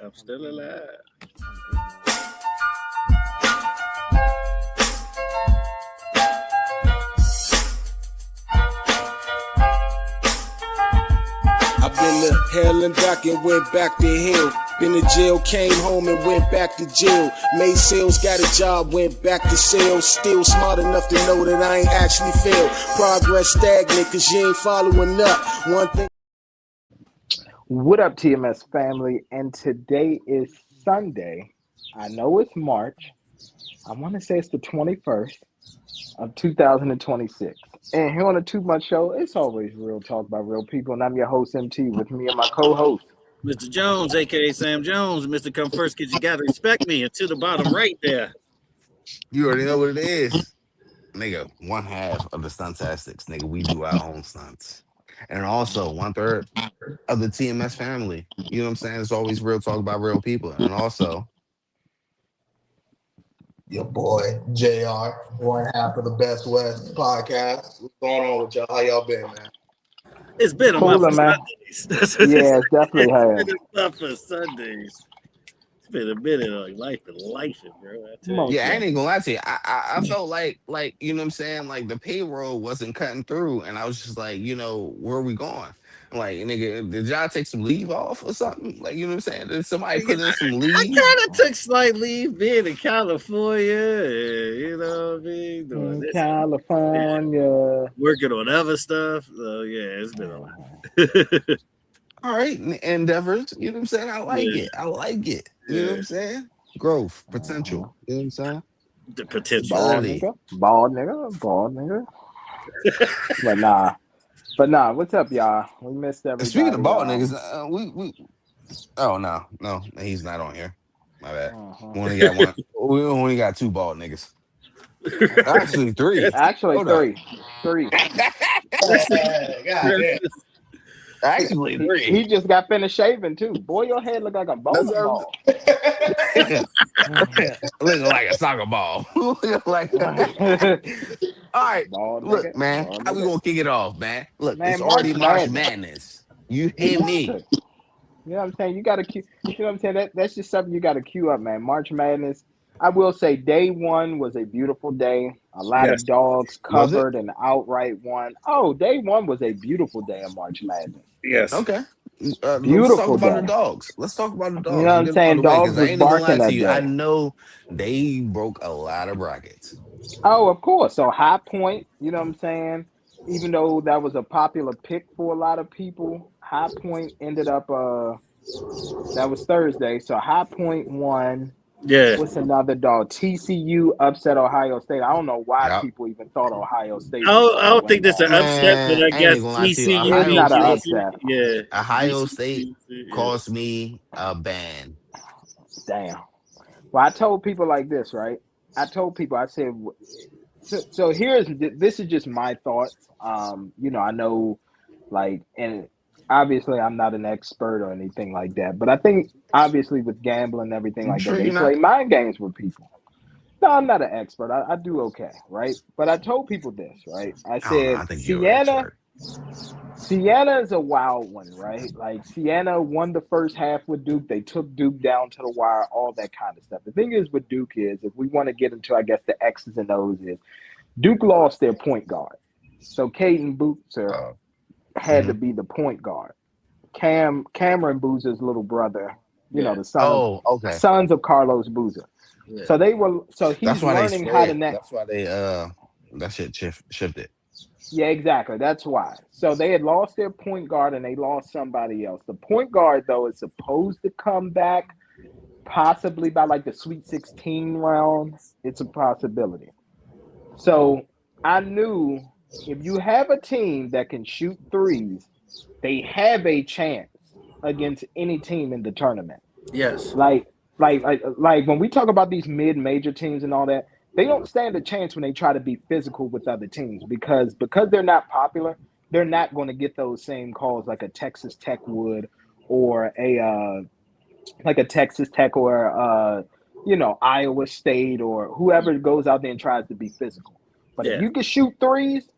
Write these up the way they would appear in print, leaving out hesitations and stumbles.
I'm still alive. I've been to hell and back and went back to hell. Been to jail, came home and went back to jail. Made sales, got a job, went back to sales. Still smart enough to know that I ain't actually failed. Progress stagnant cause you ain't following up. One thing. What up, TMS family? And today is Sunday. I know it's March. I want to say it's the 21st of 2026. And here on the Too Much Show, it's always real talk by real people. And I'm your host, MT, with me and my co-host. Mr. Jones, aka Sam Jones, Mr. Come First, because you gotta respect me. And to the bottom right there. You already know what it is. Nigga, one half of the Stuntastics. Nigga, we do our own stunts. And also 1/3 of the TMS family. You know what I'm saying? It's always real talk about real people. And also your boy JR, one half of the Best West podcast. What's going on with y'all? How y'all been, man? It's been a month Cooler, for man. Sundays. Yeah, it's definitely has. It's been a month for Sundays. It's been a minute of life and life, bro. I tell Most you. yeah, I ain't even gonna lie to you. I felt like you know what I'm saying, like the payroll wasn't cutting through, and I was just like, where are we going? Like, nigga, did y'all take some leave off or something? Like, you know what I'm saying? Did somebody put in some I leave? kind of took slight leave being in California, and, you know what I mean? Doing In this, California. working on other stuff. So, yeah, it's been a lot. All right, endeavors. You know what I'm saying? I like Yeah. it. I like it. You know what I'm saying? Growth, potential. You know what I'm saying? The potential. Bald Steadily. nigga. Bald nigga. Bald nigga. But nah, what's up, y'all? We missed And speaking of everybody. bald niggas, we oh no, he's not on here. My bad. Uh-huh. We only got one. We only got two bald niggas. Actually, three. Actually, Hold up. three. Hey, God damn. Actually, He three. just got finished shaving too. Boy, your head look like a That's bowling ball. looking like a soccer ball. Looking like. All right, Bald nigga. look, man. Bald How we nigga. gonna kick it off, man? Look, it's Man, already March March Madness. Madness. You hear me? Exactly. You know what I'm saying? You gotta cue. You know what I'm saying? That's just something you gotta cue up, man. March Madness. I will say day one was a beautiful day. A lot Yes. of dogs Was it? covered and outright won. Oh, day one was a beautiful day of March Madness. Yes. Okay. Let's talk Beautiful about the day. dogs. Let's talk about the You know dogs what and I'm get them out of saying? the way. Dogs Because I was ain't even gonna lie barking to that you. I day. know they broke a lot of brackets. Oh, of course. So High Point, you know what I'm saying? Even though that was a popular pick for a lot of people, High Point ended up that was Thursday. So High Point won. Yeah. What's another dog? TCU upset Ohio State. I don't know why Yep. people even thought Ohio State I was don't, going I to don't win think this that. is an upset, but Man, I I ain't guess even gonna lie to you. TCU It's being not an TCU. upset. Yeah. Ohio State Yeah. cost me a ban. Damn. Well, I told people like this, right? I told people, I said, so this is just my thoughts. I know, like, and obviously I'm not an expert or anything like that, but I think obviously with gambling and everything You like that, sure they you're play not? mind games with people. No, I'm not an expert. I do okay, right? But I told people this, right? I I don't know. said I think you're an Sienna. expert. Sienna is a wild one, right? Like Sienna won the first half with Duke. They took Duke down to the wire, all that kind of stuff. The thing is with Duke is, if we want to get into, I guess, the X's and O's is, Duke lost their point guard. So Caden Boozer Uh, had to mhm. be the point guard. Cameron Boozer's little brother, Yeah. the Oh, okay. sons of Carlos Boozer. Yeah. So That's he's why they learning how to spread. net. That's why they that shit shifted. Yeah, exactly. That's why. So they had lost their point guard and they lost somebody else. The point guard, though, is supposed to come back possibly by like the Sweet 16 round. It's a possibility. So I knew if you have a team that can shoot threes, they have a chance against any team in the tournament. Yes. Like, like when we talk about these mid-major teams and all that, they don't stand a chance when they try to be physical with other teams because they're not popular. They're not going to get those same calls like a Texas Tech would, or a Texas Tech or Iowa State or whoever goes out there and tries to be physical. But if Yeah. you can shoot threes,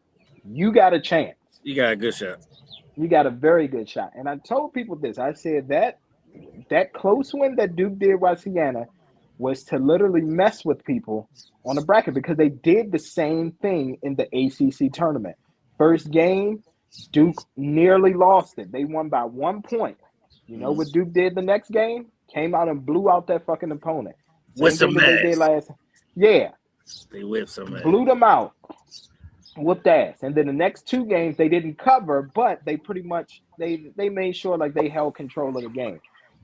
you got a chance. You got a good shot. You got a very good shot. And I told people this. I said that close win that Duke did by Siena was to literally mess with people on the bracket because they did the same thing in the ACC tournament. First game, Duke nearly lost it. They won by 1 point. You know what Duke did the next game? Came out and blew out that fucking opponent. With Same some thing that they did ass. last. Yeah, They whipped some ass. blew them out, whooped ass. And then the next 2 games they didn't cover, but they pretty much they made sure like they held control of the game.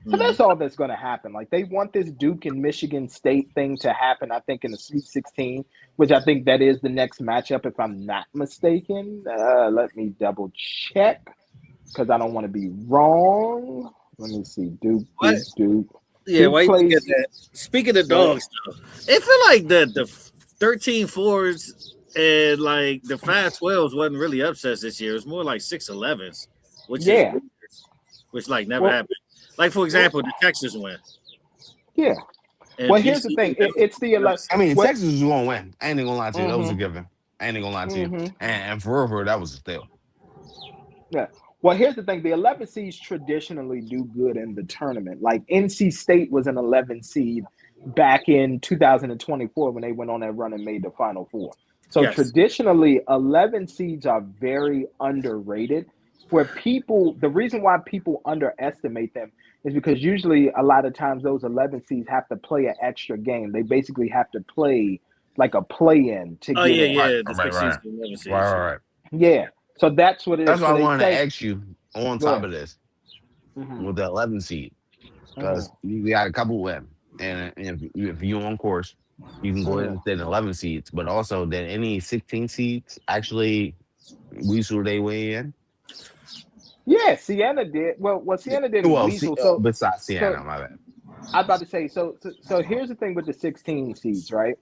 So that's all that's going to happen. Like they want this Duke and Michigan State thing to happen. I think in the Sweet 16, which I think that is the next matchup, if I'm not mistaken. Let me double check because I don't want to be wrong. Let me see. Duke. Yeah, Duke why you plays- get that? Speaking of dogs, though, it feel like the 13-4s and like the 5-12s wasn't really upsets this year. It was more like 6-11s, which Yeah. is which like never Well- happened. Like for example, the Texas win. Yeah. And Well, here's the thing. It's the 11. I mean, What- Texas was going to win. I ain't even gonna lie to you. That was a Mhm. given. I ain't even gonna lie to you. Mhm. And for real, that was a steal. Yeah. Well, here's the thing. The 11 seeds traditionally do good in the tournament. Like NC State was an 11 seed back in 2024 when they went on that run and made the Final Four. So Yes. traditionally, 11 seeds are very underrated. Where people, the reason why people underestimate them is because usually a lot of times those 11 seeds have to play an extra game. They basically have to play like a play-in to Oh get yeah, in. yeah. Right, The right, 6 right. seeds, the 11 seeds. Right. Yeah. So that's what it is. That's why So I they wanted say- to ask you on Go top ahead. of this Mhm. with the 11 seed because we got a couple win, and if you're on course, you can go ahead and say the 11 seeds. But also, did any 16 seeds actually weasel their way in? Yeah, Siena did. Well, Siena didn't Well, weasel. So besides Siena, my bad. I'm about to say. So here's the thing with the 16 seeds, right?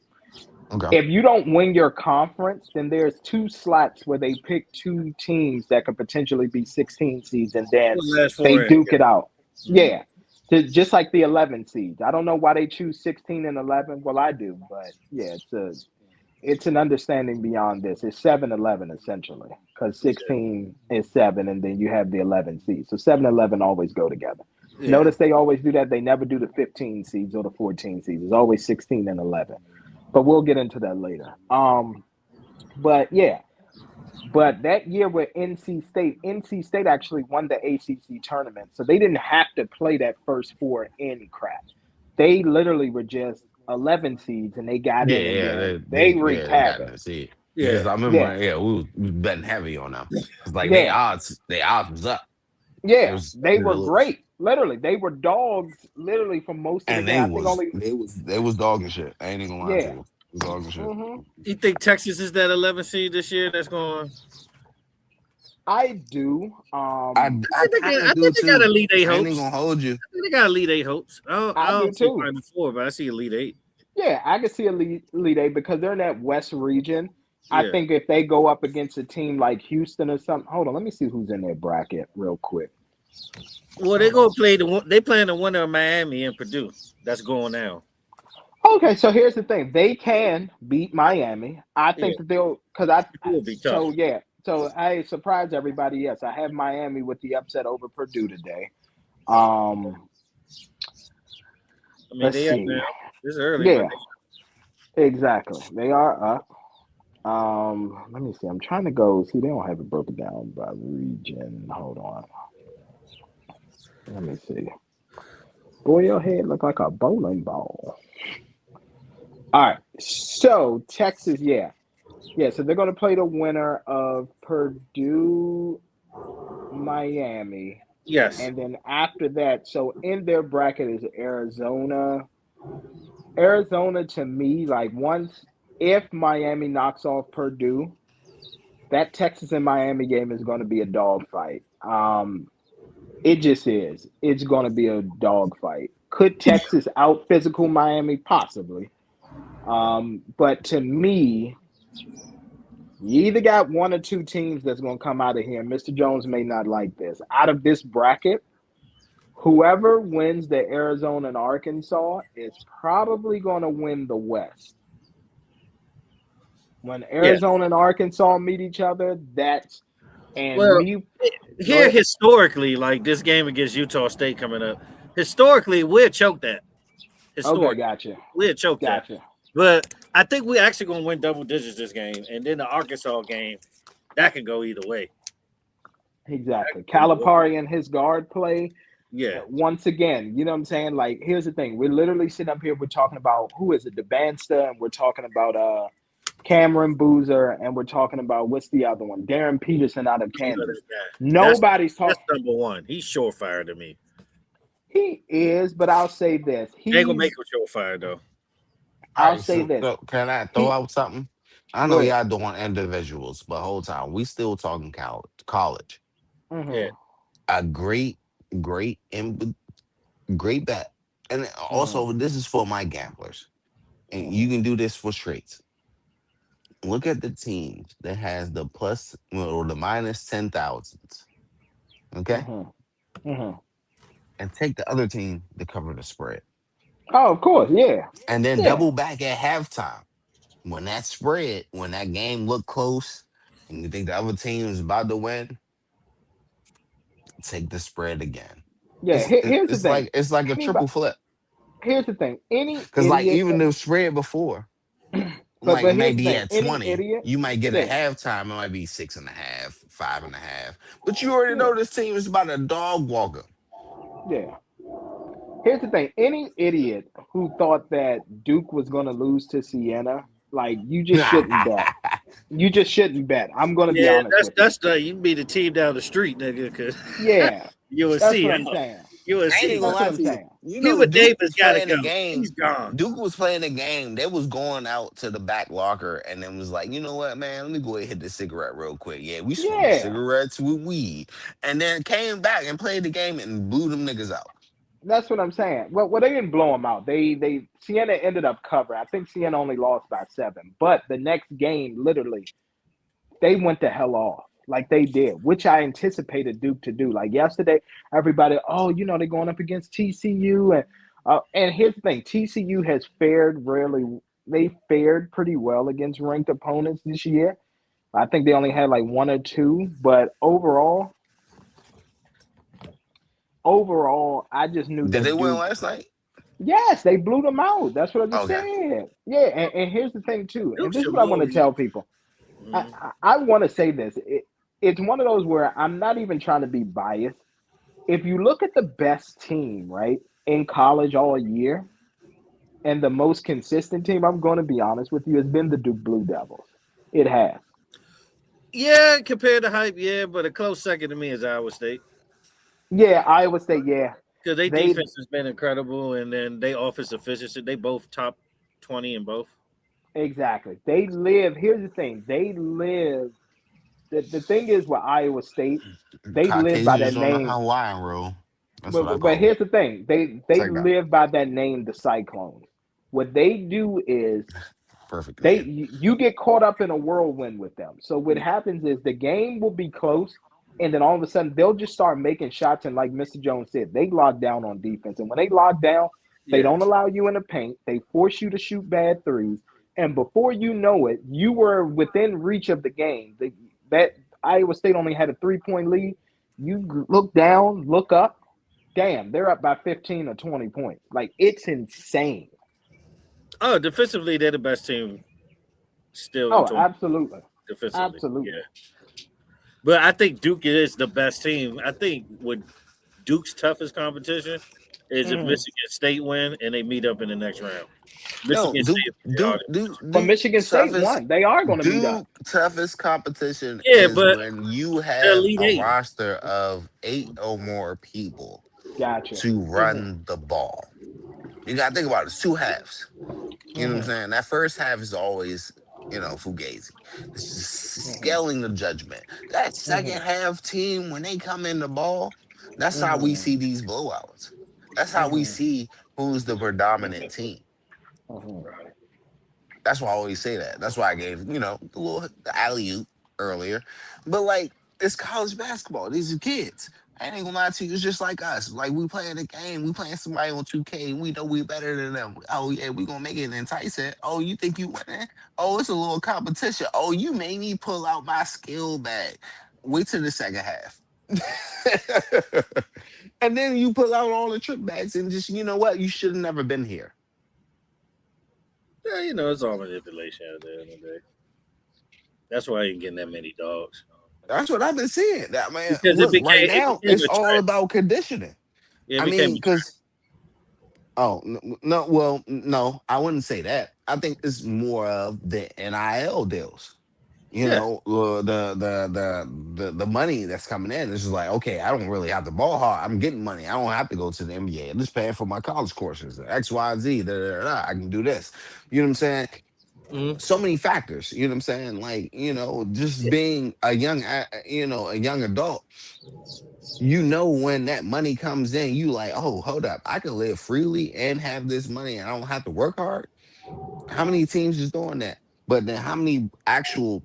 Okay. If you don't win your conference, then there's 2 slots where they pick 2 teams that could potentially be 16 seeds, and then The last 4 they in. duke it out. Yeah, just like the 11 seeds. I don't know why they choose 16 and 11. Well, I do, but yeah, it's an understanding beyond this. It's 7-11 essentially, because 16 is 7, and then you have the 11 seeds. So 7-11 always go together. Yeah. Notice they always do that. They never do the 15 seeds or the 14 seeds. It's always 16 and 11. But we'll get into that later. But yeah. But that year with NC State actually won the ACC tournament. So they didn't have to play that first 4 in crap. They literally were just 11 seeds and they got in and then they wreaked havoc. See, Yeah. because I remember, we was betting heavy on them. It's like they odds was up. Yeah, they were lose. great. Literally, they were dogs. Literally for most of the And game. they was dogging shit. I ain't even gonna lie to you. Dogging shit. Mhm. You think Texas is that 11 seed this year? That's going. I do. I think they got Elite Eight I ain't hopes. even gonna hold you. I think they got Elite Eight hopes. I I don't do see too. Final Four, but I see Elite Eight. Yeah, I can see Elite Eight because they're in that West region. I Yeah. think if they go up against a team like Houston or something, hold on, let me see who's in their bracket real quick. Well, they're gonna play they playing the winner of Miami and Purdue. That's going now. Okay, so here's the thing: they can beat Miami. I think that they'll It'll be tough. So I surprised everybody. Yes, I have Miami with the upset over Purdue today. I mean, Let's they up see. now. It's early. Yeah, exactly. They are up. Let me see. I'm trying to go. See, they don't have it broken down by region. Hold on. Let me see. Boy, your head look like a bowling ball. All right. So Texas, yeah. So they're going to play the winner of Purdue, Miami, Yes. and then after that, so in their bracket is Arizona. Arizona to me, like if Miami knocks off Purdue, that Texas and Miami game is going to be a dogfight. It just is. It's going to be a dogfight. Could Texas out physical Miami? Possibly. But to me, you either got 1 or 2 teams that's going to come out of here. Mr. Jones may not like this. Out of this bracket, whoever wins the Arizona and Arkansas is probably going to win the West. When Arizona and Arkansas meet each other, historically, like this game against Utah State coming up, historically, we'll choke that. Okay, Historically, gotcha, we'll choke that. gotcha. But I think we actually gonna win double digits this game, and then the Arkansas game that can go either way. That Exactly. can go either way. Calipari and his guard play. Yeah, Once again, you know what I'm saying? Like, here's the thing. We're literally sitting up here, we're talking about who is it, the Bansta, and we're talking about Cameron Boozer, and we're talking about what's the other one? Darren Peterson out of you know Kansas. that guy. Nobody's That's talking. number one. He's surefire to me. He is, but I'll say this. They ain't gonna make him surefire though. All I'll right, say this. so can I throw He out something? I Go know ahead. y'all doing individuals, but whole time we still talking college. Yeah, Mm-hmm. A great, great bet. And Mm-hmm. also, this is for my gamblers, and you can do this for straights. Look at the teams that has the plus or the minus 10,000s, okay, Mm-hmm. Mm-hmm. and take the other team to cover the spread, Oh, of course, yeah. and then Yeah. double back at halftime when that spread, when that game looked close, and you think the other team is about to win, take the spread again. Yeah. Here's the thing. It's like a Anybody triple flip. Here's the thing. Any Because like idiot even the spread before, like but it here's may the be thing. at Any 20, idiot. you might get at Yeah. halftime, it might be 6.5, 5.5. But you already Yeah. know this team is about a dog walker. Yeah. Here's the thing. Any idiot who thought that Duke was gonna lose to Siena, like you just shouldn't bet. You just shouldn't bet. I'm gonna be yeah. honest with you. That's the you can be the team down the street, nigga. Cause Yeah. you will That's see what how I'm saying. you will I ain't see. even gonna That's what lie I'm to you. saying. You know, Hubert Duke Davis was got to playing go. the game. He's gone. Duke was playing the game. They was going out to the back locker and then was like, you know what, man? Let me go ahead and hit the cigarette real quick. Yeah, we smoking Yeah. cigarettes with weed. And then came back and played the game and blew them niggas out. That's what I'm saying. Well, they didn't blow them out. They Siena ended up covering. I think Siena only lost by 7. But the next game, literally, they went the hell off. Like they did, which I anticipated Duke to do. Like yesterday, everybody, oh, they're going up against TCU, and here's the thing: TCU has fared really. They fared pretty well against ranked opponents this year. I think they only had like one or two, but overall, I just knew Did they that win Duke. last night? Yes, they blew them out. That's what I just Okay. said. Yeah, and here's the thing too, and Duke this is should what I want blow to you. tell people. I, Mhm. I want to say this. It's one of those where I'm not even trying to be biased. If you look at the best team, right, in college all year, and the most consistent team, I'm going to be honest with you, has been the Duke Blue Devils. It has. Yeah, compared to hype, yeah, but a close second to me is Iowa State Yeah, Iowa State. Yeah, because they they defense has been incredible, and then they offense efficiency. They both top 20 in both. exactly. They live. Here's the thing. They live. The thing is with Iowa State, they live by that Caucasians on the name. Hawaiian roll. That's what I But call them. here's the thing. It's They like that. live by that name, the Cyclones. What they do is Perfect they name. you get caught up in a whirlwind with them. So what happens is the game will be close, and then all of a sudden they'll just start making shots. And like Mr. Jones said, they lock down on defense. And when they lock down, they Yeah, don't allow you in the paint. They force you to shoot bad threes. And before you know it, you were within reach of the game. That Iowa State only had a 3-point lead. You look down, look up. Damn, they're up by 15 or 20 points. Like it's insane. oh, defensively, they're the best team still in Oh, 20 absolutely. defensively. Absolutely. Yeah, but I think Duke is the best team. I think with Duke's toughest competition is if Mhm. Michigan State win and they meet up in the next round. No, Michigan State is the hardest. But Michigan State toughest won. They are going to meet up. Duke toughest competition Yeah, is but when you the have Elite a Eight. roster of 8 or more people Gotcha. to Hmm. run the ball. You gotta think about it. It's two halves. You know what I'm Hmm. saying? That first half is always, fugazi. It's just Hmm. scaling the judgment. That Hmm. second half team, when they come in the ball, that's how we Hmm. see these blowouts. That's how we Hmm. see who's the predominant team. Hmm. That's why I always say that. That's why I gave, the alley oop earlier. But like, it's college basketball. These are kids. I ain't gonna lie to you, it's just like us. Like we playing a game, we playing somebody on 2K, and we know we better than them. Oh yeah, we gonna make it enticing. Oh, you think you winning? Oh, it's a little competition. Oh, you made me pull out my skill bag. Wait till the second half. And then you pull out all the trick bags and just, you know what? You should have never been here. Yeah, it's all manipulation at the end of the day. That's why I ain't getting that many dogs. That's what I've been seeing. That man, Because look, right it now became it's a all trend. about conditioning. Yeah, it I became mean, a trend. because no, well, no, I wouldn't say that. I think it's more of the NIL deals. You Yeah. know, the money that's coming in. It's just like, okay, I don't really have to ball hard. I'm getting money. I don't have to go to the NBA. I'm just paying for my college courses, X, Y, Z. I can do this. You know what I'm saying? Mhm. So many factors. You know what I'm saying? Like, just being a young adult. When that money comes in, you like, oh, hold up, I can live freely and have this money, and I don't have to work hard. How many teams is doing that? But then how many actual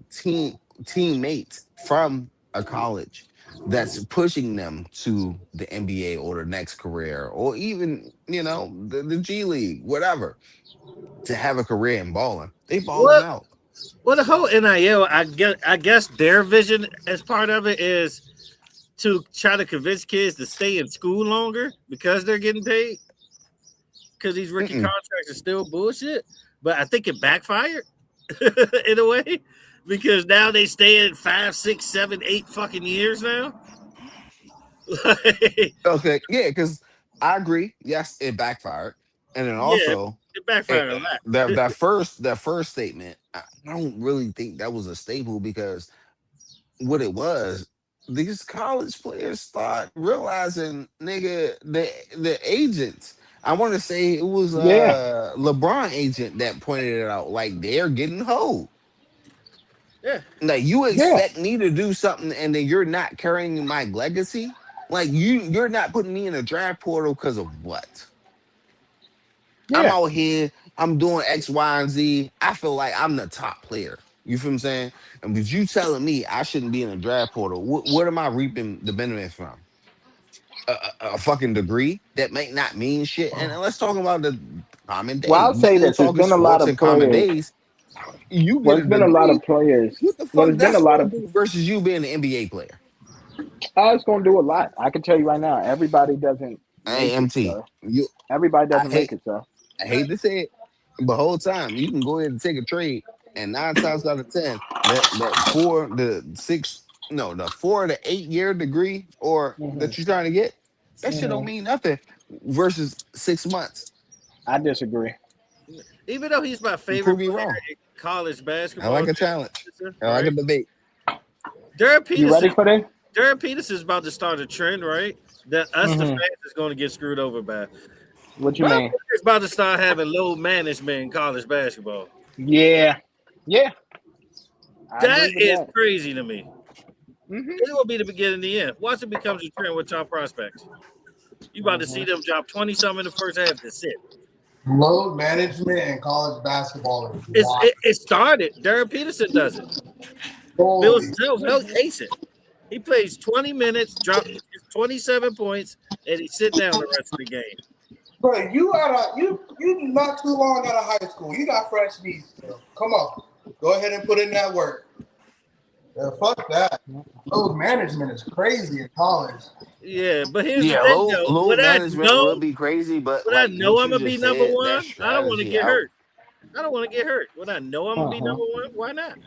teammates from a college that's pushing them to the NBA or the next career, or even the G League, whatever, to have a career in balling? They balling Well, out. well, the whole NIL, I guess their vision as part of it is to try to convince kids to stay in school longer because they're getting paid. Because these rookie Mm-mm. contracts are still bullshit. But I think it backfired in a way because now they stay at 5, 6, 7, 8 fucking years now. Like, Okay, yeah, because I agree. Yes, it backfired, and then yeah, also it backfired a lot. that first statement, I don't really think that was a staple because what it was, these college players start realizing, nigga, the agents. I want to say it was Yeah, LeBron agent that pointed it out. Like they're getting hold. Yeah. Like you yeah, expect me to do something and then you're not carrying my legacy. Like you're not putting me in a draft portal because of what? I'm yeah. out here, I'm doing X, Y, and Z. I feel like I'm the top player. You feel what I'm saying? And but you telling me I shouldn't be in a draft portal. What am I reaping the benefits from? A fucking degree that might not mean shit. And let's talk about the common Well, day. I'll We say still this: there's talking been a lot sports of and common players. days. You Well, get a there's been a lot degree. of players. What the Well, fuck there's been a that's lot gonna of. do versus you being an NBA player? It's going to do a lot. I can tell you right now. Everybody doesn't Hey, make it, MT, sir. you Everybody I doesn't make hate it, sir. I hate to say it, but whole time you can go ahead and take a trade, and 9 times out of 10, the 4 to 8 year degree or Hmm. that you're trying to get, that shit don't Hmm. mean nothing versus 6 months. I disagree. Even though he's my You favorite prove me player wrong. in college I basketball, like a Derek challenge. Peterson, I like a right? debate. Derek You Peterson, ready for this? Derek Peterson is about to start a trend, right? That us, the Hmm. fans, is going to get screwed over by. What you My mean? player is about to start having low management in college basketball. Yeah, yeah. I That agree with is that. crazy to me. Hmm. It will be the beginning of the end. Once it becomes a trend with top prospects, you about to see Hmm. them drop 20 something in the first half. That's it. Load management in college basketball is It's, wild. it, it started. Derek Peterson does it. Bill Holy Self hates it. He plays 20 minutes, drops 27 points, and he sit down the rest of the game. bro, you not too long out of high school. You got fresh knees still. Come on. Go ahead and put in that work. Yeah, fuck that. Load management is crazy in college. Yeah, but here's the Yeah, thing low though. low management will be crazy, but When I like know what I'm you gonna be just number said, that one, I don't want to strategy get out. hurt. I don't want to get hurt. When I know I'm gonna be Uh-huh. number one, why not?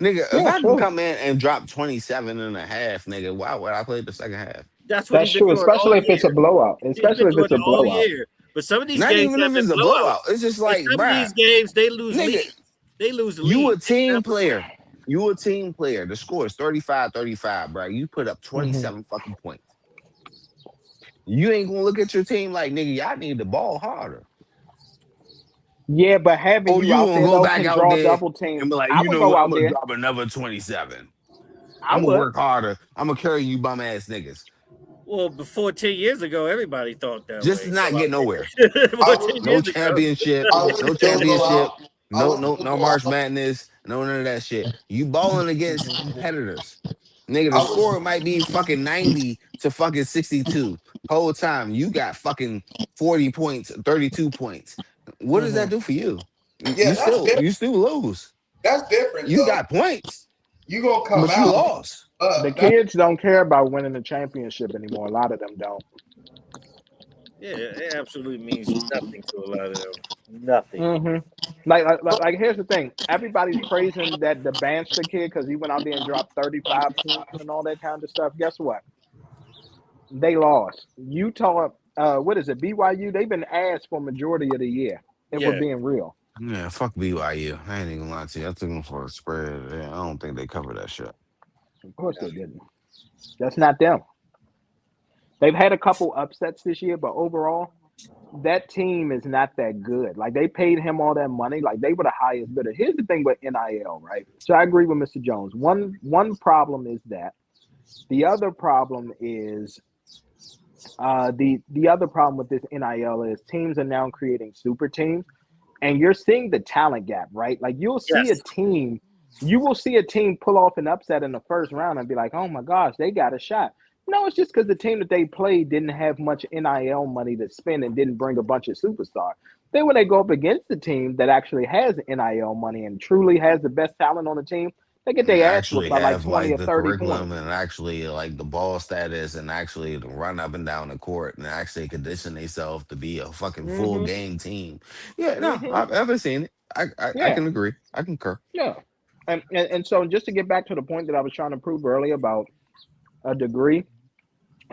Nigga, if Yeah, I can true. come in and drop 27 and a half, nigga, why would I play the second half? That's what he's That's been true, doing all especially if it's a year. blowout. He's been Especially if doing it's a it all blowout. year. But some of these Not games even have if been it's a blowout. blowouts. It's just And like, some of bruh, these games they lose nigga, leads. They lose the you lead. a team player. You a team player. The score is 35-35, bro. You put up Hmm. 27 fucking points. You ain't gonna look at your team like, nigga, y'all need the ball harder. Yeah, but having Or you you out gonna there go though back can out draw there double teams. and be like, I you would know go what? I'm out gonna there. drop another 27. I I'm gonna would. work harder. I'm gonna carry you bum ass niggas. Well, before 10 years ago, everybody thought that Just way to not about get nowhere. it. I Before 10 would No years ago. championship, I would no still go championship, out. I no would no still no go March out. Madness, no none of that shit. You balling against competitors. Nigga, the I would score might be fucking 90 to fucking 62. Whole time you got fucking 40 points, 32 points. What does that Hmm. do for you? yeah, You still lose. that's different You though. got points, You gonna come but you out lost. The kids don't care about winning the championship anymore. A lot of them don't. Yeah, it absolutely means nothing to a lot of them. Nothing. Mm-hmm. Like, here's the thing. Everybody's praising that the Banster kid because he went out there and dropped 35 points and all that kind of stuff. Guess what? They lost. Utah, what is it? BYU, they've been ass for majority of the year, if we're Yeah. being real. Yeah, fuck BYU. I ain't even gonna lie to you. I took them for a spread. Yeah, I don't think they cover that shit. Of course they didn't. That's not them. They've had a couple upsets this year, but overall, that team is not that good. Like, they paid him all that money. Like, they were the highest bidder. Here's the thing with NIL, right? So I agree with Mr. Jones. One problem is that. The other problem is the other problem with this NIL is teams are now creating super teams, and you're seeing the talent gap, right? Like, you will see a team pull off an upset in the first round and be like, oh my gosh, they got a shot. No, it's just because the team that they played didn't have much NIL money to spend and didn't bring a bunch of superstars. Then when they go up against the team that actually has NIL money and truly has the best talent on the team, they get And their ass actually whooped by like have 20 like or the 30 curriculum points. and actually like the ball status and actually to run up and down the court and actually condition themselves to be a fucking full Mm-hmm. game team. Yeah, no, Mm-hmm. I've seen it. I Yeah. can agree. I concur. Yeah. And so just to get back to the point that I was trying to prove earlier about a degree,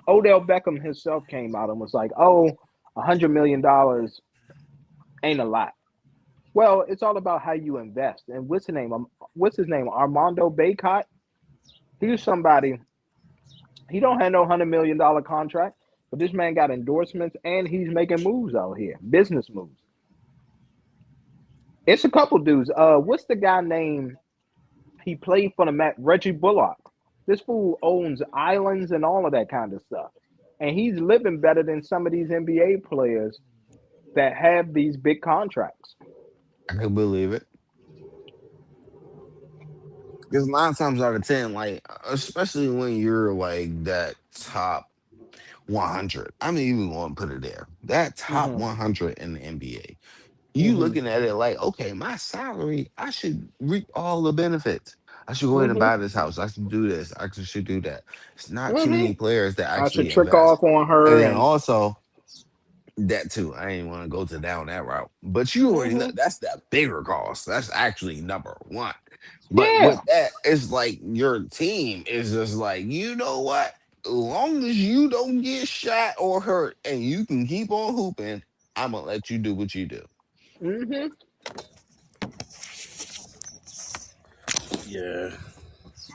Odell Beckham himself came out and was like, oh, $100 million ain't a lot. Well, it's all about how you invest. And what's his name? Armando Baycott. He's somebody, he don't have no $100 million contract, but this man got endorsements and he's making moves out here, business moves. It's a couple dudes. What's the guy named? He played for the Met, Reggie Bullock. This fool owns islands and all of that kind of stuff. And he's living better than some of these NBA players that have these big contracts. I can believe it. Because 9 times out of 10, like, especially when you're like that top 100, I'm even going to put it there. That top Mm-hmm. 100 in the NBA. You Mm-hmm. looking at it like, okay, my salary, I should reap all the benefits. I should go ahead and Mm-hmm. buy this house. I should do this. Should do that. It's not too Mm-hmm. many players that I should actually trick invest. off on And her then and also that too. I ain't want to go to down that route. But you already know mm-hmm. that's that bigger cost. That's actually number one. But Yeah. with that, it's like your team is just like, you know what? As long as you don't get shot or hurt and you can keep on hooping, I'm gonna let you do what you do. Mm-hmm. Yeah.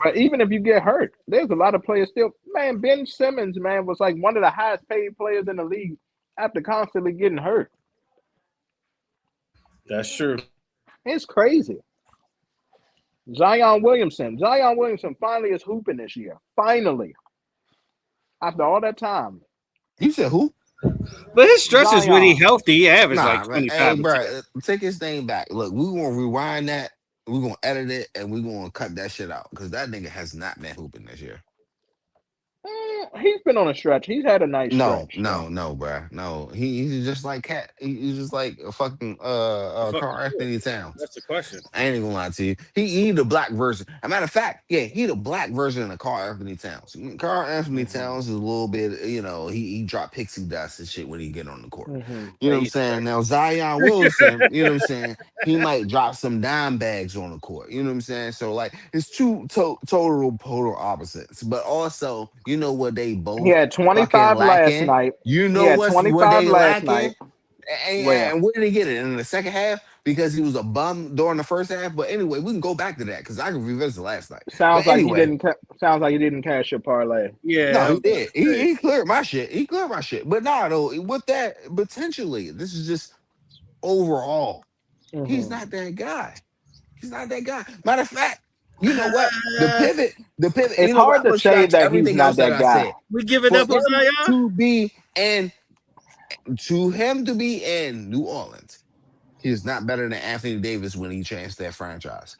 But even if you get hurt, there's a lot of players still. Man, Ben Simmons, man, was like one of the highest paid players in the league after constantly getting hurt. That's true. It's crazy. Zion Williamson finally is hooping this year. Finally. After all that time. You said who? But his stretches when he Zion. healthy, he averaged like Nah, man. Hey, 25 and 10. bro, take his name back. Look, we gonna rewind that. We gonna edit it, and we gonna cut that shit out because that nigga has not been hooping this year. He's been on a stretch. He's had a nice No, stretch. no, no, bruh. No, he's just like Cat. He's just like a fucking Fuck Carl you. Anthony Towns. That's the question. I ain't even gonna lie to you. He the black version. As a matter of fact, yeah, he the black version of Carl Anthony Towns. Carl Anthony Towns is a little bit, he dropped pixie dust and shit when he get on the court. Mm-hmm. You know what I'm He's saying? crazy. Now Zion Wilson, you know what I'm saying? He might drop some dime bags on the court. You know what I'm saying? So like it's two total polar opposites. But also, you know what they He both had fucking 25 last lacking? night. You He know had what 25 they last lacking? night. Where? And where did he get it? In the second half? Because he was a bum during the first half. But anyway, we can go back to that because I can revisit last night. But anyway, Sounds like he didn't cash your parlay. Yeah, no, I he was about did. to say. He cleared my shit. He cleared my shit. But nah, though, with that, potentially, this is just overall. He's Mm-hmm. not that guy. He's not that guy. Matter of fact, you know what? The pivot, It's you know what? hard I'm to gonna say scratch that he's everything not else that that I guy. said. We giving For up on him Zion? to be in New Orleans, he is not better than Anthony Davis when he changed that franchise.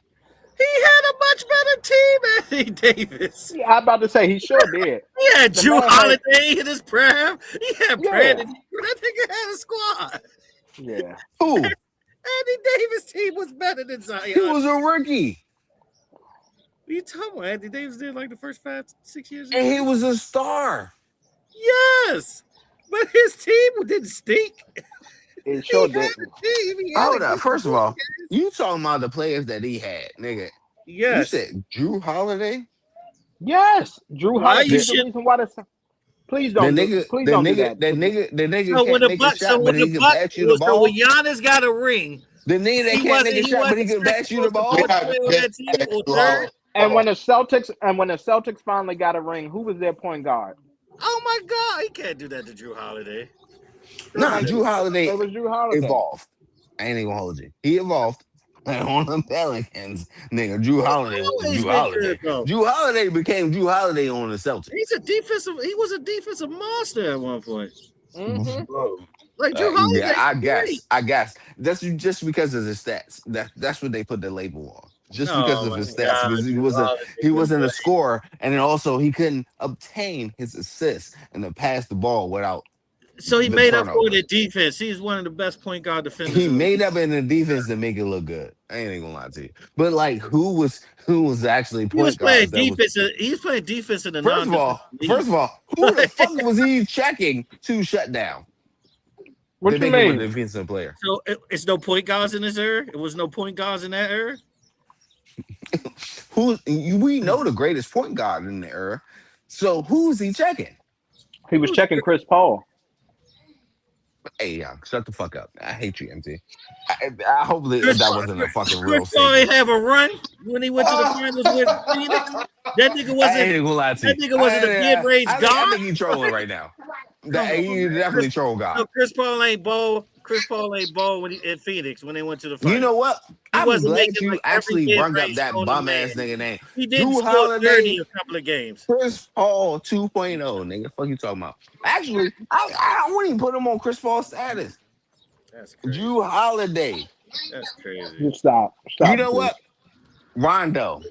He had a much better team, Anthony Davis. Yeah, I'm about to say he sure did. He had The Drew man had, Holiday in his prime. He had yeah, Brandon. That nigga had a squad. yeah. Who? Anthony Davis' team was better than He Zion. was a rookie. What are you talking about? Anthony Davis did like the first 5-6 years. And he was a star. Yes, but his team didn't stink. It He sure had a didn't. team. He had a Hold up. good First of all, supporting cast. you talking about the players that he had, nigga. You Yes. said Drew Holiday? Yes, Drew Why Holiday. you He's the should? reason why the. Please The don't do. nigga, Please the don't do nigga, that. the nigga, the nigga So when can't the make a Bucks, so shot, but when the he can Bucks, pass you the so when ball. Giannis got a ring, The nigga that can't make a he shot, but he wasn't can second pass you the most ball. important player on that team or third. And when the Celtics finally got a ring, who was their point guard? Oh my God, he can't do that to Drew Holiday. Nah, Thank Drew you. Holiday It was Drew Holiday. evolved. I ain't even gonna hold you. He evolved. And on the Pelicans, nigga, Drew Holiday was Always Drew been good Holiday. though. Drew Holiday became Drew Holiday on the Celtics. He was a defensive monster at one point. Mm-hmm. Bro, Like Drew yeah, Holiday, great. I guess that's just because of his stats. That's what they put the label on. Just because Oh of my his stats, God, because Drew Holiday he can wasn't play. a scorer, and then also he couldn't obtain his assists and to pass the ball without So he the made up for turnover. the defense. He's one of the best point guard defenders He in the league. made up in the defense to make it look good. I ain't even gonna lie to you. But like, who was actually He was point playing guards that was? defense. He was playing defense in the First of non-defensive all, league. who the fuck was he checking to shut down What to you make him a mean? defensive player? So it's no point guards in this era. It was no point guards in that era. We know the greatest point guard in the era. So who's he checking? He was checking Chris Paul. Hey, shut the fuck up. I hate you, MT. I hope that wasn't a fucking Chris real Paul statement. ain't have a run when he went to the finals with Phoenix. That nigga I wasn't. ain't gonna lie to That you. nigga wasn't a mid-range I god. think he trolling right now. Come on, He man. definitely troll God. So Chris Paul ain't ball. Chris Paul ain't ball when in Phoenix when they went to the You finals. know what? He I'm wasn't glad making you like every actually brought up mid-range that on the bum ass man. nigga name. He didn't Drew score 30 Holiday, a couple of games. Chris Paul 2.0, nigga. Fuck you talking about? Actually, I wouldn't even put him on Chris Paul status. That's crazy. Drew Holiday. That's crazy. You stop. You Stop. know Bruce. what?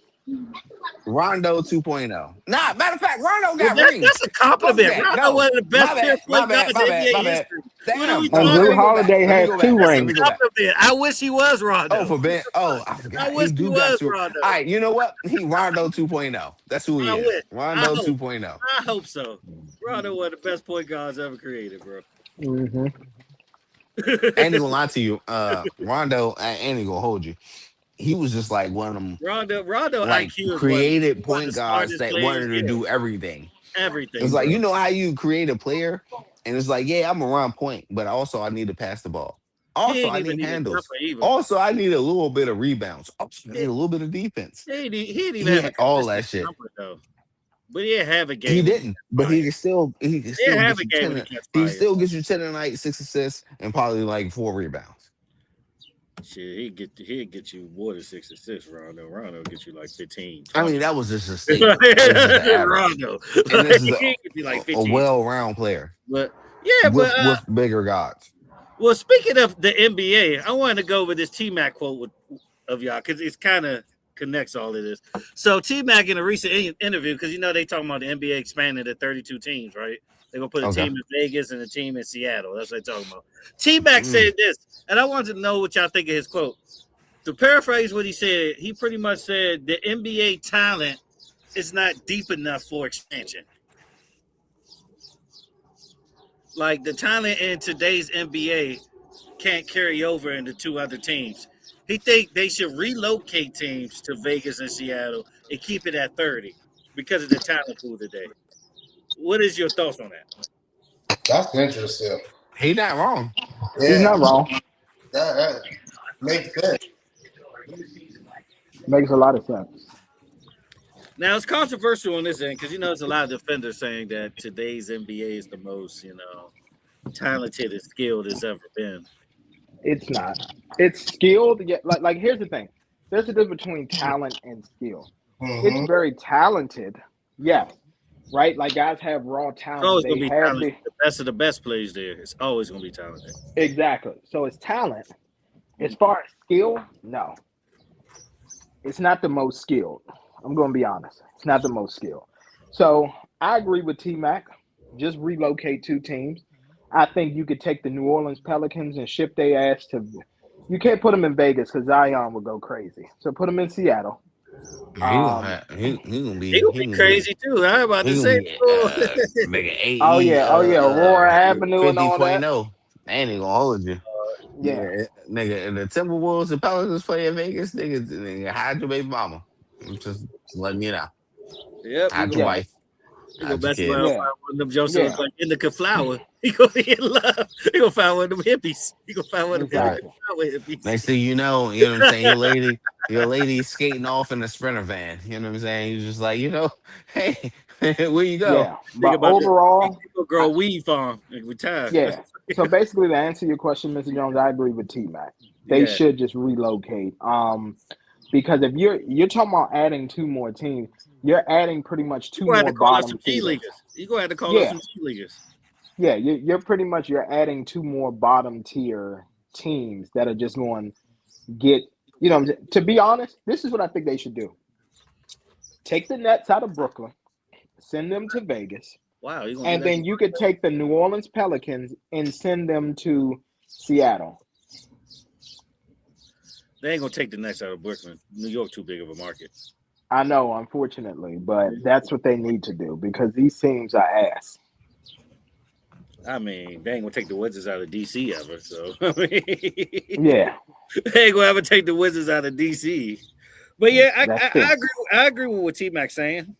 Rondo 2.0. Nah, matter of fact, Rondo got rings. That's a compliment. Fuck that. Rondo No. one of the best My pure bad, point guards in NBA my bad. history. What are we Damn. And talking Drew about? Holiday Let me has go 2 back. Let rings. me go back. Compliment. I wish he was Rondo. Oh, for Ben. Oh, I I forgot. He wish he do got was to. All Rondo. right, you know what? He Rondo 2.0. That's who he I is. wish. I Rondo hope. 2.0. I hope so. Rondo one of the best point guards ever created, bro. Mm-hmm. Ain't gonna lie to you. Rondo, I ain't gonna hold you. He was just like one of them Rondo like IQ is created one of the point guards smartest that players. wanted to Yeah, do everything. It's everything, like, bro. you know how you create a player and it's like, yeah, I'm a run point, but also I need to pass the ball. He Also, ain't I even need need a handles. jumper either. Also, I need a little bit of rebounds. Also, I He, need a little bit of defense. he didn't even He have a had all that consistent shit. jumper though. But he didn't have a He game when he didn't, catch but fire. he can He still didn't have get a you game when 10. he catch He fire. still gets you 10 a night, 6 assists, and probably like 4 rebounds. Shit, he'd get you more than 6 assists, Rondo. Rondo get you like 15. 20. I mean, that was just a statement. It was just an average. Rondo. And this is He'd get you like a 15. well-round player But yeah, with bigger gods. well, speaking of the NBA, I wanted to go over this T-Mac quote of y'all because it's kind of connects all of this. So T-Mac in a recent interview, because you know they talking about the NBA expanding to 32 teams, right? They're gonna put a Okay. team in Vegas and a team in Seattle. That's what they're talking about. T-Mac said this, and I wanted to know what y'all think of his quote. To paraphrase what he said, he pretty much said the NBA talent is not deep enough for expansion. Like the talent in today's NBA can't carry over into 2 other teams. He think they should relocate teams to Vegas and Seattle and keep it at 30 because of the talent pool today. What is your thoughts on that? That's interesting. He not wrong. Yeah, He's not wrong. that makes sense. Makes a lot of sense. Now it's controversial on this end because you know there's a lot of defenders saying that today's NBA is the most talented and skilled it's ever been. It's not. It's skilled. Yet, like here's the thing. There's a difference between talent and skill. Mm-hmm. It's very talented. Yes. Right? Like guys have raw It's talent. always They gonna be have talented. The best of the best plays there. It's always gonna be talented. exactly. So it's talent. As far as skill, no. It's not the most skilled. I'm gonna be honest. It's not the most skilled. So I agree with T-Mac. Just relocate 2 teams. I think you could take the New Orleans Pelicans and ship their ass to. You can't put them in Vegas because Zion would go crazy. So put them in Seattle. He gonna Um, have, he gonna He be gonna be crazy too. I about he to gonna say, be oh, nigga oh AE yeah, Aurora Avenue and all that. 50.0. I ain't even gonna hold you. Yeah, Nigga, the Timberwolves and Pelicans play in Vegas, nigga, hide your baby mama. I'm just letting you know. yep, Hide your yeah, wife, he gonna hide your mess around, kids. yeah, find one of them jokes that look yeah, like indica flower. He gonna be in love. He gonna find one of them hippies. He gonna find one of them Right. indica flower hippies. Next thing you know what I'm saying? Your lady skating off in a sprinter van. You know what I'm saying? You're just like, hey, where you go? yeah. Think But about that. He overall, gonna grow a weed farm and retire. yeah. So basically, to answer your question, Mr. Jones, I agree with T Mac. They Yeah, should just relocate. Because if you're talking about adding two more teams, you're adding pretty much you two gonna have to more call up some bottom G feeders. leaguers. You gonna have to call up Yeah, some G leaguers. yeah. You're pretty much you're adding two more bottom tier teams that are just going to get. To be honest, this is what I think they should do. Take the Nets out of Brooklyn, send them to Vegas, Wow, you gonna do and that? then you could take the New Orleans Pelicans and send them to Seattle. They ain't gonna take the Nets out of Brooklyn. New York too big of a market. I know, unfortunately, but that's what they need to do because these teams are ass. I mean, they ain't gonna take the Wizards out of DC ever. So I mean, Yeah, they ain't gonna ever take the Wizards out of DC. But yeah, that's true. I agree. I agree with what T Mac's saying.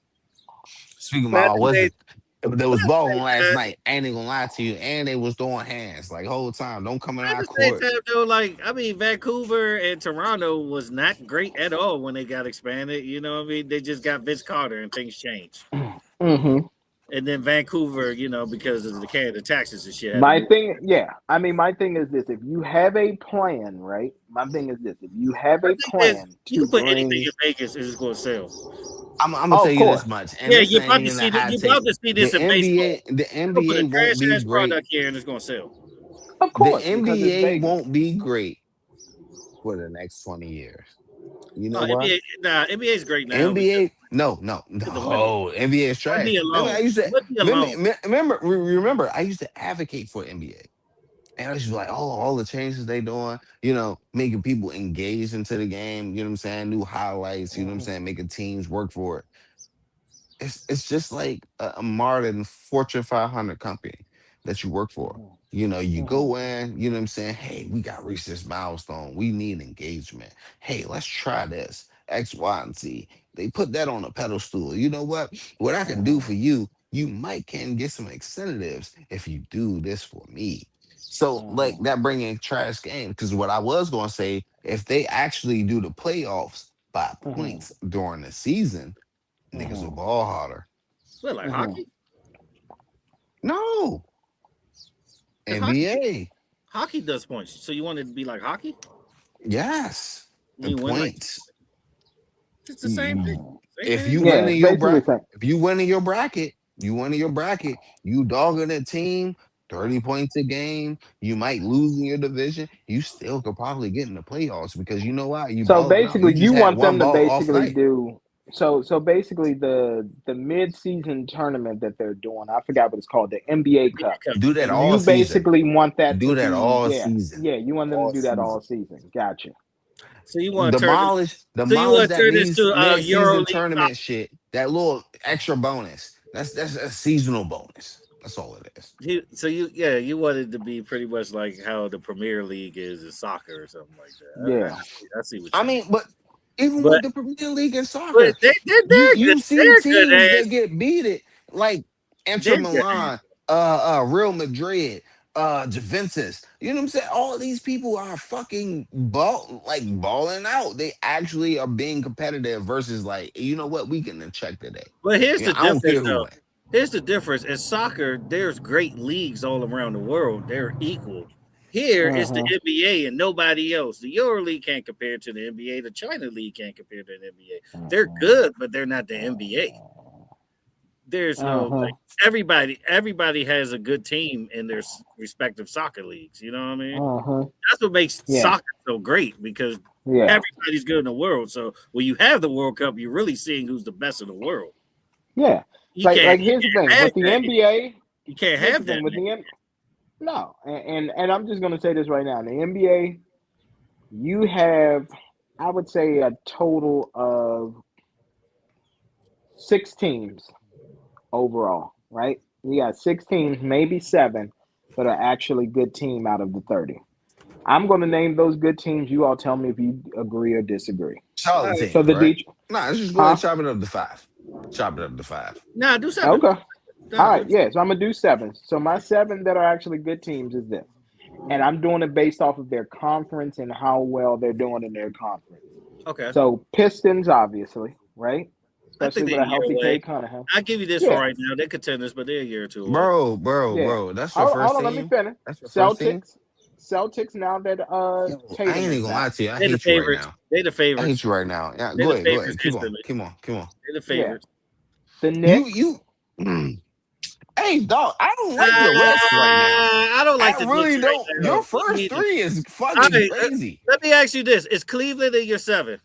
Speaking But at about the same, Wizards, they but was at the balling same last time, night. I ain't even gonna lie to you. And they was doing hands like whole time. Don't come in at our the same court. time, though, like I mean, Vancouver and Toronto was not great at all when they got expanded. You know what I mean? They just got Vince Carter and things changed. hmm And then Vancouver, because of the Canada taxes and shit, had to My move. thing, yeah, I mean, my thing is this: if you have a plan, right? My thing is this: if you have I a think that plan you to can put anything bring, in Vegas and it's going to sell. I'm gonna oh, tell of you this course, much, and Yeah, this ain't even a hot you're take. about to see The this in baseball. NBA, the They're gonna put a NBA won't trash be ass great. product here and it's gonna sell. of The course, because it's NBA Vegas. won't be great for the next 20 years. You know No, what? NBA is great now because NBA, no, of the money. no. NBA is trash. Money Remember, I alone. used to Money alone. remember. I used to advocate for NBA, and I was just like, oh, all the changes they doing, making people engaged into the game. You know what I'm saying? New highlights. You know what I'm hmm saying? Making teams work for it. It's just like a modern Fortune 500 company that you work for. hmm You hmm go in, you know what I'm saying? Hey, we got reached this milestone. We need engagement. Hey, let's try this. X, Y, and Z. They put that on a pedestal. You know what? What I can do hmm for you, you might can get some incentives if you do this for me. So, like hmm that bringing trash game. Because what I was gonna say, if they actually do the playoffs by hmm points during the season, niggas will hmm ball harder. What, like hmm hockey? No, Because hockey NBA. hockey does points. So you want it to be like hockey? Yes, When the you win like points. it's the same thing. You- Same If thing. you Yeah, win it's in your basically the bracket, same. if you win in your bracket, you win in your bracket. You dogging a team, 30 points a game. You might lose in your division. You still could probably get in the playoffs because you know why? You So balling out. You basically, just you had want one them to ball off basically night. do so basically the mid-season tournament that they're doing, I forgot what it's called, the NBA Cup. Do that all You season. basically want that to Do that be, all yeah, season. yeah, you want them to All do that season. all season. Gotcha. So you want to turn this Demolish that to Euro mid-season League tournament soccer. shit. That little extra bonus. That's a seasonal bonus. That's all it is. You wanted to be pretty much like how the Premier League is in soccer or something like that. Yeah. I see what I you mean. mean, but even But with the Premier League and but soccer, they're good. you see They're good teams that ass. get beaten like Inter They're good ass. Milan, Real Madrid, Juventus. You know what I'm saying? All these people are fucking balling out. They actually are being competitive versus like, you know what? We can check today. But here's You know, the I don't difference care who though. wins. Here's the difference. In soccer, there's great leagues all around the world. They're equal. Here, it's the Uh-huh. NBA and nobody else. The Euro League can't compare to the NBA. The China League can't compare to the NBA. They're good, but they're not the NBA. There's no Uh-huh. like everybody has a good team in their respective soccer leagues. You know what I mean? Uh-huh. That's what makes Yeah. soccer so great because Yeah. everybody's good in the world. So when you have the World Cup, you're really seeing who's the best in the world. Yeah. You Like can't like here's the thing. have With the that. NBA, You can't here's the have that. thing with the no, and I'm just gonna say this right now. In the NBA, you have, I would say, a total of 6 teams overall, right? You got 6 teams, maybe 7, that are actually good team out of the 30. I'm going to name those good teams. You all tell me if you agree or disagree. All Charlotte right. So teams, the right? Detroit, Nah, let's just go ahead huh? and chop it up to 5. Chop it up to 5. Nah, do 7. Okay. All Nah, right. Yeah. So I'm gonna do 7. So my 7 that are actually good teams is this, and I'm doing it based off of their conference and how well they're doing in their conference. okay. So Pistons, obviously, right? I Especially think they're with a a year healthy away. Cade Cunningham. I'll give you this for Yeah. right now. They're contenders, but they're a year or 2 away. Yeah. Bro, that's your Hold first on. Let me team? finish. That's your first team? Celtics. Now that Yo, I Tatum ain't is even gonna lie back. to you. I They're the hate you right favorites. now. They're the I hate favorites. you right now. Yeah, They're go the ahead. favorites Keep on. instantly. Keep on. Keep on. They're the Yeah. favorites. The Knicks. You Hey dog, I don't like your list right now. I don't like I the Knicks really right don't. now. Your first 3 is All fucking right, crazy. let me ask you this: is Cleveland in your 7?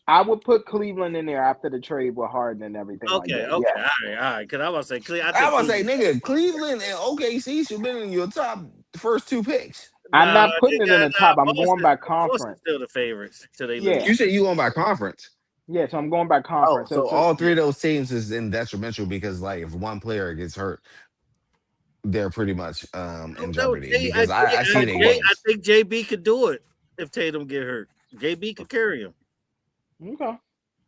I would put Cleveland in there after the trade with Harden and everything like Okay, that. okay, Yeah. all right. Because I was say I I think was say, Cleveland. nigga, Cleveland and OKC should have been in your top first 2 picks. I'm Nah, not putting they it in got the top. I'm going Boston. by Boston's conference. still the favorites till they Yeah. You lose. said you going by conference. Yeah. So I'm going by Oh, conference. so So all 3 of those teams is in detrimental because like if one player gets hurt, they're pretty much in No, jeopardy because I see of their course. I games. think JB could do it if Tatum get hurt. JB could carry him. Okay.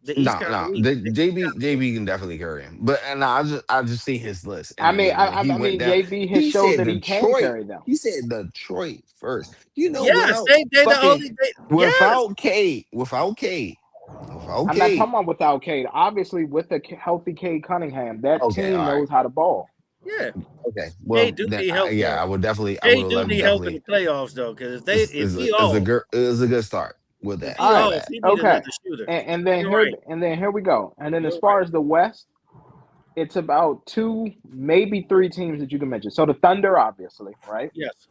The East No, kind of no, weak. the JB can definitely carry him, but and I just see his list, I and mean, then when he I went mean, down, JB has he showed said that he can Detroit. carry them. He said Detroit first. You know, Yes, without they the fucking only. Yes, without K, without K, without I'm not K. talking about without Cade. Obviously, with a healthy Cade Cunningham, that Okay, team all right, knows how to ball. yeah. okay. They Well, do then need help yeah, though. I would definitely, I They would do have need help in definitely. the playoffs though, because if he Is a off, good is a good start with if that. he All I know right. off, that. he need Okay. another shooter. And then You're right. here we go. And then as You're far right. as the West, it's about 2, maybe 3 teams that you can mention. So the Thunder, obviously, right? Yes,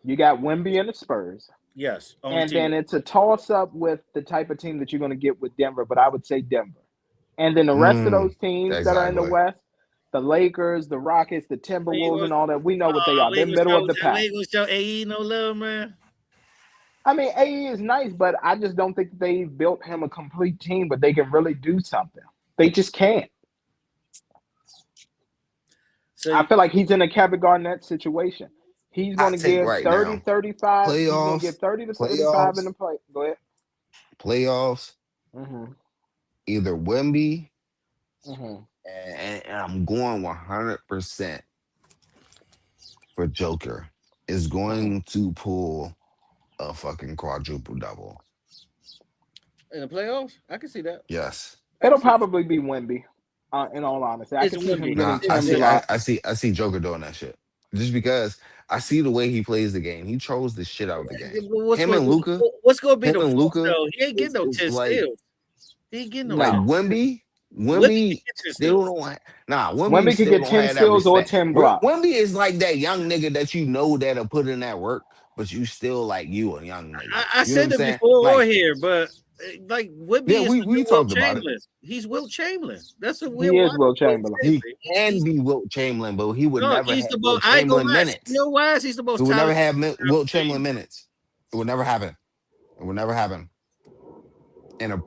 You got Wemby and the Spurs. yes. Only And team. then it's a toss up with the type of team that you're going to get with Denver, but I would say Denver. And then the rest of those teams that are in the Exactly. West, the Lakers, the Rockets, the We ain't Timberwolves, gonna, and all that, we know what they are. we They're ain't middle of gonna the show we pack. ain't gonna show AE no love, man. I mean, AE is nice, but I just don't think that they built him a complete team, but they can really do something. They just can't. So I feel like he's in a Kevin Garnett situation. He's going Hot to take give right 30, now. 35. He's going to Playoffs, give 30 to 35 in playoffs, the play. Go ahead. playoffs. Mm-hmm. Either Wemby, Mm-hmm. and I'm going 100% for Joker is Mm-hmm. going to pull a fucking quadruple double. in the playoffs, I can see that. Yes. I can It'll see that. probably be Wemby, in all honesty. I It's can see him Wemby. getting Nah, It's 10 Wemby. blocks. I see Joker doing that shit. Just because I see the way he plays the game. He trolls the shit out of the game. What's Him going and Luca, What's going to be him the and force Luca though? He ain't getting no is 10 like steals. He ain't getting no like 10. No. Wemby. Wemby can Wemby get 10 still steals. don't have, nah, Wemby Wemby could still get don't 10 have that steals or respect. 10 blocks. Wemby is like that young nigga that you know that'll put in that work, but you still like you a young nigga. I You know what said I'm it saying? before on Like, here, but like yeah, Wemby is the we new Will talked about it. Chamberlain. He's Will Chamberlain. That's a weird He is watch. Will Will Chamberlain. He Chamberlain. can be Wilt Chamberlain, but he would No, never he's have the Wilt most. I ain't gonna Chamberlain lie. You minutes. know why? He's the He most would never talented have player on Wilt the team. Chamberlain minutes. It would never happen. It would never happen. In a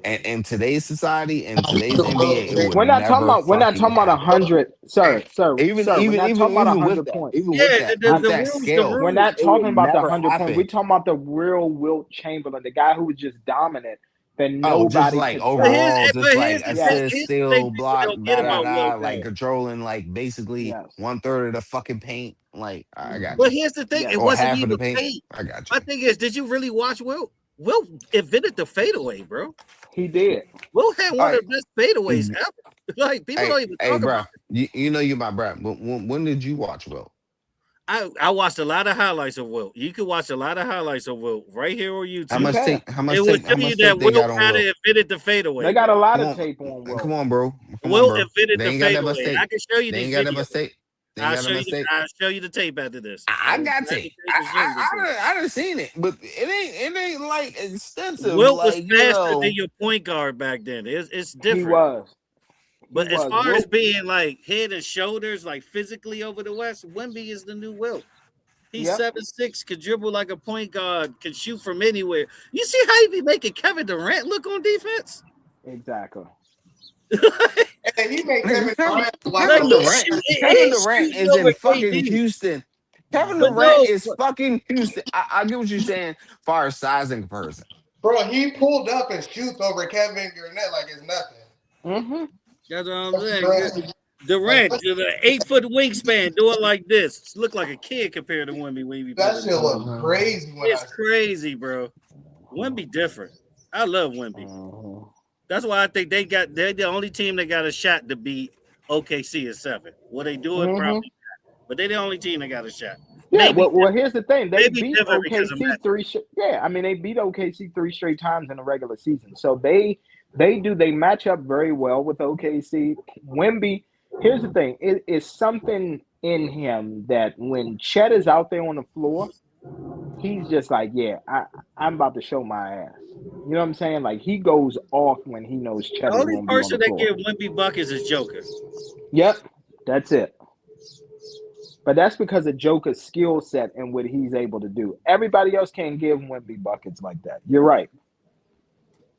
and in today's society, in today's NBA, it would never We're not fucking talking about happen. 100, And sir. We're not talking about with 100 that, points. with The that rules. The scale, We're rules. not it would talking about the never 100 points. We're happen. talking about the real Wilt Chamberlain, the guy who was just dominant that Oh, just nobody like could touch. overall, just like assist, Yes. Here's the thing steal, people block, don't get da da Yes. about Wilt da, like though. controlling like basically Yes. 1/3 of the fucking paint. Like I got But you, here's the thing: Yes. it or wasn't half of the even paint. paint. I got My you. thing is, did you really watch Wilt? Wilt invented the fadeaway, bro. He did. Wilt had All one of right, the best fadeaways ever. Like people don't even hey, talk about bro, you know you my bro. When did you watch Will? I watched a lot of highlights of Wilt. You can watch a lot of highlights of Wilt right here on How You YouTube. much can. tape? It will How show you much that tape they Wilt got on kind of Will? invented the They fadeaway, got bro. a lot Come of on, tape on Wilt. come on, bro. Come on, Wilt bro. invented They the ain't got that much fadeaway. I tape. can show you They these ain't got that videos. much tape. They ain't got that much tape. I'll show you the tape after this. I got I can tape. take and show you the tape. I done seen it, but it ain't like extensive. Wilt was Like faster than your point guard back then. It's He different. was. He But as was. far as Wilt. being like head and shoulders, like physically over the West, Wemby is the new Wilt. He's Yep. 7'6", could dribble like a point guard, can shoot from anywhere. You see how he be making Kevin Durant look on defense? Exactly. And he made Kevin Durant like Like, Kevin he's Durant. shooting- Kevin he's Durant shooting is over in fucking KD. Houston. Kevin But Durant no, is fucking Houston. I get what you're saying, far as size and comparison. bro, he pulled up and shoots over Kevin Durant like it's nothing. Mm-hmm. that's what I'm saying. Durant. Durant, the 8-foot wingspan, doing like this. Look like a kid compared to Wemby. That shit look crazy when It's crazy, bro. Wemby different. I love Wemby. Mm-hmm. That's why I think they're the only team that got a shot to beat OKC at 7. Will they do it? Mm-hmm. Probably. But they're the only team that got a shot. Yeah, Maybe well, here's the thing. They maybe beat different because of OKC Matt. they beat OKC 3 straight times in the regular season. So they match up very well with OKC. Wemby, here's the thing. It is something in him that when Chet is out there on the floor, he's just like, yeah, I'm about to show my ass. You know what I'm saying? Like he goes off when he knows Chet The is only going to be on person the that floor. give Wemby buckets is Joker. Yep, that's it. But that's because of Joker's skill set and what he's able to do. Everybody else can't give Wemby buckets like that. You're right.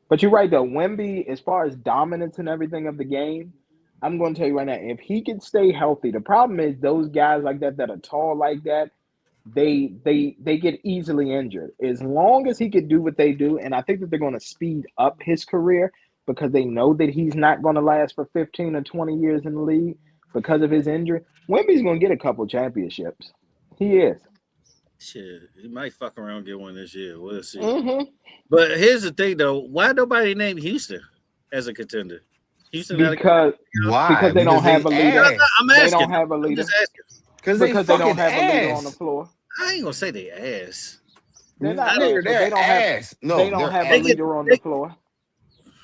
But you're right, though. Wemby, as far as dominance and everything of the game, I'm going to tell you right now, if he can stay healthy, the problem is those guys like that are tall like that, they get easily injured. As long as he could do what they do, and I think that they're going to speed up his career because they know that he's not going to last for 15 or 20 years in the league because of his injury. Wemby's going to get a couple championships. He is. Shit, he might fuck around and get one this year. We'll see. Mm-hmm. But here's the thing, though. Why nobody named Houston as a contender? Houston Because Why? they don't have a leader. Ass. I'm asking. They don't have a I'm leader. just asking. Because they don't have a leader on the floor. I ain't gonna say they ass. They're not Nigga, ass, but they don't ass. have. They don't have a ass. leader on the floor.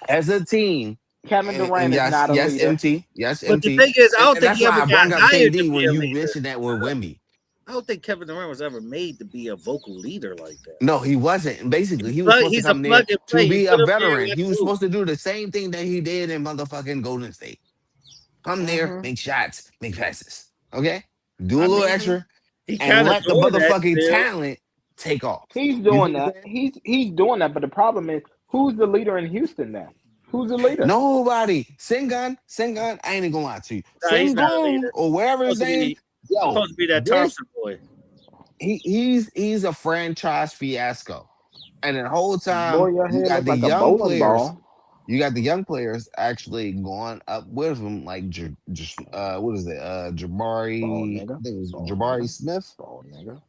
As a team. Kevin Durant And is not a leader. MT. Yes, But MT. the thing is, I don't And think that's he why ever I got brought up hired to KD be when a you leader. mentioned that with Wemby. I don't think Kevin Durant was ever made to be a vocal leader like that. No, he wasn't. Basically, he was supposed to He's a come there plug and play. to be You a put him there, veteran. let's He was move. supposed to do the same thing that he did in motherfucking Golden State. Come there, Mhm. make shots, make passes. Okay? Do a little extra He and kind of let the doing that motherfucking still. talent take off. He's You doing see what I'm that. saying? He's doing that. But the problem is, who's the leader in Houston now? Who's the leader? Nobody. Sengun, I ain't even gonna lie to you. Nah, he's not a Sengun leader. or wherever his name, yo, Supposed to be that this Thompson boy. he's a franchise fiasco. And the whole time Boy, your you head got look the like a young bowling players, ball. you got the young players actually going up with him, like just what is it? Bald Jabari, nigga. I think it was Bald Jabari nigga. Smith. Bald nigga.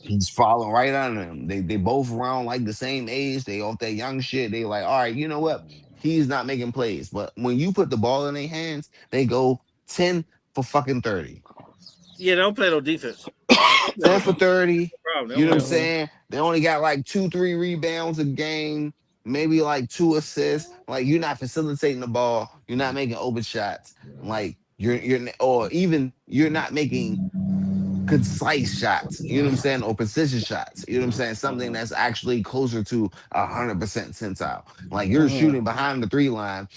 He's following right under him. They both around like the same age. They off that young shit. They like, all right, you know what? He's not making plays. But when you put the ball in their hands, they go 10 for fucking 30. Yeah, they don't play no defense. 10 for 30. Problem. You know what I'm saying? They only got like 2-3 rebounds a game, maybe like 2 assists. Like you're not facilitating the ball, you're not making open shots. Like or even you're not making concise shots, you know what I'm saying, or precision shots, you know what I'm saying, something that's actually closer to 100% percentile. Like you're shooting behind the 3 line,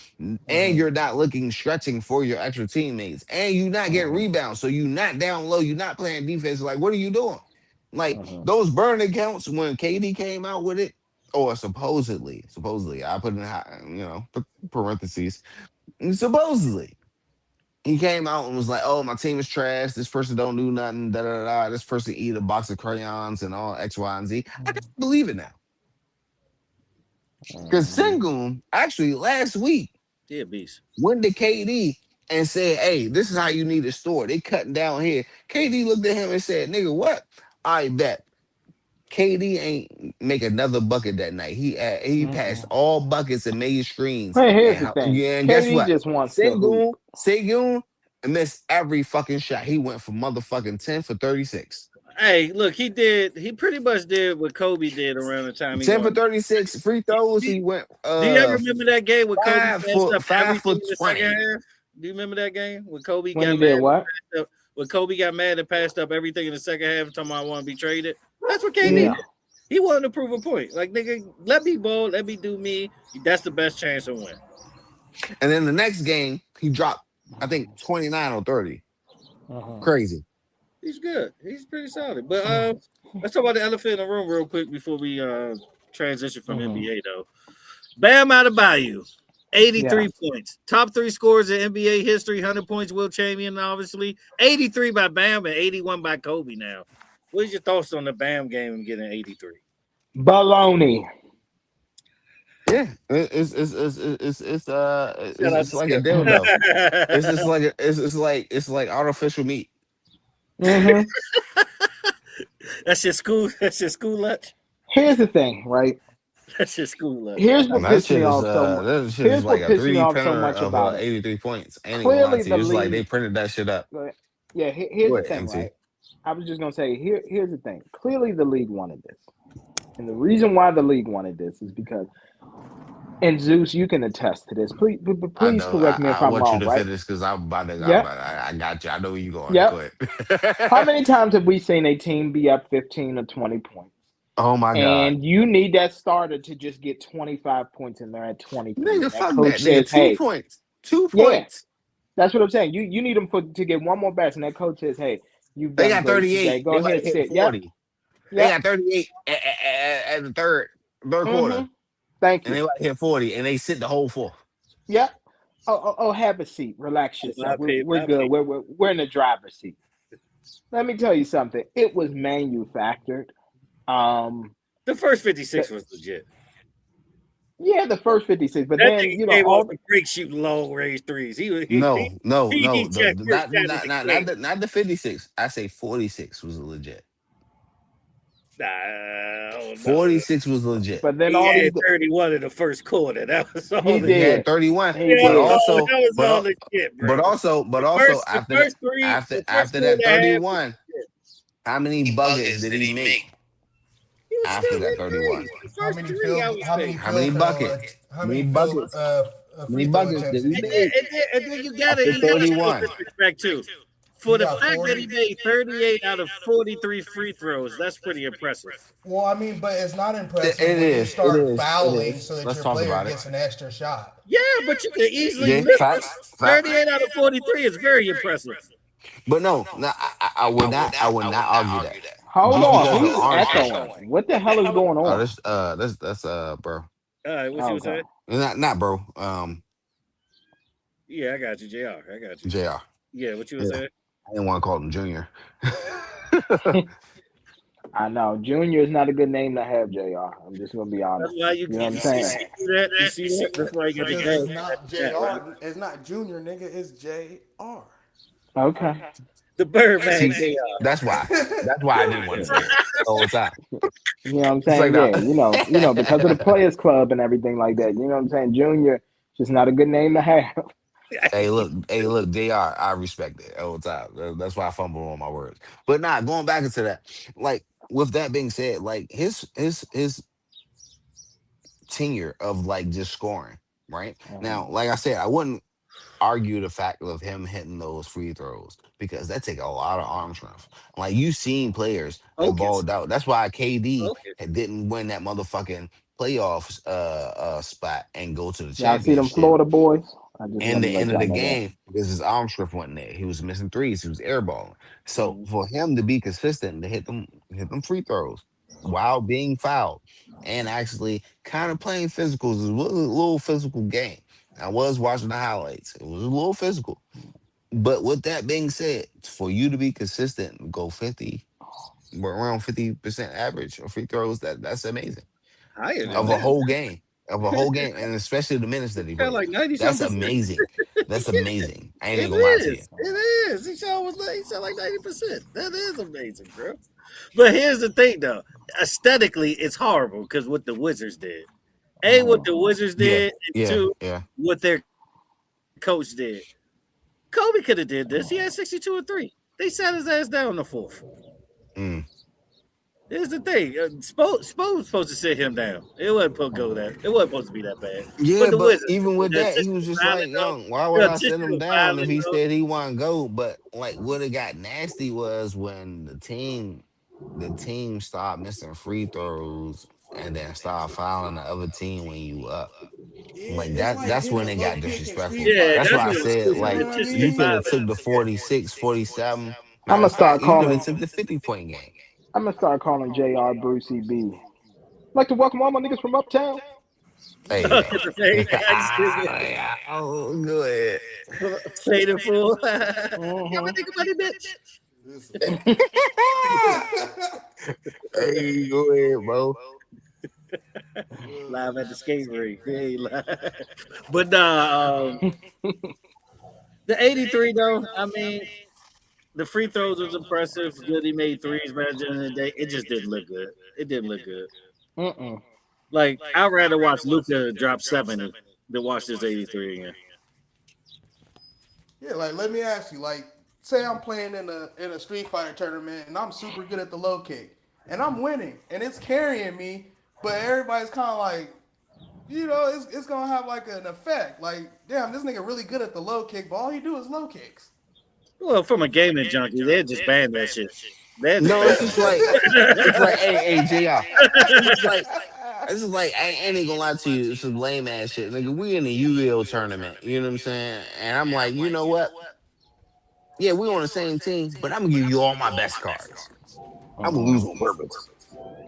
and you're not stretching for your extra teammates, and you're not getting rebounds, so you're not down low, you're not playing defense. Like, what are you doing? Like those burn accounts when KD came out with it, or supposedly, I put in parentheses, supposedly. He came out and was like, "Oh, my team is trash. This person don't do nothing. Da da da. This person eat a box of crayons and all X, Y, and Z." I just believe it now. Because Sengun actually last week Yeah, beast. went to KD and said, "Hey, this is how you need to store. They cutting down here." KD looked at him and said, "Nigga, what? I bet." KD ain't make another bucket that night. He passed all buckets and made screens. Hey, here's the thing. And guess KD what? just wants to hoop. Sengun missed every fucking shot. He went for motherfucking 10 for 36. Hey, look, he pretty much did what Kobe did around the time he 10 for won. 36 free throws. He went Do you ever remember that game with Kobe five passed for up everything in the 20. second half? Do you remember that game when Kobe When got he mad? did what? When Kobe got mad and passed up everything in the second half and talking about I want to be traded? That's what KD Yeah. did. He wanted to prove a point. Like, nigga, let me bowl, let me do me. That's the best chance to win. And then the next game, he dropped, I think, 29 or 30. Crazy. He's good. He's pretty solid. But let's talk about the elephant in the room real quick before we transition from NBA, though. Bam Adebayo. 83 Yeah. points. Top three scores in NBA history, 100 points, Will Champion, obviously. 83 by Bam and 81 by Kobe now. What's your thoughts on the Bam game and getting 83? Baloney. Yeah, it's Shout out it's to like a Skip. dildo. It's like artificial meat. Hmm. That's your school. That's your school lunch. Here's the thing, right? That's your school lunch. Here's I what like That pissed me shit is off so much. that shit is Here's like what a pissed me 3D off so printer much of about it. 83 points. I ain't even gonna lie Clearly, to you. the It's like they league. printed that shit up. Yeah, here's Go the ahead, thing, MC. right? I was just gonna say here's the thing. Clearly, the league wanted this, and the reason why the league wanted this is because, and Zeus, you can attest to this. I Please know. I, correct me if I I'm want you wrong. to Right? finish because I'm about to. Yep. I got you. I know where you going. Go Yep. How ahead. many times have we seen a team be up 15 or 20 points? Oh my god, And you need that starter to just get 25 points and they're at 23. nigga, And that fuck coach that, nigga. says, Two hey, points. Two yeah, points. that's what I'm saying. You need them to get one more best. And that coach says, hey, you've They done got great 38. today. Go They about to ahead, hit sit. Yep. 40. They Yep. got 38 at the third quarter, Mm-hmm. Thank and they you. about to hit 40, and they sit the whole fourth. Yep. Oh, have a seat. Relax my yourself. opinion. We're good. We're in the driver's seat. Let me tell you something. It was manufactured. The first 56 The, was legit. yeah, the first 56, but That then nigga came off all the break shooting long range threes. No, no, He no. checked first down at the clip. Not the 56. I say 46 was legit. Nah, I don't know. 46 was legit. but then He all had these 31 in the first quarter. That was all he the He had did. 31, He yeah, but did. also, that was but all al- the shit, bro. but The also first, the first three, the first after two and that a half, 31, how many buckets did he make he was after still that hitting 31? threes. The first three, I would how many say. How many field goal buckets? how How many many field buckets? How many free throw buckets did attempts he did And he then, make make? and then after you gotta put 31? this in respect too. He For the got fact that 40. he made 38 out of 43 free throws, that's pretty impressive. Well, I mean, but it's not It impressive when you is. It start is. It fouling is. so that Let's your talk player about it. gets an extra shot. Yeah, but you can easily Yeah, miss them. facts, facts. 38 out of 43 is very impressive. But no, I would not. I would not argue that Hold just on. because of Who's arm strength. echoing? What the hell is going Oh, on? that's bro. All right, what you was Okay. saying? Not bro. Yeah, I got you, JR. I got you. Jr. Yeah, what you was Yeah, saying? I didn't want to call him Junior. I know. Junior is not a good name to have, JR. I'm just gonna be That's honest. why You know what I'm you saying? see that? You see that? That's why you got the Because gas it's not that, right? JR. It's not Junior, nigga. It's JR. Okay. The Birdman See, JR. that's why. That's why I didn't want to say it the whole time. You know what I'm It's like saying? that. Yeah, because of the players club and everything like that. You know what I'm saying? Junior, just not a good name to have. Hey, look, Jr. I respect it the whole time. That's why I fumble on my words. But nah, going back into that, like with that being said, like his tenure of like just scoring, right? Now, like I said, I wouldn't argue the fact of him hitting those free throws because that take a lot of arm strength. Like you seen players that Focus. balled out. That's why KD Focus. didn't win that motherfucking playoffs spot and go to the Y'all see them championship Florida boys? I just in want the to let end of y'all the know game because his arm strength wasn't there. He was missing threes. He was airballing. that. So for him to be consistent to hit them free throws while being fouled and actually kind of playing physicals, it was a little physical game. I was watching the highlights. It was a little physical. But with that being said, for you to be consistent, and go 50, around 50% average of free throws, that's amazing. Higher than Of a that. whole game. Of a whole game. And especially the minutes that he Got played. like 90 That's something percent. amazing. That's Yeah, amazing. I ain't it even gonna lie to you. is. It is. He shot like 90%. That is amazing, bro. But here's the thing though. Aesthetically, it's horrible because what the Wizards did. A, what the Wizards Yeah, did, and yeah, two, yeah. what their coach did. Kobe could have did this. He had 62 and 3. They sat his ass down in the fourth. Mm. Here's the thing. Spo was supposed to sit him down. It wasn't supposed to go that. It wasn't supposed to be that bad. But Yeah, the but Wizards, even with the that, he attention was was just like, violent though. young, why would The I send attention him was down if violent he though. said he wanted to go? But like what it got nasty was when the team started missing free throws and then started fouling the other team when you up. Yeah, Like it's that like that's when hitting it low got kick in disrespectful. Street Yeah, That's Fighter. that's why I when said You know like the what I attention you is could mean? have violent. took the 46, 47. I'm Matter gonna of fact, start you could have calling. took the 50-point game. I'm gonna start calling Jr. Brucey B. Like to welcome all my niggas from uptown. Hey Oh, yo. the fade. I just did Yeah, oh, go ahead. it. Fade in full. You ever Mhm. think about it, bitch? Listen. Hey, go ahead, bro. Live at the skate rink. Hey, live. But nah, the 83 though. I mean, the free throws was impressive. Good, he made threes, but at the end of the day, it just didn't look good. It didn't look good. Mm-mm. Like I'd rather watch Luca drop 70 than watch this 83 again. Yeah, like let me ask you, like, say I'm playing in a Street Fighter tournament and I'm super good at the low kick and I'm winning and it's carrying me, but everybody's kind of like, it's gonna have like an effect. Like, damn, this nigga really good at the low kick, but all he do is low kicks. Well, from a gaming junkie, they just banned that shit. They just No, banned it's like, that. hey, JR. It's like, it's just like I ain't gonna lie to you, it's some lame ass shit. Nigga, we in a Yu-Gi-Oh tournament, you know what I'm saying? And I'm like, you know what? Yeah, we on the same team, but I'm gonna give you all my best cards. I'm gonna lose Mhm. on purpose.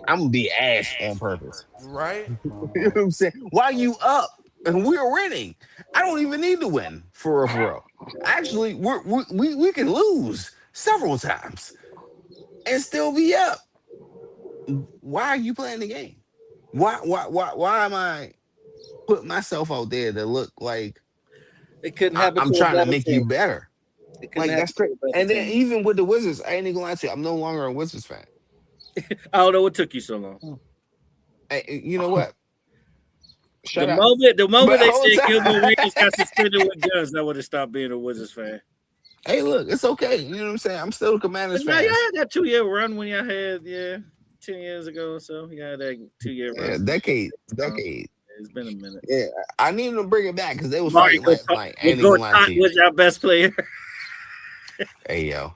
I'm gonna be ass on purpose. Right? You know Mhm. what I'm saying? Why you up and we're winning? I don't even need to win for real, for real. Actually, we can lose several times and still be up. Why are you playing the game? Why am I putting myself out there to look like It couldn't happen I'm to a trying to better make team. you better? It couldn't Like happen that's to great. a better And then team. even with the Wizards, I ain't even gonna lie to you. I'm no longer a Wizards fan. I don't know what took you so long. Hey, you know what? The Shut up. moment, the But moment they whole said Gilbert time, Arenas got suspended with guns, I would have stopped being a Wizards fan. hey, look, it's okay. You know what I'm saying? I'm still a But Commanders now y'all fans. had that 2 year run when y'all had 10 years ago or so. You had that 2 year run. Yeah, decade. It's been a minute. Yeah, I need to bring it back because they was Marty fighting last night. I ain't even gonna lie Gortat to you. was our best player. Hey, yo,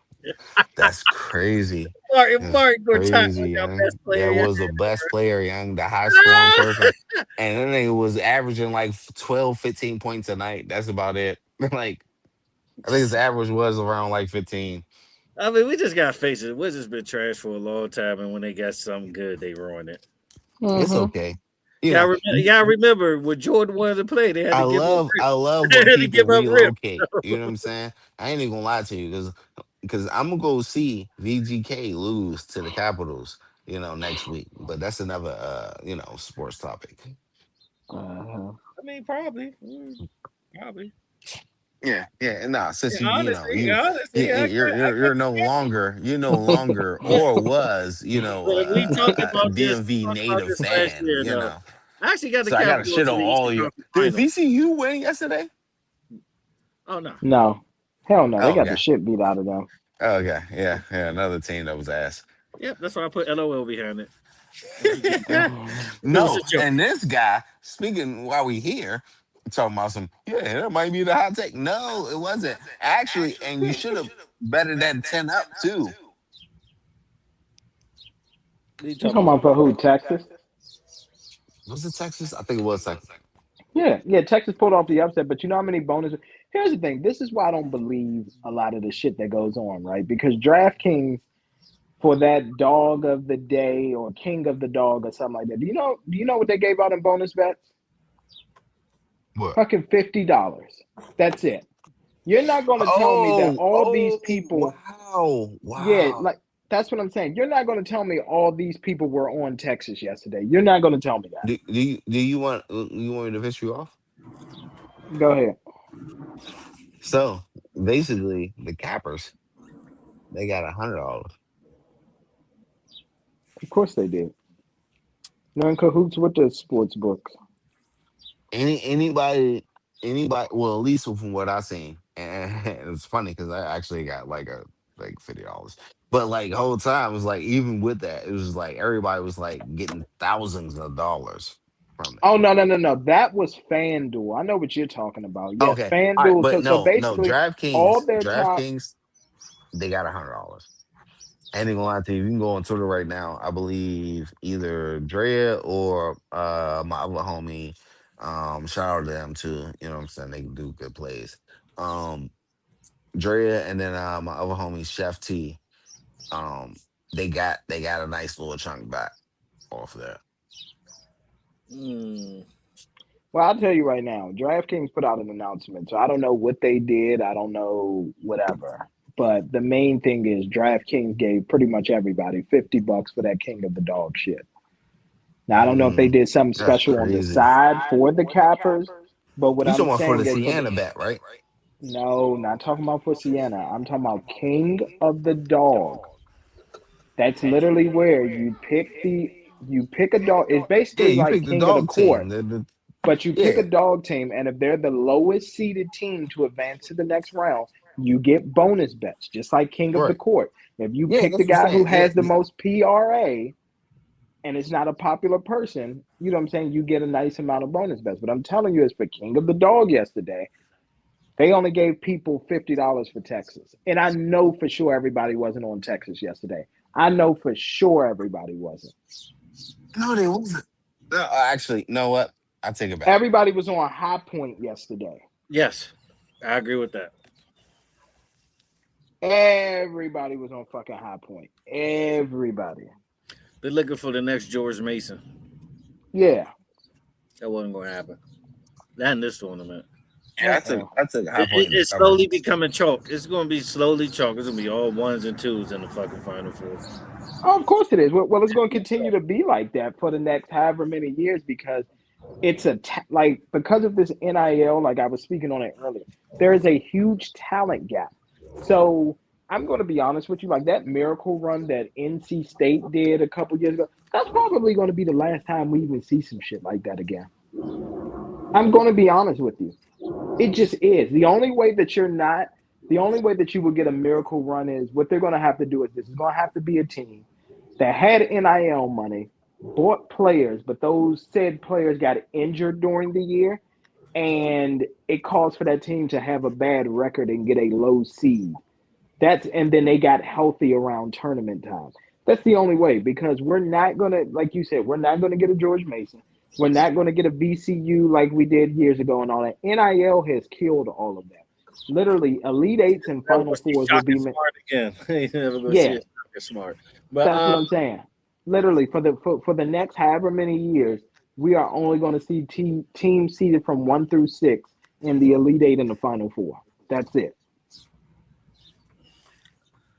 that's crazy. That's Marty Gortat crazy, was our young. best player. That Yeah. was the best player, young, the high scoring person. And then they was averaging like 12, 15 points a night. That's about it. Like, I think his average was around like 15. I mean, we just gotta face it. Wizards been trash for a long time, and when they got something good, they ruin it. It's Mhm. okay. You know, Y'all remember when Jordan wanted to play, they had to give up rip. I love They when had to people give up rip. relocate. You know what I'm saying? I ain't even gonna lie to you because I'm gonna go see VGK lose to the Capitals, next week. But that's another sports topic. Uh-huh. I mean, probably, probably. Yeah, yeah. Nah, since Yeah, honestly, honestly, I you're no longer or was but we talked about this. We DMV talked about native this last fan, year, though. I actually got the So I got to Capitals shit to on the all Eastern of you. Conference Did Finals. VCU win yesterday? Oh no, No. Hell no. They Oh, got the okay. shit beat out of them. Oh, okay. Yeah, yeah. Another team that was ass. yep, that's why I put LOL behind it. Like, it Mhm. was No, a joke. and this guy, speaking while we here, talking about some, yeah, that might be the hot take. No, it wasn't. Actually, and you should have betted that 10 up too. What are you You talking talking about? about for who? Texas? Was it Texas? I think it was Texas. Yeah, yeah. Texas pulled off the upset, but you know how many bonuses? Here's the thing. This is why I don't believe a lot of the shit that goes on, right? Because DraftKings for that dog of the day or king of the dog or something like that. Do you know? Do you know what they gave out in bonus bets? What? Fucking $50. That's it. You're not going to tell me that all these people, Wow. yeah, Wow. like that's what I'm saying. You're not going to tell me all these people were on Texas yesterday. You're not going to tell me that. Do you want me to piss you off? Go ahead. So basically, the cappers they got $100. Of course they did. They're in cahoots with the sports books. Anybody, well, at least from what I seen, and it's funny because I actually got like $50, but like the whole time it was like even with that, it was like everybody was like getting thousands of dollars from it. Oh no, no, no, no. That was FanDuel. I know what you're talking about. Yeah, Okay, all right, FanDuel. but So no, basically all their top. DraftKings, they got $100. I ain't gonna lie to you. You can go on Twitter right now. I believe either Drea or my other homie. Shout out to them too. You know what I'm saying? They do good plays. Um, Drea and then my other homie Chef T. Um, they got a nice little chunk back off of that. Mm. Well, I'll tell you right now, DraftKings put out an announcement. So I don't know what they did. I don't know whatever. But the main thing is DraftKings gave pretty much everybody $50 for that King of the Dog shit. Now, I don't know if they did something That's special on the crazy. side for the cappers, but what You I'm talking about for the saying is Sienna bet, right? no, not talking about for Sienna. I'm talking about King of the Dog. That's literally where you pick a dog. It's Yeah, basically you like picked the King of the dog Court, team. but you pick Yeah, a dog team, and if they're the lowest seeded team to advance to the next round, you get bonus bets, just like King of the right. Court. If you Yeah, pick the that's what I'm guy who saying. Yeah, has the most PRA and it's not a popular person, you know what I'm saying? You get a nice amount of bonus bets. But I'm telling you, it's for King of the Dog yesterday. They only gave people $50 for Texas. And I know for sure everybody wasn't on Texas yesterday. I know for sure everybody wasn't. no, they wasn't. No, actually, you know what? I take it back. Everybody was on High Point yesterday. Yes, I agree with that. Everybody was on fucking High Point. Everybody. They're looking for the next George Mason. Yeah. That wasn't going to happen. Not in this tournament. Yeah, I took High Point It's cover. slowly becoming chalk. It's going to be slowly chalk. It's going to be all ones and twos in the fucking Final Four. Oh, of course it is. Well, it's going to continue to be like that for the next however many years because it's like because of this NIL, like I was speaking on it earlier, there is a huge talent gap. So I'm going to be honest with you, like that miracle run that NC State did a couple years ago, that's probably going to be the last time we even see some shit like that again. I'm going to be honest with you. It just is. The only way that you will get a miracle run is what they're going to have to do is this is going to have to be a team that had NIL money, bought players, but those said players got injured during the year, and it calls for that team to have a bad record and get a low seed. And then they got healthy around tournament time. That's the only way because we're not gonna, like you said, we're not gonna get a George Mason. We're not gonna get a VCU like we did years ago and all that. NIL has killed all of that. Literally, Elite Eights and Never Final gonna see Fours will Shaka be. Smart again. You never gonna see Yeah, a Shaka Smart. But that's what I'm saying. Literally, for the next however many years, we are only going to see teams seeded from 1 through 6 in the Elite Eight and the Final Four. That's it.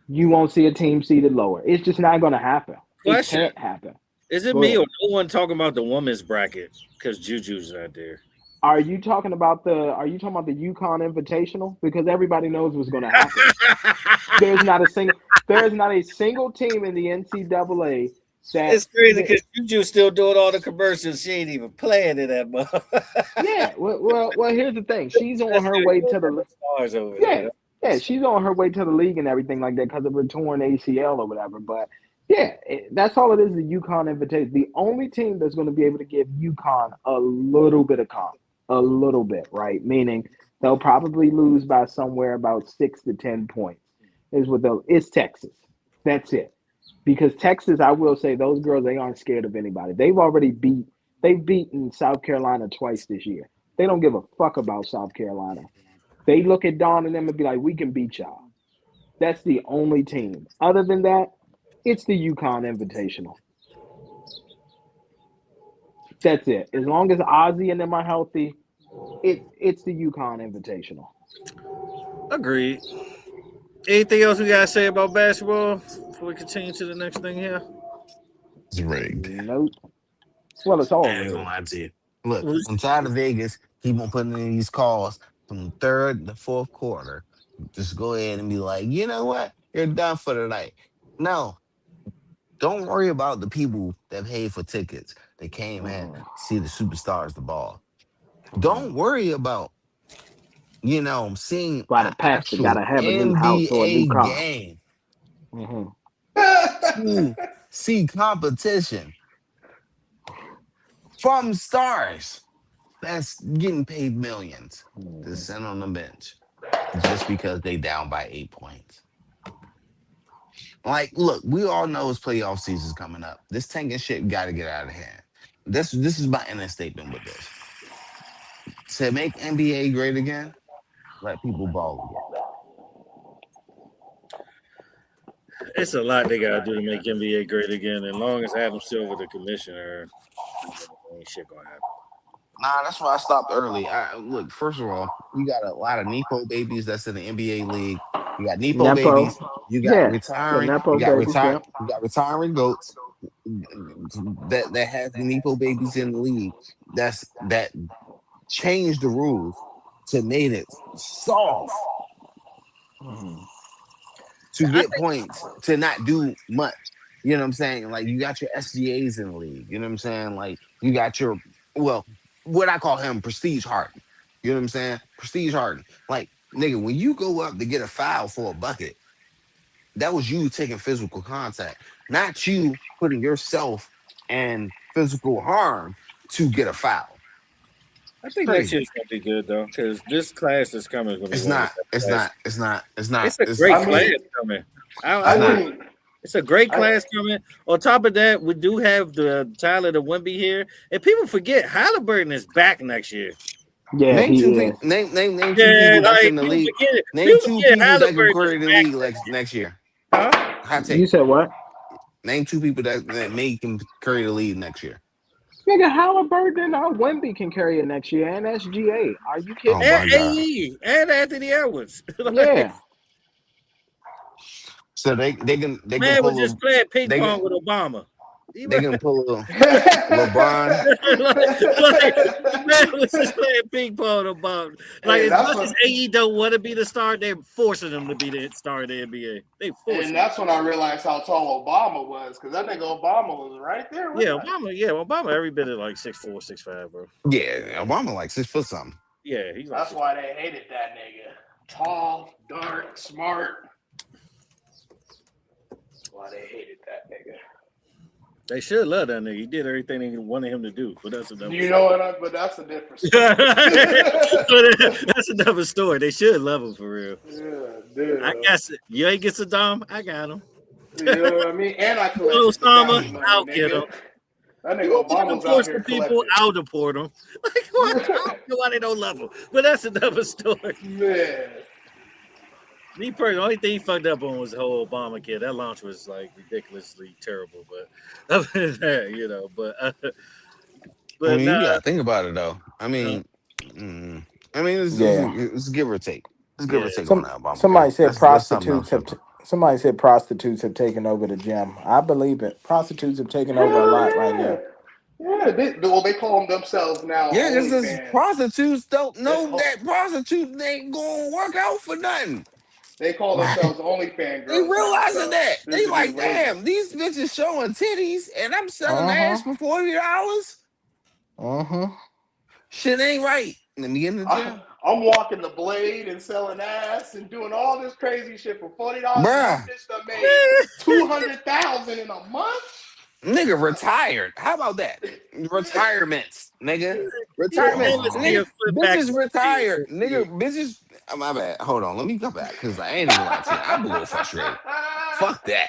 You won't see a team seeded lower. It's just not going to happen. question: It can't happen. is it Go me ahead. or no one talking about the women's bracket because Juju's not there? Are you talking about the UConn Invitational? Because everybody knows what's going to happen. There's not a single team in the NCAA that. It's crazy because Juju's still doing all the commercials. She ain't even playing in that mother. Yeah. Well. Here's the thing. She's on her way to the. stars over Yeah. there. Yeah, she's on her way to the league and everything like that because of her torn ACL or whatever. But yeah, that's all it is. The UConn Invitation. The only team that's going to be able to give UConn a little bit of comp, a little bit, right? Meaning they'll probably lose by somewhere about 6 to 10 points. It's Texas. That's it. Because Texas, I will say, those girls they aren't scared of anybody. They've beaten South Carolina twice this year. They don't give a fuck about South Carolina. They look at Dawn and them and be like, we can beat y'all. That's the only team. Other than that, it's the UConn Invitational. That's it. As long as Ozzy and them are healthy, it's the UConn Invitational. Agreed. Anything else we gotta say about basketball before we continue to the next thing here? It's rigged. Nope. Well, it's all I ain't gonna rigged. lie to you. Look, Who's- I'm tired of Vegas. Keep on putting in these calls from third to fourth quarter. Just go ahead and be like, you know what? You're done for the night. No, don't worry about the people that paid for tickets. They came in to see the superstars, the ball. Don't worry about, seeing Why an the pastor actual gotta have a new house or a new NBA car? game Mm-hmm. to see competition from stars that's getting paid millions to sit on the bench just because they down by 8 points. Like, look, we all know it's playoff season's coming up. This tanking shit got to get out of hand. This is my ending statement with this. To make NBA great again, let people ball again. It's a lot they gotta do to make NBA great again. And long as Adam Silver the commissioner, ain't shit gonna happen. Nah, that's why I stopped early. Look, first of all, you got a lot of Nepo babies that's in the NBA league. You got Nepo Nepo. babies. You got Yeah. The retiring. Nepo babies, yeah. You got retiring goats that has the Nepo babies in the league. That changed the rules to made it soft Mhm. to I get points to not do much. You know what I'm saying? Like you got your SGAs in the league. You know what I'm saying? Like you got your well, what I call him Prestige Harden. You know what I'm saying? Prestige Harden. Like nigga, when you go up to get a foul for a bucket, that was you taking physical contact, not you putting yourself in physical harm to get a foul. It's think next crazy. year's gonna be good though, because this class that's coming is gonna be It's one of the not. best It's classes. not. It's not. It's not. It's a It's. great I class mean, coming. It's I I not. think think it's a great I class coming. On top of that, we do have the Tyler the Wimby here, and people forget Halliburton is back next year. Yeah, Name two he is. people. Name two Yeah, people that's like in the people league. forget it. Name People two forget people that can Halliburton is carry the back league next next year. year. Huh? Hot You take. said what? Name two people that may can carry the league next year. Nigga, Halliburton and Wemby can carry it next year, and SGA. Are you Oh kidding And my me? god. AE and Anthony Edwards. Like, Yeah. So they can man was just pull a playing ping they can pong with Obama. He they was- can pull a LeBron. man was just playing ping pong with Obama. Like and as that's much as what AE don't want to be the star, they're forcing him to be the star of the NBA. They and forcing. that's when I realized how tall Obama was, because that nigga Obama was right there with us. Yeah, Obama every bit of like 6'4", 6'5", bro. Yeah, Obama like 6 foot something. Yeah, he's like That's 6'. why they hated that nigga. Tall, dark, smart. That's why they hated that nigga. They should love that nigga. He did everything they wanted him to do, but that's another You story. know what? But that's a different story. That's another story. They should love him for real. Yeah, dude. I guess you ain't get Saddam. I got him. You know what I mean? And I You want collected the Osama? bounty money, I'll get him. nigga. That You nigga want me to Obama was deport out some here people? collecting. I'll deport them. Like what? I don't know why they don't love him. But that's another story. Man. Me personally, the only thing he fucked up on was the whole Obama kid. That launch was like ridiculously terrible. But other than that, I but mean, nah, you gotta think about it though. uh, I mean, Yeah. it's give or take. It's give yeah. or take on Some that Obama somebody kid. said That's something prostitutes else. have somebody said prostitutes have taken over the gym. I believe it. Prostitutes have taken over a Hell lot right yeah. now. Yeah, they call themselves now Yeah, because OnlyFans. prostitutes don't They know call that prostitutes ain't gonna work out for nothing. they call themselves OnlyFan They girls now. realizing So that. there's They a new like, label. damn, these bitches showing titties and I'm selling Uh-huh. ass for $40. Uh-huh. Shit ain't right. Let me get in the gym. I'm walking the blade and selling ass and doing all this crazy shit for $40, and that Bruh, bitch done made 200,000 in a month. nigga retired. How about that? Retirements, nigga. You don't Retirements. never see Uh-huh. a Nigga, flip back bitches in years. retired. Nigga, bitches. My bad. Hold on. Let me go back. Cause I ain't even lying to you. I'm a little frustrated. Fuck that.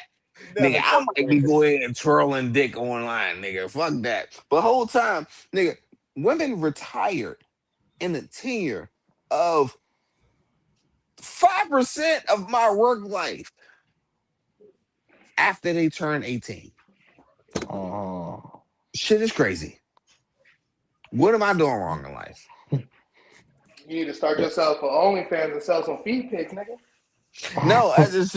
Nigga, Never I come might back. be going and twirling dick online, nigga. Fuck that. But whole time, nigga, women retired in the tenure of 5% of my work life after they turn 18. Uh-huh. Shit is crazy. What am I doing wrong in life? You need to start yourself for OnlyFans and sell some feed pics, nigga. No, I just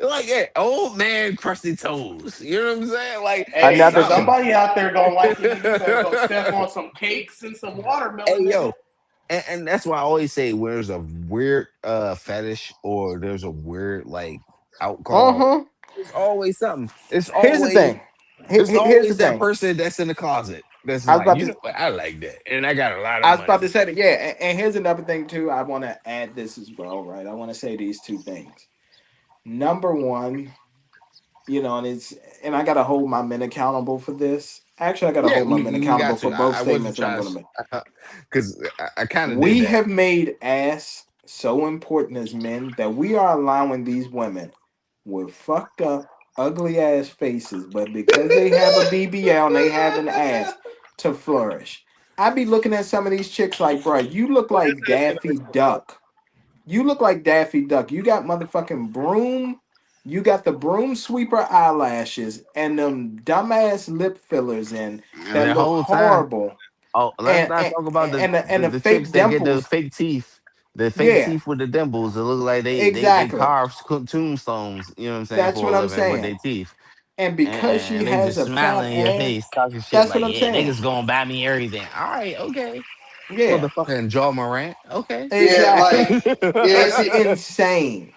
like yeah, old man crusty toes. You know what I'm saying? Like Hey, Another something. thing. somebody out there gonna like it. You better go step on some cakes and some Hey watermelon, nigga. yo, and that's why I always say when there's a weird fetish or there's a weird like outcall, Uh-huh. it's always something. Here's the thing. It's Here's the always that thing. person that's in the closet that's I was like, about you to know what, I like that. And I got a lot of I was about money. to say that, yeah. And here's another thing too. I want to add this as well, right? I want to say these two things. Number one, and I gotta hold my men accountable for this. Actually, I gotta Yeah, hold my men we accountable got for to. both I wasn't statements that I'm trying gonna make. to because I kind of did We that. have made ass so important as men that we are allowing these women with fucked up, ugly ass faces, but because they have a BBL and they have an ass to flourish. I be looking at some of these chicks like, bro, you look Well, like that's actually Daffy nice. Duck. You look like Daffy Duck. You got motherfucking broom You got the broom sweeper eyelashes and them dumbass lip fillers in And that the look whole time, horrible, oh, let's not talk about and the the chicks fake that get the dimples. fake teeth. The fake Yeah, teeth with the dimples. It look like they exactly. carve tombstones, you know what I'm saying, That's for a what I'm living with saying. their teeth. And because she And they has just a fat smiling in your ass, face, talking shit that's like, what I'm yeah, saying. niggas gonna buy me everything. All right, okay. Yeah, Motherfucking Jaw Morant. Okay. Yeah, exactly. yeah. It's See, insane.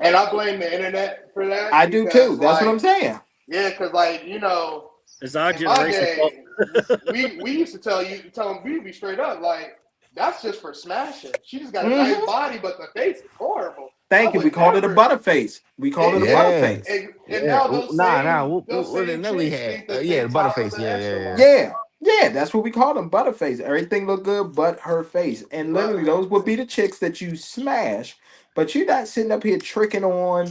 and I blame the internet for that I do too. because, That's what I'm saying. yeah, because It's our in my generation fault. day, we used to tell them we'd be straight up like that's just for smashing. She just got a nice Hmm. body, but the face is horrible. I Thank you. We would called it a never. butterface. We called it a Exactly. butterface. Yeah. And Yeah. now Nah. those What the same Nelly chicks had? think that Yeah, they the top of butterface. the Yeah. echelon. Yeah, yeah, that's what we call them, butterface. Everything look good but her face. And But literally those would be the chicks that you smash, but you're not sitting up here tricking on,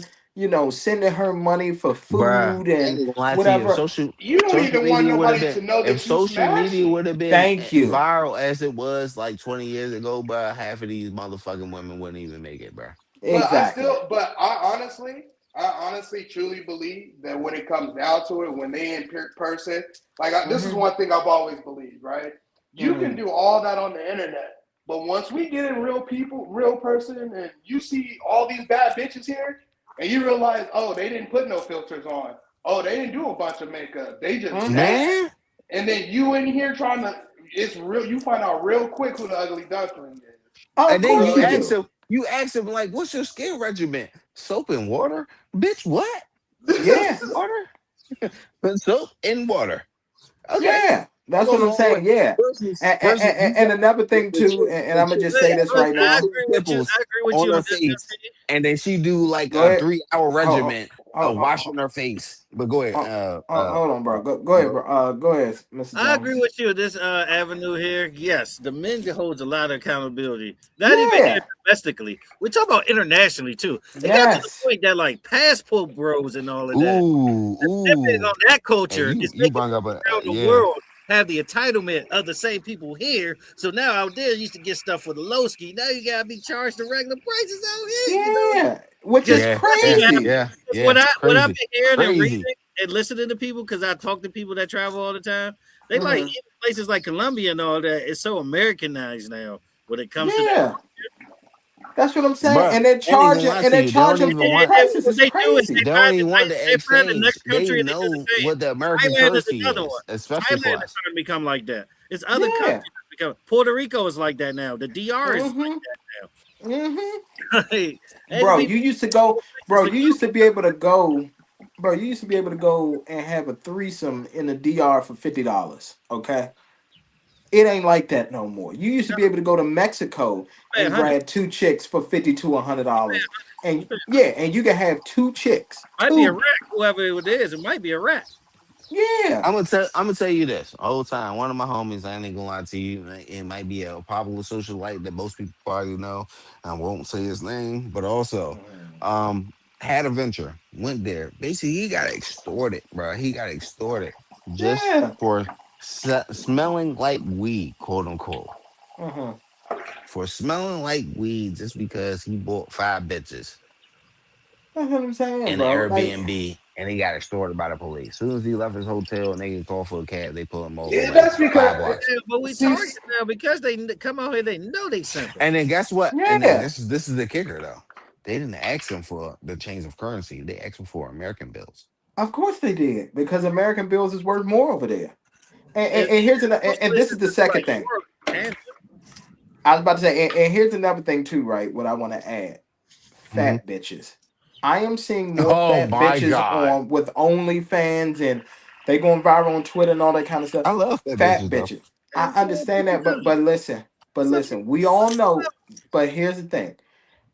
sending her money for Bruh, food I ain't and gonna lie to you. whatever. you don't Social even want media would have nobody been to know if that you social media smashing. would have been Thank you. viral as it was like 20 years ago, bruh, half of these motherfucking women wouldn't even make it, bruh. Exactly. But I honestly, truly believe that when it comes down to it, when they in person, this is Hmm. one thing I've always believed, right? You can Hmm. do all that on the internet, but once we get in real people, real person, and you see all these bad bitches here, and you realize, oh, they didn't put no filters on, oh, they didn't do a bunch of makeup, they just Hmm. bad, Man. and then you in here trying to, it's real. You find out real quick who the ugly duckling is. Of And then course So you do. you ask him like, what's your skin regimen? Soap and water? Bitch, what? Soap Yeah. and water? Soap and water. Okay. Yeah. That's what Goes a I'm long way. saying. Yeah. Versus And, you and got another thing the too, chick, and the I'm gonna chick just that say got this Look, right the I now. agree two with you. nipples I agree with on you on her this, face, LP. and then she do like Go a ahead. 3 hour Oh, regimen oh, of oh, washing her face. But go ahead. hold on, bro. Go ahead, bro. Go ahead, Mr. I agree Jones. with you. This avenue here, yes, the men holds a lot of accountability. Not even here Yeah. domestically. We talk about internationally too. It got to the Yes. point that like passport bros and all of that. Ooh, The pimping ooh. on that Hey, culture is you making bring up people a around the yeah. world have the entitlement of the same people here. So now out there, you used to get stuff for the low ski. Now you gotta be charged the regular prices out here. Yeah. Which is Because Yeah, yeah, crazy. yeah, what yeah. I've Crazy. been hearing and Crazy. reading and listening to people, because I talk to people that travel all the time, they like Hmm. even places like Colombia and all that. It's so Americanized now when it comes to that. Yeah. That's what I'm saying. Bruh, And they're I ain't even gonna charging lie and to they're you. They don't charging even full want prices. What It's they do is crazy. they don't even want the they find the exchange. next They country and they do the know same. what the American Thailand is currency another is, one. especially for Thailand is us. starting to become like that. It's other countries Yeah. that become. Puerto Rico is like that now. The DR is Hmm. like Hmm. that now. Like, and Bro, people you used to be able to go, bro, you used to be able to go and have a threesome in the DR for $50. Okay. It ain't like that no more. You used to be able to go to Mexico pay and 100. grab two chicks for 50 to $100. And yeah, and you can have two chicks. Might be a Two. rat, whoever it is. It might be a rat. Yeah. I'm gonna tell you this the whole time. One of my homies, I ain't gonna lie to you. It might be a popular socialite that most people probably know. I won't say his name, but also, um, had a venture, went there. Basically, he got extorted, bro. He got extorted just Yeah. for smelling like weed, quote unquote. Uh-huh. For smelling like weed, just because he bought 5 bitches That's what I'm saying, in the bro. Like, Airbnb, and he got extorted by the police. As soon as he left his hotel, and they could call for a cab, they pull him over yeah, like that's 5 blocks. Yeah, but we see, target now because they come out here. They know they simple. And then guess what? And then yeah. this is the kicker though. They didn't ask him for the change of currency. They asked him for American bills. Of course they did. Because American bills is worth more over there. And And here's another most and this places is the it's like second thing. Europe, Canada. I was about to say, and here's another thing too, right? What I want to add. Mhm. Fat bitches. I am seeing more Oh fat my bitches god, on with OnlyFans and they going viral on Twitter and all that kind of stuff. I love that Fat bitches though. bitches. I And some understand people that, do. but Some listen, people we all know, but here's the thing.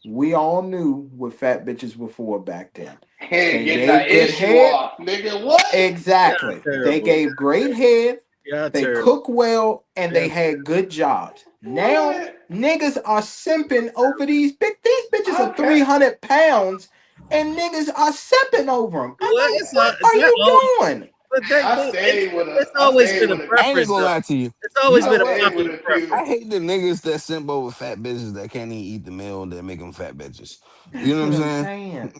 We all knew what fat bitches were for back then. hey, They getting gave that good issue head. off, nigga. What? yeah, Exactly. They terrible. gave great head. Yeah, They terrible. cook well and Yeah, they had good jobs. Now What? niggas are simping over these bitches are Okay. 300 pounds and niggas are simping over them. I'm well, like, it's what it's are not you all. doing? but I stayed with it's a. I always stayed been a with a. I ain't even preference, gonna though. lie to you. It's You always I know been a what? stayed with popular a preference. few. I hate the niggas that simp over fat bitches that can't even eat the meal that make them fat bitches. You That's know what what I'm I'm saying. saying?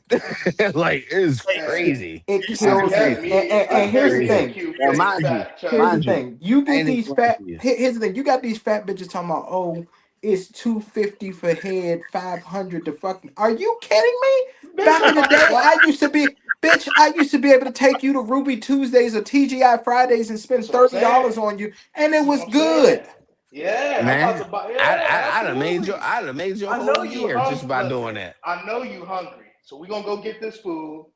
Like it's Man, crazy. It It's kills me. crazy. I And It's here's can't the be a crazy. thing. cute Now, face, mind you, fat, Here's the mind chubby. you, thing. You I get ain't even these gonna lie fat. to you. Here's the thing. You got these fat bitches talking about, oh, it's 250 for head, 500 to fuck. Are you kidding me? Bitch, Back in I the might. day, What? I used to be, bitch. I used to be able to take you to Ruby Tuesdays or TGI Fridays and spend That's what I'm saying. $30 on you, and it That's what was I'm saying. good. Yeah, I'm about to Man, buy. Yeah, absolutely. I'd have made your I know whole you year just hungry. by doing Listen, that. I know you hungry. So we're gonna go get this food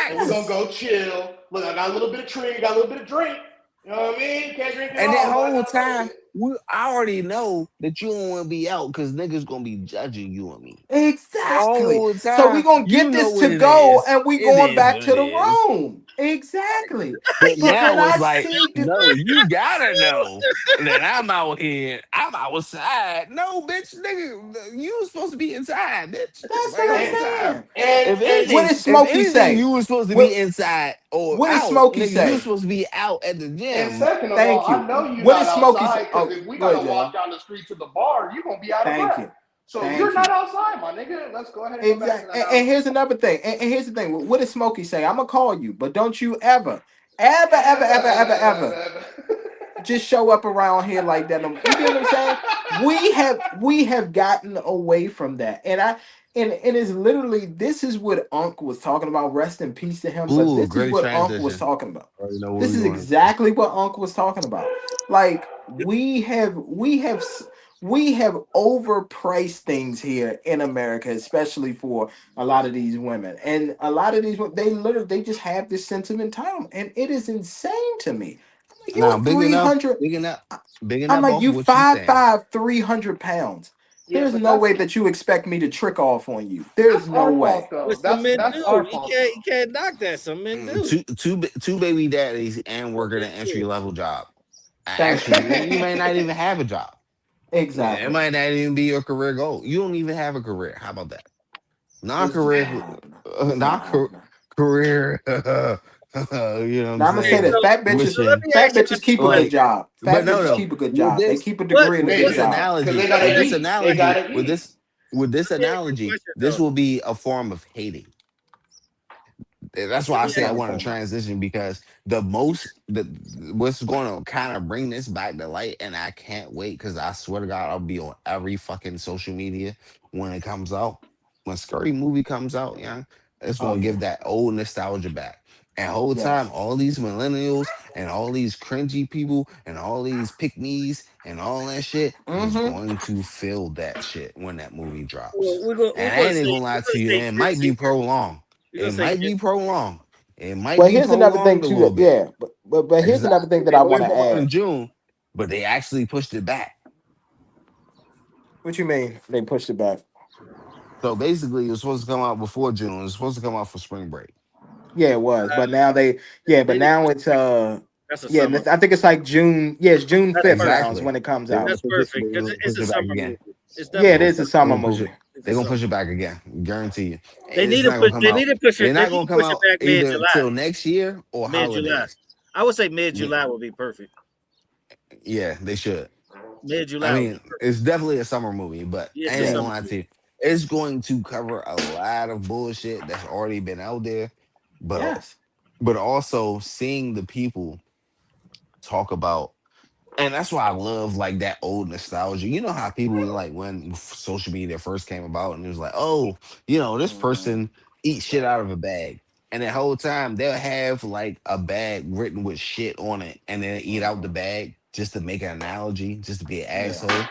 and we're gonna Facts. go chill. Look, I got a little bit of tree, got a little bit of drink. You know what I mean? Can't drink it And that all, but I whole got a little time, bit. I already know that you don't want to be out because niggas gonna be judging you and me. The Exactly. whole So we time, gonna you get know this what to it go, is. and we It going is back what to it the is. room. Exactly. But But when now I it's like, see, no, you gotta know that I'm out here. I'm outside. No, bitch, nigga, you was supposed to be inside, bitch. that's Like the what I'm And whole time. saying. What does If Smokey anything, say? you was supposed to be What inside or What does out, Smokey nigga. You was say? supposed to be out at the and gym. second of all, Thank I you. know you're What not does Smokey say? outside because Oh, if we go ahead, gotta Jay. walk down the street to the bar, you're gonna be out of Thank breath. you. So you're Thank not you. outside, my nigga. Let's go ahead and go back to Exactly. the And house. here's another thing. And here's the thing. What does Smokey say? I'm gonna call you, but don't you ever, ever, ever, ever, ever, ever just show up around here like that. You get what I'm saying? We have gotten away from that. And it's literally, this is what Unc was talking about. Rest in peace to him. But Ooh, this is great what Unc was transition. talking about. I already know where This we is going. exactly what Unc was talking about. Like we have overpriced things here in America, especially for a lot of these women. And a lot of these they just have this sense of entitlement, and it is insane to me. I'm like, Now, you're 300. big I'm enough like, off you what you saying. 5'5", 300 pounds. Yeah, There's but no way that you expect me to trick off on you. There's that's no our fault way. though. What some That's men that's do. our You fault can't though. you can't knock that. Some men do. Two baby daddies and Some working men an do. entry level job. Thank you. Actually, you may not even have a job. Yeah, it Exactly. might not even be your career goal. You don't even have a career. How about that? It's just Non-career, not happening. It's not not happening. career. You know what I'm Now I'm gonna Hey, say saying? this: so let me fat ask y'all bitches this keep a good question. Like, job. but Fat no, bitches no. keep a good With job. They this, keep a What degree and a They good this do job. because they analogy, let me gotta ask eat. They gotta eat. with this let me ask you a analogy, question this though. will be a form of hating. That's why Let I me say I ask Some want to form of. transition because the what's going to kind of bring this back to light, and I can't wait because I swear to God I'll be on every fucking social media when it comes out. When Scurry movie comes out, yeah, it's Oh gonna yeah. give that old nostalgia back. And whole time, Yes. all these millennials and all these cringy people and all these pick me's and all that shit is Mm-hmm. going to feel that shit when that movie drops. well, we're And I gonna ain't say even gonna lie to you, it Gen might Z be first. prolonged. We're gonna It say might Gen be prolonged. It might Well, be here's another thing prolonged a too. little bit. Yeah, but here's another thing Exactly. that They I were want to supposed to come out add. in June, but they actually pushed it back. What you mean? They pushed it back? So basically, it was supposed to come out before June. It was supposed to come out for spring break. Yeah, it was. But now but They didn't now push it's it back. That's a yeah. summer. I think it's like June. Yeah, it's June That's 5th now perfect. is Exactly. when it comes They're gonna out. That's push it. perfect They're because gonna it's push a it back summer again. movie. It's Yeah, They're it definitely gonna, is a a summer they're summer gonna push movie. it. It's a They're gonna summer push it movie. back again. Guarantee you. It's not gonna come They out. need to push They're it. They not need gonna to come push it out back mid either July. till next year or Mid July. holidays. I would say mid Yeah, July would be perfect. yeah, they should. Mid I July would be mean, perfect. it's definitely a summer movie, but Yeah, I it's a ain't Yeah. gonna summer lie to movie. you. It's going to cover a lot of bullshit that's already been out there, but Yes. also seeing the people talk about, and that's why I love like that old nostalgia. You know how people like when social media first came about, and it was like, oh, this Hmm. person eats shit out of a bag. And the whole time they'll have like a bag written with shit on it and then eat out the Hmm. bag just to make an analogy, just to be an Yeah. asshole.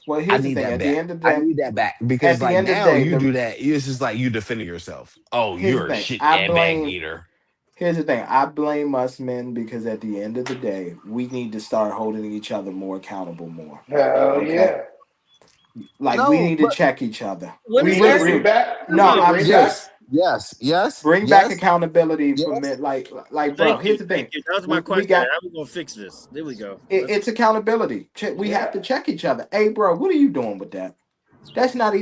Well, I here's the need thing. that At the back. end of the I day, need that back because at the like end of the now day, you do that, it's just like you defending yourself. Oh, here's the you're a thing. shit bag eater. Here's the thing. I blame us men because at the end of the day, we need to start holding each other more accountable more. Hell Okay. yeah. Like we No, need to but check each other. When is We need to that? bring We back. Hold We no, need to on. I'm bring back. serious. yes, yes, yes, Bring back yes, accountability for yes. men. Like, bro. Thank you. Here's the Thank thing. you. That was my We question. got How we gonna fix this? There we go. it's accountability. We have Yeah. to check each other. Hey, bro, what are you doing with that? That's not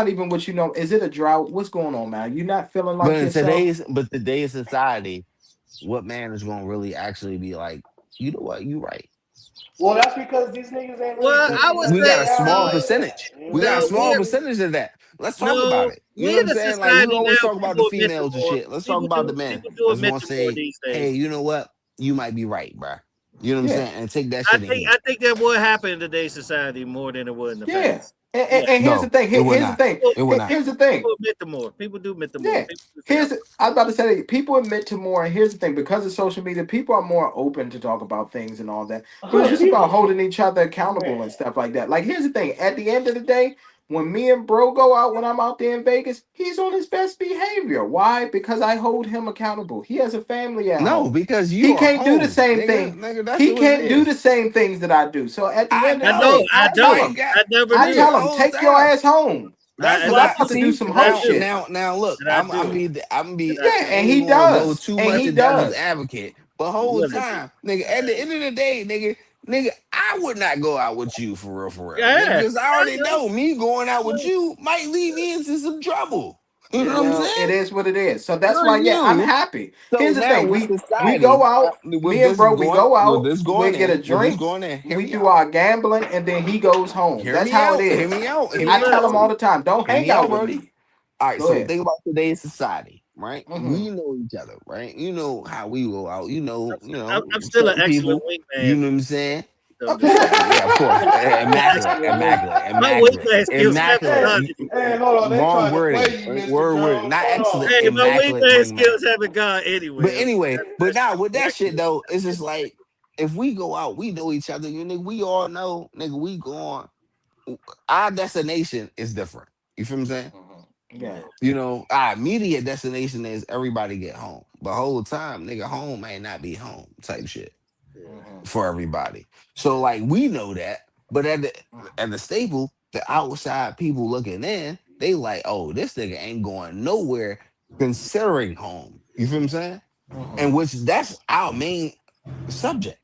even what you know. Is it a drought? What's going on, man? You not feeling But like in yourself? today's society, what man is gonna really actually be like, you know what, you right. Well, that's because these niggas ain't really Well, I taking would We the got say a small no, reality. percentage. You We got a no. know small what We I mean? percentage of that. Let's talk about no. it. You know We what in I'm a saying? Like we society now. always talk about the People admit to females and more. shit. Let's talk about the men. People do Let's admit gonna to more say, these hey, days. you know what? You might be right, bruh. You know what I'm Yeah, saying? And take that shit in I heat. think that would happen in today's society more than it would in the yeah. past. And, Yeah. and here's the No, thing. it would Here's the not. thing. It would not. Here's the thing. People admit to more. People do admit to more. Yeah. People do say I'm I was about to say people admit to more. And here's the thing, because of social media, people are more open to talk about things and all that. But it's just about People, holding each other accountable man. and stuff like that. Like, here's the thing. At the end of the day, when me and bro go out, when I'm out there in Vegas, he's on his best behavior. Why? Because I hold him accountable. He has a family at No, home. because He you are can't do the home, same nigga. thing. Nigga, that's He what it can't do the is. same things that I do. So at the I end of I the know. day, know. I I That's tell why do. you him, got I never I do. tell nigga him, whole take your time. ass home. That's And Because I I'm why. about to do. do See some And I hoe now, do. shit. look. And I do. I'm gonna be. And I Yeah, do. I and ain't he gonna go does. too And much he of devil's does. advocate, but whole Willingly. time, nigga. At the end of the day, nigga, I would not go out with you for real, nigga, Yeah. because I I already know. know me going I out with know. you might lead me into some trouble. You know Yeah. what I'm Well, it saying? is what it is. So that's why, Like yeah, I'm you. happy. So Here's the now thing: with we go society, out, me and bro, we go out, we get a with this drink, going in, hear we me do out. our gambling, and then he goes home. Hear That's me how it out. Hear is. me out. Hear I me out, tell him Well, all Brody. the time, don't Hear hang me out, out with Brody. me. All right, Go so ahead. think about today's society, right? Hmm. We know each other, right? You know how we go out. I'm still an Certain excellent people. You wingman. know what I'm saying? So just so Yeah, of course. Immaculate, excellent wing. immaculate, My immaculate, wingman skills haven't immaculate. Hey, gone anywhere. hey, hold on. They Wrong trying to wording. play you, Mr. Word, word. Jones. Not Hold on. excellent, Hey, my immaculate wingman wingman. skills haven't gone But anywhere. anyway, but That's now true. with that shit Excellent. though, it's just like if we go out, we know each other. You nigga, we all know, nigga, we going. Our destination is different. You feel what I'm saying? Yeah. Our immediate destination is everybody get home. But whole time, nigga, home may not be home type shit Yeah. for everybody. So like we know that, but at the staple, the outside people looking in, they like, oh, this nigga ain't going nowhere considering home. You feel what I'm saying? Hmm. And which that's our main subject.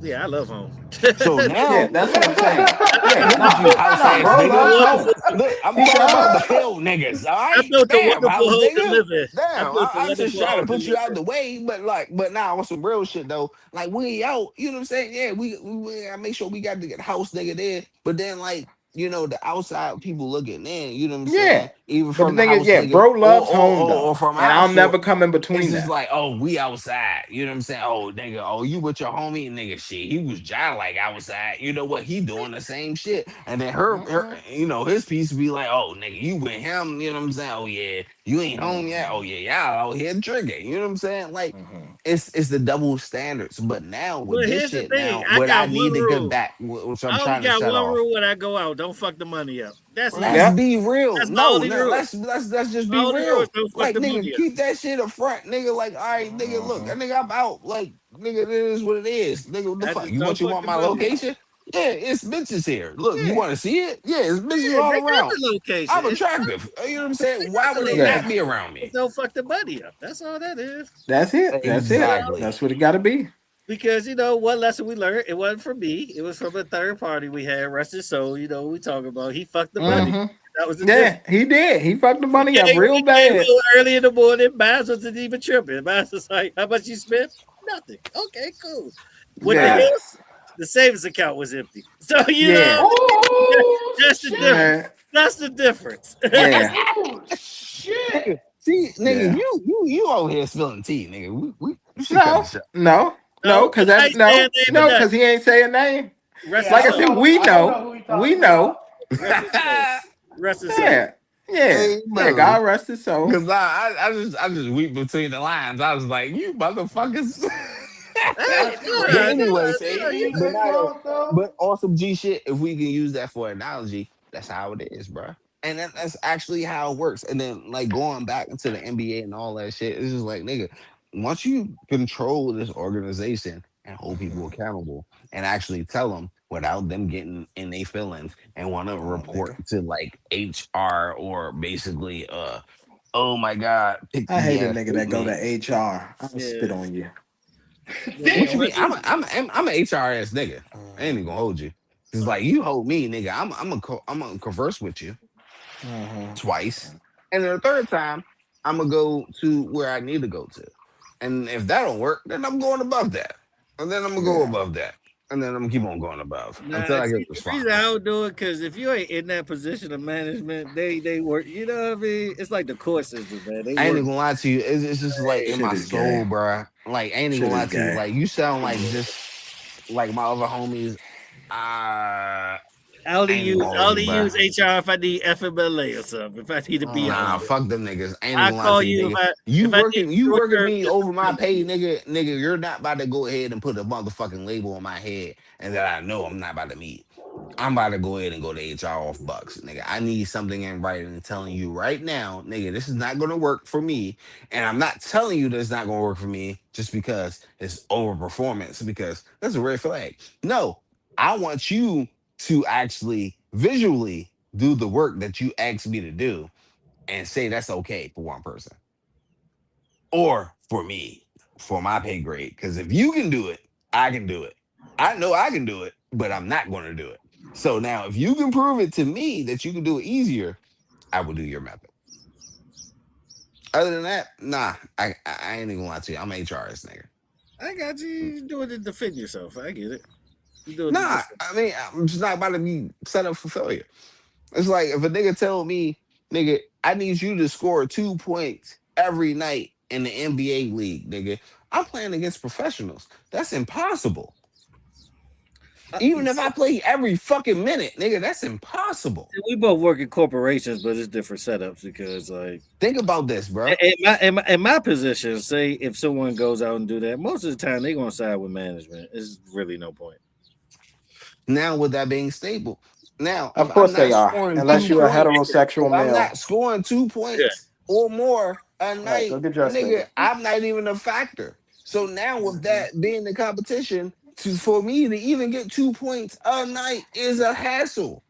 Yeah, I love home. So Yeah, now, that's what I'm saying. Yeah, look at you, nah, house nah, ass bro I built nigga. a loves wonderful. home. Look, I'm He talking about the does. field niggas. All I right, built a damn, wonderful house home to nigga. live in. I Damn, built a I just wonderful trying to home to put you live out in. the way, but now on some real shit though. Like we out, you know what I'm saying? Yeah, we gotta make sure we got to get house nigga there. But then like the outside people looking in, you know what I'm Yeah. saying? Even But the from the thing is, house yeah, nigga bro or loves or home or, though. or from And our I'll never fort. come in It's between just that. like, oh, we outside. You know what I'm saying? Oh, nigga, oh, you with your homie, nigga, shit. He was John like outside. You know what? He doing the same shit. And then Mm-mm. his piece be like, oh, nigga, you with him. You know what I'm saying? Oh, yeah. You ain't home yet. Oh, Hmm. yeah, y'all out here drinking. You know what I'm saying? Like, Hmm. it's the double standards. But now with But this here's the shit, thing: now I what I got one need to get rule. back, which I'm I only trying to got set one off. rule when I go out: don't fuck the money up. That's Let's easy. Yep. be real. That's my No, only no, rule. let's just My be only rule is real. don't fuck Like the nigga, money up. keep that shit up front, nigga. Like, all right, nigga, look, Hmm. nigga, I'm out. Like, nigga, it is what it is. Nigga, what the I fuck? just You don't want fuck the my money up. location? Yeah, it's bitches here. Look, you Yeah. want to see it? Yeah, it's bitches Yeah, all they got around. the location. I'm attractive. You know what I'm saying? They got Why the would they Yeah. not location. be around Just me? don't fuck the money up. That's all that is. That's it. That's it. Exactly. That's what it got to be. Because what lesson we learned? It wasn't from me. It was from a third party we had. Rest his soul. We talk about. He fucked the money. Hmm. That was the difference. Yeah, he did. He fucked the He money up came, real he came bad. home early in the morning. Miles wasn't even tripping. Miles was like, "How much you spent? Nothing. Okay, cool." With the Yeah. him, Facts. the savings account was empty. So Yeah. Oh, that's the difference. shit. Yeah. That's the difference. Yeah. Oh, shit. Nigga, see, nigga, Yeah. you over here spilling tea, nigga. We should cut the No. shit. No. No. No, Cause I that ain't saying name of no. nothing. Cause he ain't saying name. Rest Yeah, his Like I soul. said, we I don't know know. who he We talking know. about. Rest his soul. Rest his soul. Yeah. Yeah. Hey, Yeah. bro. God rest his soul. Cause I just weep between the lines. I was like, you motherfuckers. Hey, That's But crazy. anyway, Savings but not account, though? but awesome G shit. If we can use that for analogy, that's how it is, bro. And that's actually how it works. And then like going back into the NBA and all that shit, it's just like nigga, once you control this organization and hold people Mhm. accountable and actually tell them without them getting in their feelings and want to Come on, report nigga. to like HR or basically oh my god, pick I hate me a ass nigga that go to statement. HR. I'll spit yeah. on you. What Yeah, you Damn. mean? what I'm an HR ass nigga. I ain't even Mhm. gonna hold you. It's like uh, you hold me, nigga. I'm gonna converse with you Mhm. twice, and then the third time I'm gonna go to where I need to go to. And if that don't work, then I'm going above that. And then I'm gonna go above that. And then I'm gonna keep on going above Nah, until I get see, a the reason I response. don't do it because if you ain't in that position of management, they work. You know what I mean? It's like the court system, man. They I ain't work. even gonna lie to you. It's just like in Shit my is gay. soul, bruh. Like I ain't even Shit gonna lie is to you. gay. Like you sound like just like my other homies. Uh I I only ain't even use gonna I hold you, only bruh. use HR if I need FMLA or something. If I need to be Nah, on it, fuck them niggas. I ain't I even gonna lie call to you, you nigga. if I need You short working term me over my disability. pay, nigga. You're not about to go ahead and put a motherfucking label on my head and that I know I'm not about to meet. I'm about to go ahead and go to HR off bucks, nigga. I need something in writing and telling you right now, nigga, this is not gonna work for me. And I'm not telling you that it's not gonna work for me just because it's overperformance, because that's a red flag. No, I want you to actually visually do the work that you asked me to do and say that's okay for one person or for me, for my pay grade. Because if you can do it, I can do it. I know I can do it, but I'm not going to do it. So now, if you can prove it to me that you can do it easier, I will do your method. Other than that, nah, I ain't even gonna lie to you. I'm HRS nigga. I got you. You doing it to defend yourself. I get it. You doing it. Nah, I mean, I'm just not about to be set up for failure. It's like if a nigga tell me, nigga, I need you to score 2 points every night in the NBA league, nigga. I'm playing against professionals. That's impossible. Even if I play every fucking minute, nigga, that's impossible. We both work in corporations, but it's different setups because, like, Think about this, bro. in my position, say if someone goes out and do that, most of the time they're gonna side with management. It's really no point. Now, with that being stable, now Of if I'm course they not are, scoring unless two you're a points, heterosexual if I'm male. not scoring two Yeah, points or more a All right, go night, get dressed, nigga, baby. I'm not even a factor. So now, with Mm-hmm. that being the competition, for me to even get 2 points a night is a hassle.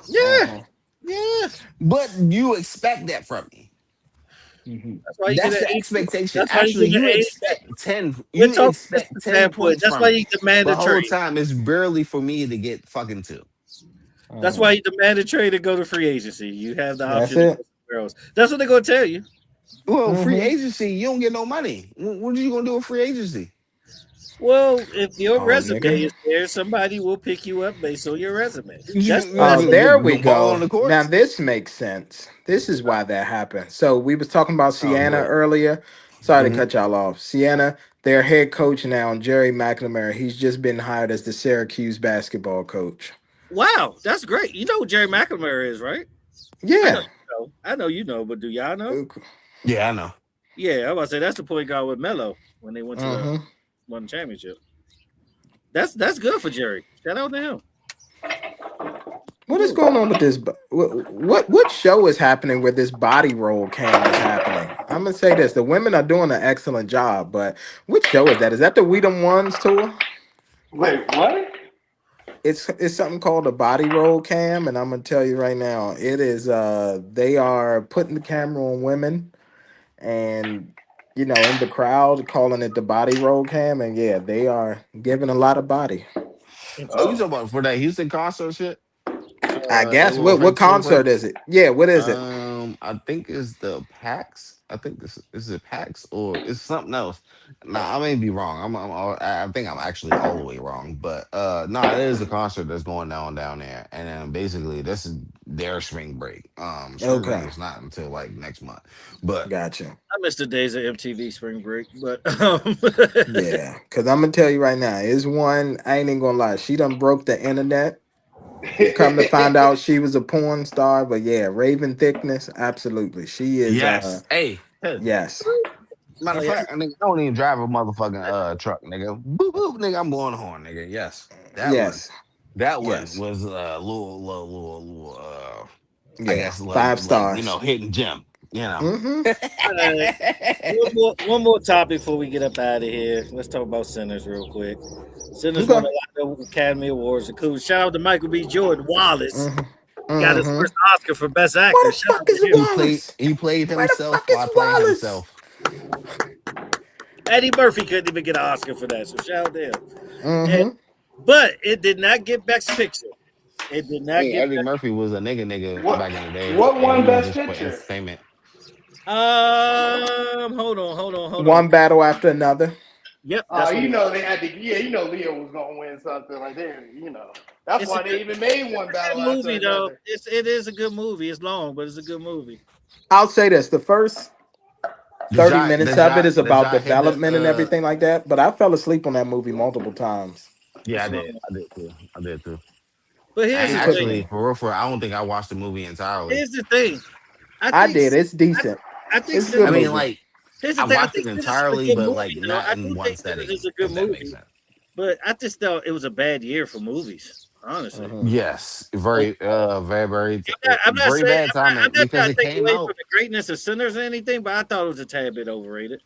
yeah, Uh-huh. yeah. But you expect that from me. Mm-hmm. That's why you get That's an the A. expectation. That's why you Actually, get an you A. expect 10. We're You talking from expect the 10 standpoint. points That's from why you me. demand The a whole trade. time it's barely for me to get fucking two. That's why you demand a trade to go to free agency. You have the That's option to go it. somewhere else. That's what they're gonna tell you. Well, free Mm-hmm. agency, you don't get no money. What are you gonna do with free agency? Well, if your Oh, resume nigga. is there, somebody will pick you up based on your resume. You, That's Oh, that's you, what there you we go ball on go. the Now courts. this makes sense. This is why that happened. So we was talking about Oh, Sienna good. earlier. Sorry to Hmm. cut y'all off. Sienna, their head coach now, Jerry McNamara. He's just been hired as the Syracuse basketball coach. wow, that's great. You know who Jerry McNamara is, right? I know Yeah. you know. I know you know, but do y'all know? Yeah, I know. Yeah, I was about to say that's the point guard with Melo when they went to the Mm-hmm. won the championship. That's good for Jerry. Shout out to him. What is going on with this? What show is happening where this body roll cam is happening? I'm gonna say this: the women are doing an excellent job, but which show is that? Is that the We Them Ones tour? Wait, what? It's something called a body roll cam, and I'm gonna tell you right now, it is. They are putting the camera on women, and in the crowd, calling it the body roll cam, and yeah, they are giving a lot of body. Oh, you Interesting. Oh, talking about for that Houston concert shit? I That guess little what French foreplay? concert is it? Yeah, what is it? I think it's the PAX. I think this is it PAX or it's something else. Nah, I may be wrong. I think I'm actually all the way wrong. But nah, it is a concert that's going down there, and then basically this is their spring break. Spring break Okay, is not until like next month. But gotcha. I missed the days of MTV Spring Break, but Yeah, because I'm gonna tell you right now, is one I ain't even gonna lie. She done broke the internet. Come to find out she was a porn star, but yeah, Raven Thickness, absolutely. She is yes, hey, yes. matter oh of yeah, fact, nigga, I don't even drive a motherfucking truck, nigga. Boop boop, nigga, I'm blowing the horn, nigga. Yes, that one. Yes. That one Yes. was a little I Yeah. guess 5 stars. hidden gem, you know. Mm-hmm. all right. One more topic before we get up out of here. Let's talk about Sinners real quick. Sinners won Okay. a lot of Academy Awards. Cool. Shout out to Michael B. Jordan. Wallace Mm-hmm. got his Mm-hmm. first Oscar for Best Where Actor. the Shout fuck out to is him. Wallace? He played Where the fuck himself is while playing Wallace? himself. Eddie Murphy couldn't even get an Oscar for that. So shout out to him. And, Mm-hmm. but it did not get Best Picture. It did I not mean, get Eddie Best. Murphy was a nigga back in the what? day, What and won he was Best just for Picture? entertainment. Hold on. One battle after another. Yep, that's what You it know was. they had to. Yeah, you know Leo was gonna win something like that. You know that's It's a why good, they even made it's one a battle good after movie though. another. It is a good movie. It's long, but it's a good movie. I'll say this: the first Did 30 y'all minutes did of it y'all is did about y'all hit the development and everything like that. But I fell asleep on that movie multiple times. yeah, It's I long. did. I did too. I did too. But I here's the Because thing. actually, for real, I don't think I watched the movie entirely. Here's the thing. I I think did. It's I, decent. I think It's a good I mean, sim. Sinners. movie. like Here's the I thing. I watched it think Sinners is a entirely, good but like movie, though. not I in do one think Sinners setting, is a good if that makes movie. sense. But I just thought it was a bad year for movies. Honestly, Hmm. Yes, overall. I'm not very saying bad timing I'm not because trying to it take came away from out. the greatness of Sinners or anything, but I thought it was a tad bit overrated.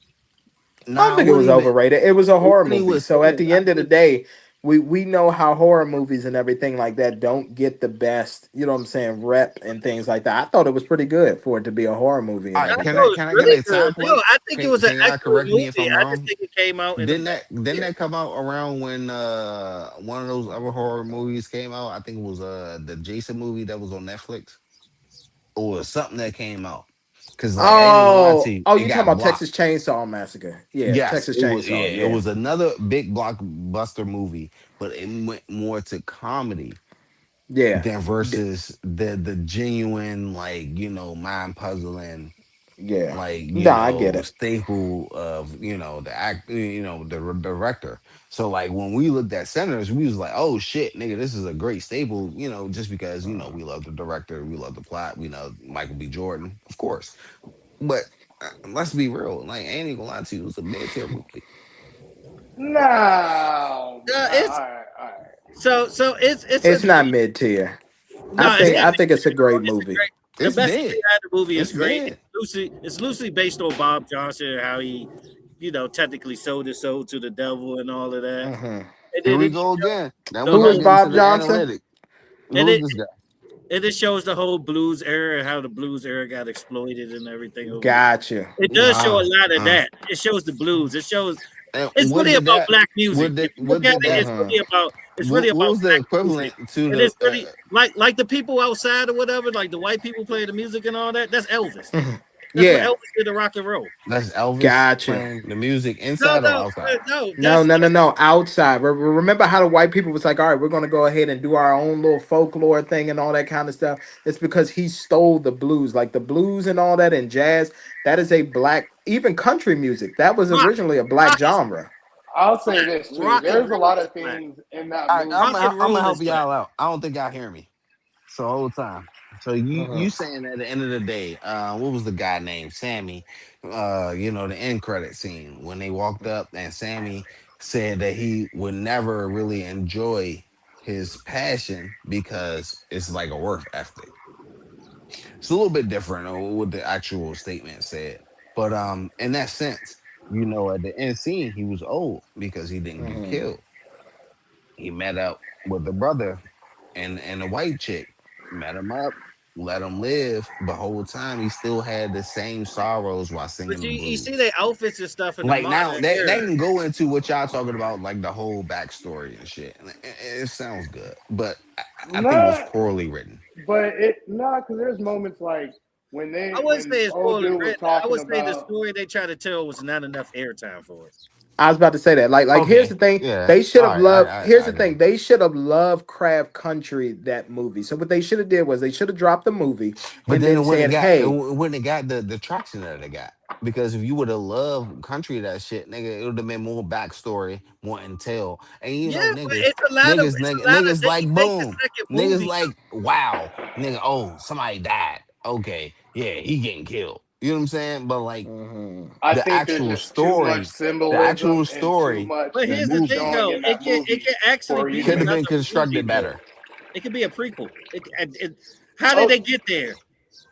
I don't Nah, I think it wouldn't was even. overrated. It was a I horror wouldn't movie. even So say at it. the end of the day, we know how horror movies and everything like that don't get the best, you know what I'm saying, rep and things like that. I thought it was pretty good for it to be a horror movie All and I right, thought everything. it was can really I good. time No, point? I think it was an Can y'all excellent correct me if movie. I'm I just wrong? think it came out in a bad Didn't year. that come out around when one of those other horror movies came out? I think it was the Jason movie that was on Netflix, or something that came out. Cause like I ain't gonna lie to Oh, you, oh, it you talking got about blocked. Texas Chainsaw Massacre? Yeah, Yes, Texas it was. Yeah, Chainsaw. it Yeah, was another big blockbuster movie, but it went more to comedy yeah, than D- versus the genuine mind puzzling yeah. Nah, I get it. staple of the act director. So like when we looked at Senators, we was like, oh shit, nigga, this is a great staple, just because we love the director, we love the plot, we know Michael B. Jordan, of course. But let's be real, like I ain't even gonna lie to you, it was a mid-tier movie. No, all It's right, all right. so it's a It's not mid tier. no, it's not. I think it's a great It's a movie. great. The It's message mid. behind the movie is It's great. mid. It's loosely based on Bob Johnson and how he, technically sold his soul to the devil and all of that. Hmm. And Here then we it go shows again. Now the we Who gotta is whole get into Bob the Johnson? analytic. and Who's it this guy? and it shows the whole blues era and how the blues era got exploited and everything over the. Gotcha. It does show a Nah. lot of that. It shows the blues. It shows And it's what really did about that? black music. If you look What at did it, that? Hmm. it's really What about was the black music. equivalent to And the? it's really like the people outside or whatever, like the white people play the music and all that. That's Elvis. That's what Yeah, Elvis did to rock and roll. That's Elvis gotcha. playing the music No, inside or no, outside. no. No, no, no, no. Outside. Remember how the white people was like, all right, we're gonna go ahead and do our own little folklore thing and all that kind of stuff. It's because he stole the blues, like the blues and all that, and jazz. That is a black, even country music. That was rock, originally a black rock is genre. I'll say black. this too. Rock and There's a roll lot is of black. things in that All right, movie. I'm gonna Roll help is black. y'all out. I don't think y'all hear me. So whole time. So you Hmm. saying at the end of the day, what was the guy named Sammy? The end credit scene when they walked up and Sammy said that he would never really enjoy his passion because it's like a work ethic. It's a little bit different on what the actual statement said. But in that sense, at the end scene, he was old because he didn't get Hmm. killed. He met up with the brother and the white chick, met him up, let him live. But whole time he still had the same sorrows while But singing the you see blues. their outfits and stuff in the Like modern now they era. can go into what y'all talking about, like the whole backstory and shit. And it sounds good, but I think it was Nah, poorly written. but it nah, because there's moments like I wouldn't when say it's old poorly dude was written. I talking would say the about. story they try to tell was not enough airtime for it. I was about to say that. Like, here's the Okay, thing. yeah, They should all have right, loved. Here's I the agree. thing. They should have loved Craft Country that movie. So what they should have did was they should have dropped the movie But and then then said, "Hey, it wouldn't have got the traction that it got. Because if you would have loved country that shit, nigga, it would have been more backstory, more entail. And Yeah, but niggas, it's a lot of niggas then like you take the boom. second Niggas movie. like, wow, nigga, oh, somebody died. Okay, yeah, he getting killed. You know what I'm saying? But like mhm, I the think there's actual just too much story, symbolism and too But much here's the thing, showing though. in It that can it movie can actually for you to be could have make. been another movie, constructed though. better. It could be a prequel. How did Oh, they get there?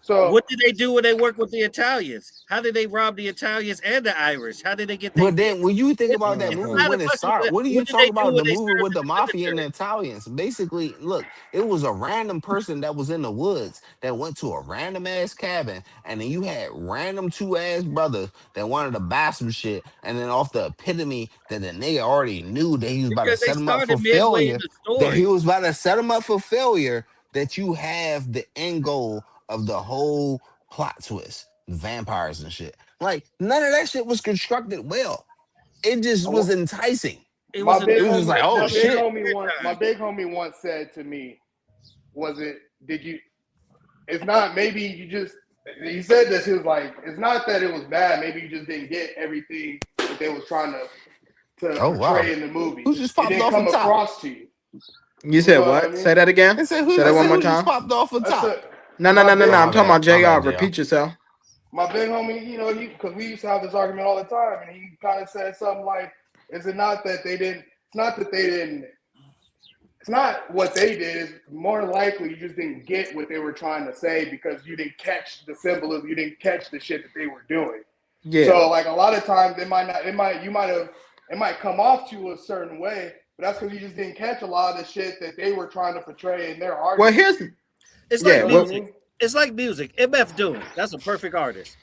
so What did they do when they worked with the Italians? How did they rob the Italians and the Irish? How did they get their But gear? then when you think about that It's movie a lot mhm, of when it questions. started, what do you What did talk they do about when the they movie served with in the the mafia and the military? Italians? Basically, look, it was a random person that was in the woods that went to a random ass cabin, and then you had random two ass brothers that wanted to buy some shit, and then off the epitome that the nigga already knew that he was about to Because they set him up for started midway in failure, the that he story. was about to set him up for failure, that you have the end goal of the whole plot twist. vampires and shit. Like none of that shit was constructed well. It just was enticing. It My was a It big was just different, like, homie, that oh my was big a shit. homie once, my paradigm. big homie once said to me, "Was it? Did you? It's not. Maybe you just." He said this. He was like, "It's not that it was bad. Maybe you just didn't get everything that they was trying to Oh wow. portray in the movie. Who just It popped didn't off the come top? across to you. You You said know what I what? Say mean?" that again. I said Say that I one said, more who just time. popped off the I top? said, No, no, my no, no, big no. Oh I'm my talking bad. about My Jr. bad, y'all. Repeat yourself. my big homie, because we used to have this argument all the time, and he kind of said something like, "Is it not that they didn't? It's not that they didn't. It's not what they did. It's more likely you just didn't get what they were trying to say because you didn't catch the symbolism. You didn't catch the shit that they were doing. Yeah. So like a lot of times it might not. It might come off to you a certain way, but that's because you just didn't catch a lot of the shit that they were trying to portray in their Well, argument. here's It's You like yeah. know what I Well, music. mean? It's like music. MF Doom. That's a perfect artist.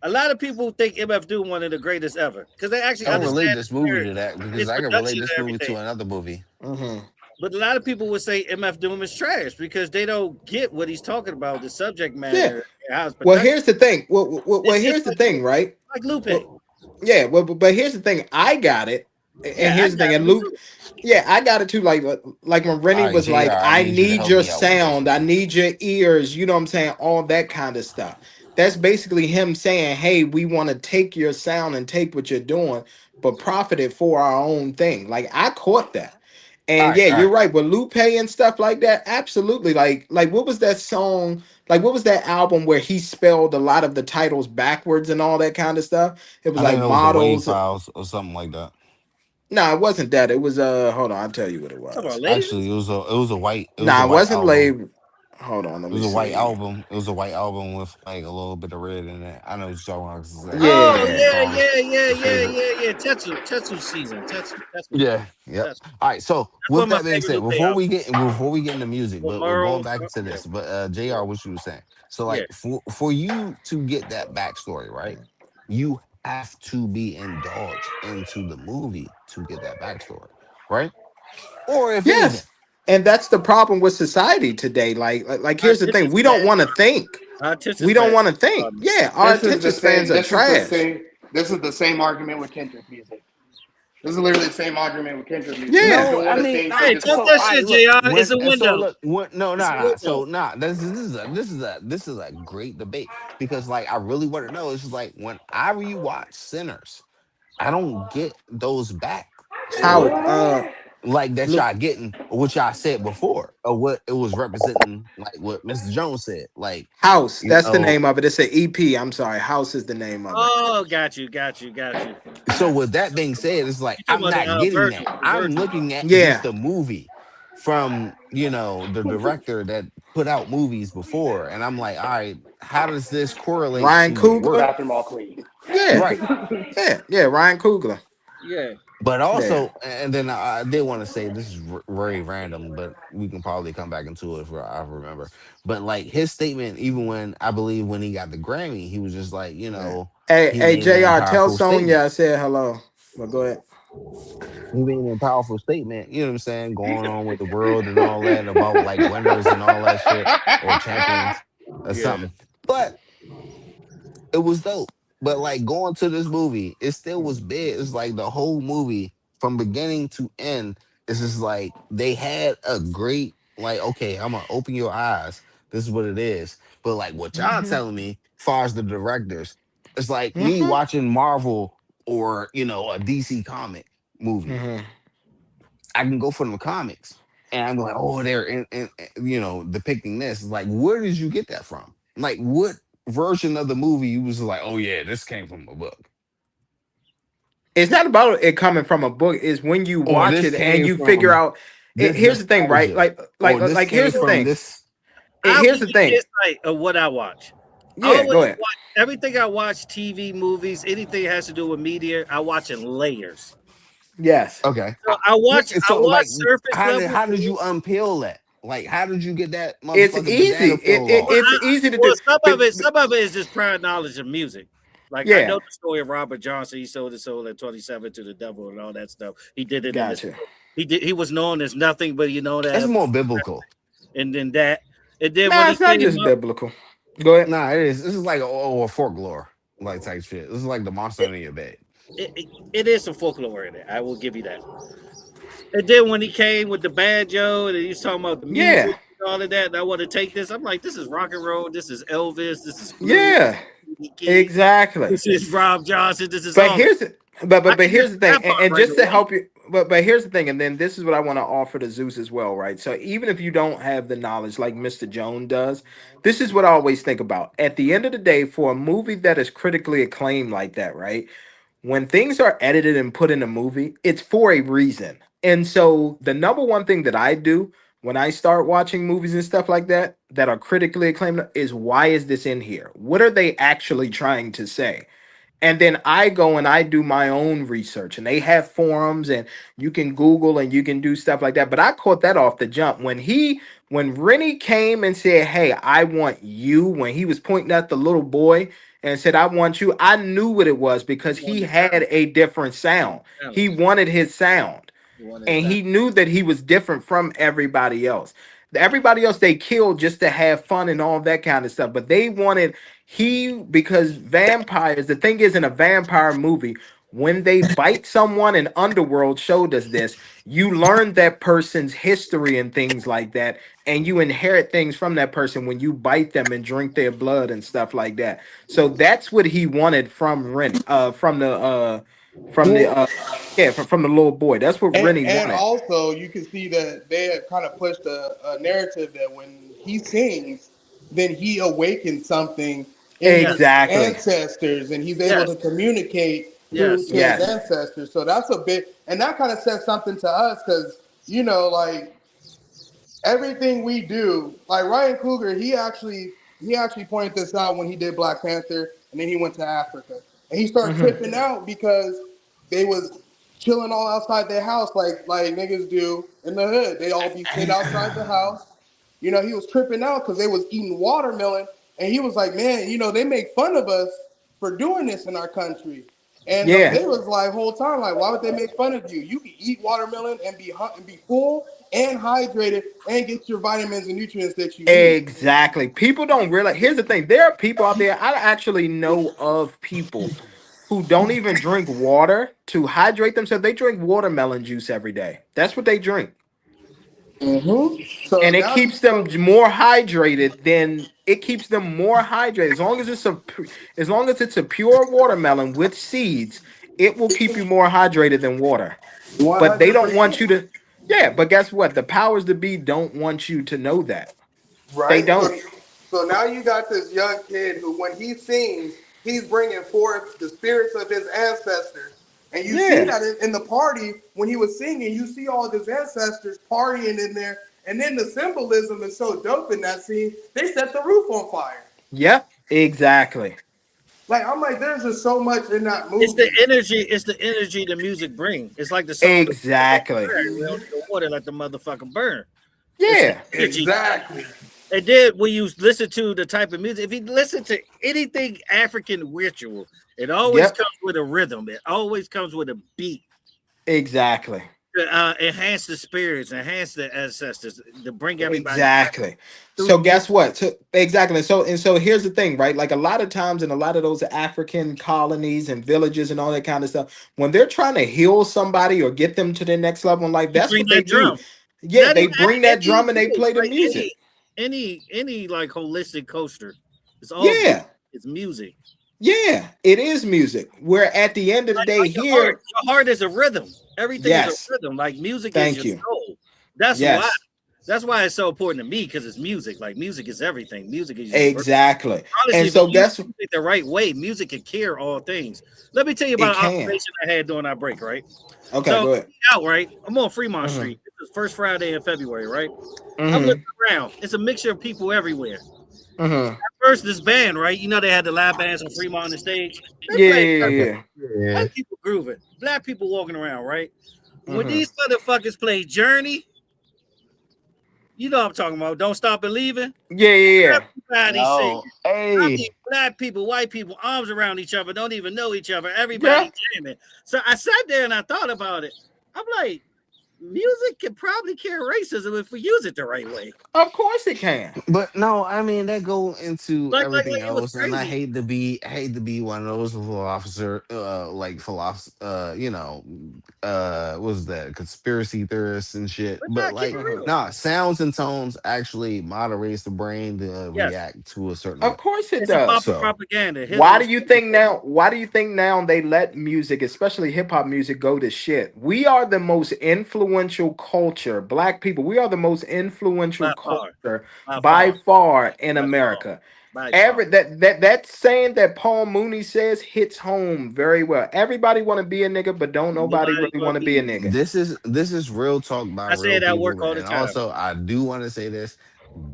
A lot of people think MF Doom one of the greatest ever because they actually I don't relate understand this movie to that his because I can relate production this and movie to everything. another movie. But a lot of people would say MF Doom is trash because they don't get what he's talking about, the subject yeah. matter, and how his Well, production. here's the thing. Well, It's here's the like thing, right? like Lupe. Well, yeah. Well, but here's the thing. I got it, and Yeah, I here's the thing. got And him Luke, too. yeah, I got it too. Like when All Rennie right, was JR, like, I "I need you to need help your me out with this sound. one. I need your ears." You know what I'm saying? All that kind of stuff. That's basically him saying, "Hey, we want to take your sound and take what you're doing, but profit it for our own thing." Like I caught that. All And right, yeah, all you're right. right with Lupe and stuff like that. Absolutely. Like what was that song? Like what was that album where he spelled a lot of the titles backwards and all that kind of stuff? It was I like think it was the Wave models. Files or something like that. No, it wasn't that. It was hold on, I'll tell you what it Talk about was. Actually, lasers. it was a Nah, it white wasn't album. Lave. Hold on, let It me was a white see. album. It was a white album with like a little bit of red in it. I know what you're talking about 'cause I got Oh one of the Yeah. yeah, songs, the favorite. yeah. Tetsu season. Tetsu. Yeah. Yep. That's All right. So one with of my that being favorite said, Lupe albums. before we get into music, With but we're going Merle. back into Yeah, this. But Jr. What you were saying. So yeah. like for you to get that backstory right, you have to be indulged into the movie to get that backstory, right? Or if anything, Yes. And that's the problem with society today. Like Our here's the thing. attention We don't span. want to think. Our attention We don't span. want to think. Yeah, our This is attention the spans same. are trash. This is the same argument with Kendrick music. This is literally the same argument with Kendrick music. People Yeah. no, don't I want to mean, think. They Hey, just talk want so that facts. I shit, look Jr. It's when a so window. look when no It's a so window. this is a great debate because like I really want to know. It's just like when I rewatch Sinners, I don't get those How backstories like that Luke y'all getting, which I said before, or what it was representing, like what Mr. Jones said, like House. you That's the know. name of it. It's an EP. I'm sorry. House is the name of it. Oh, got you. So with that being said, it's like You talking I'm about the not getting Virgil? that. The I'm Virgil. looking at just Yeah. a movie from the director that put out movies before, and I'm like, all right, how does this correlate Ryan to the Coogler. work? Bathroom all clean. Yeah. Right. Yeah. Ryan Coogler. Yeah. But Yeah. also, and then I did want to say this is very random, but we can probably come back into it if I remember. But like his statement, even when I believe when he got the Grammy, he was just like, Yeah. Hey, he hey, made an Jr. Tell powerful Sonya statement. I said hello. But go ahead. He made a powerful statement, you know what I'm saying, going on with the world and all that about like winners and all that shit or champions or Yeah. something. But it was dope. But like going to this movie, it still was big. It's like the whole movie from beginning to end. It's just like they had a great like, okay, I'm gonna open your eyes. This is what it is. But like what y'all Mm-hmm. telling me, as far as the directors, it's like me Mm-hmm. watching Marvel or a DC comic movie. Mm-hmm. I can go for the comics and I'm like, oh, they're depicting this. It's like, where did you get that from? Like, what version of the movie you was like, oh yeah, this came from a book, It's not about it coming from a book. It's when you or watch this it and came you figure from out. this Here's the thing, right? nostalgia, or this came Here's the from thing. this. I'll Here's give the you thing. insight of what I watch. I Yeah, always go ahead. watch everything I watch, TV, movies, anything that has to do with media, I watch in layers. Yes. Okay, So I watch so like, surface level how did you things. unpeel that? Like, how did you get that It's motherfucking easy. banana peel Well, off? It's easy to well, do. some of it is just prior knowledge of music. Like I know Yeah, the story of Robert Johnson. He sold his soul at 27 to the devil and all that stuff. He did it in his. gotcha. He was known as nothing, but That's that, more biblical. and then that, and then when Nah, he it's not came just up, biblical. Go ahead. Nah, it is. This is like a folklore like type shit. This is like the monster It, under your bed. it is some folklore in it. I will give you that. And then when he came with the banjo and he was talking about the music Yeah, and all of that, and I want to take this. I'm like, this is rock and roll. This is Elvis. This is blues. yeah, Key. exactly. This is Rob Johnson. This is But all. here's the, but I but can get here's the to thing, that part and right just to away. help you, but here's the thing, and then this is what I want to offer to Zeus as well, right? So even if you don't have the knowledge like Mr. Jones does, this is what I always think about. At the end of the day, for a movie that is critically acclaimed like that, right? When things are edited and put in a movie, it's for a reason. And so the number one thing that I do when I start watching movies and stuff like that that are critically acclaimed is, why is this in here? What are they actually trying to say? And then I go and I do my own research, and they have forums, and you can Google and you can do stuff like that. But I caught that off the jump when Rennie came and said, "Hey, I want you," when he was pointing at the little boy and said, "I want you," I knew what it was because You he want the sound. had a different sound. Sound. He wanted his sound, You want his and sound. he knew that he was different from everybody else. Everybody else they killed just to have fun and all that kind of stuff, but they wanted because vampires. The thing is, in a vampire movie, when they bite someone, and Underworld showed us this, you learn that person's history and things like that, and you inherit things from that person when you bite them and drink their blood and stuff like that. So that's what he wanted from Ren, from the Well, yeah, from the little boy. That's what Rennie and wanted. also you can see that they have kind of pushed a narrative that when he sings, then he awakens something in Yes. his Exactly. ancestors, and he's able Yes. to communicate Yes. to his Yes. ancestors. So that's a bit, and that kind of says something to us because like everything we do, like Ryan Coogler, he actually pointed this out when he did Black Panther, and then he went to Africa, and he started Hmm. tripping out because they was chilling all outside their house like niggas do in the hood. They all be sitting outside the house. He was tripping out because they was eating watermelon, and he was like, man, they make fun of us for doing this in our country. And Yeah. they was like whole time like, why would they make fun of you? You can eat watermelon and be full and hydrated and get your vitamins and nutrients that you need. Exactly. People don't realize. Here's the thing. There are people out there. I actually know of people who don't even drink water to hydrate themselves. They drink watermelon juice every day. That's what they drink, So and it now, keeps them more hydrated. Than it keeps them more hydrated. As long as it's a pure watermelon with seeds, it will keep you more hydrated than water. But they don't want 100%. you to. Yeah, but guess what? The powers that be don't want you to know that. They Right? don't. So now you got this young kid who, when he sings, he's bringing forth the spirits of his ancestors. And you see Yeah. that in the party when he was singing, you see all of his ancestors partying in there. And then the symbolism is so dope in that scene, they set the roof on fire. Yep, exactly. Like, I'm like, there's just so much in that It's the movie. energy. It's the energy the music bring. It's like the song "The Water Won't Exactly. Burn." We don't need the water, let the motherfucker burn. It's the Yeah. energy. Exactly. And then when you listen to the type of music, if you listen to anything African ritual, it always Yep. comes with a rhythm. It always comes with a beat Exactly. to enhance the spirits, enhance the ancestors, to bring everybody back Exactly. through So music. guess what? Exactly. So here's the thing, right? Like a lot of times in a lot of those African colonies and villages and all that kind of stuff, when they're trying to heal somebody or get them to the next level in life, You that's bring what they that do. drum. Yeah, Not they even bring that any drum and they village, play the like music. any like holistic coaster. It's all beat. Yeah. It's music. Yeah, it is music. Where at the end of the day Like your heart. here, Your heart is a rhythm. Everything is a yes. rhythm. Like music is Thank your you. soul. That's why. Yes. That's why it's so important to me because it's music. Like music is everything. Music is universal. Exactly. Honestly, And if you so use guess music the right way, music can cure all things. Let me tell you it about an can. observation I had during our break, right? Okay, So go ahead. out, right? I'm on Fremont Mm-hmm. Street. It's the first Friday in February, right? I'm looking Mm-hmm. around. It's a mixture of people everywhere. Mm-hmm. First, this band, right? You know they had the live bands on Fremont on the stage. They Yeah, played yeah, Okay. yeah. Yeah. white people grooving, black people walking around, right? Yeah. When Mm-hmm. these motherfuckers play Journey, you know what I'm talking about. Don't Stop Believing. Yeah, yeah, yeah. Everybody singing. Yo, I mean, hey. black people, white people, arms around each other, don't even know each other. Yeah. Everybody jamming. So I sat there and I thought about it. I'm like, music can probably cure racism if we use it the right way. Of course it can. But no, I mean that go into Like everything it was else, and crazy. I hate to be one of those philosopher, what's that, conspiracy theorists and shit. But But nah, keep it like, Mhm. real. nah, sounds and tones actually moderates the brain to Yes, react to a certain Of way. course it it's a does. pop of So propaganda. Hitler Why do was you famous think for now? Why do you think now they let music, especially hip hop music, go to shit? We are the most influential culture, black people. We are the most influential by far, culture by by far, far in by far, America. by far. Every that saying that Paul Mooney says hits home very well. Everybody want to be a nigga, but don't nobody Nobody really gonna want to be a be. nigga. this is real talk by I say real that people, work all the and time. also I do want to say this: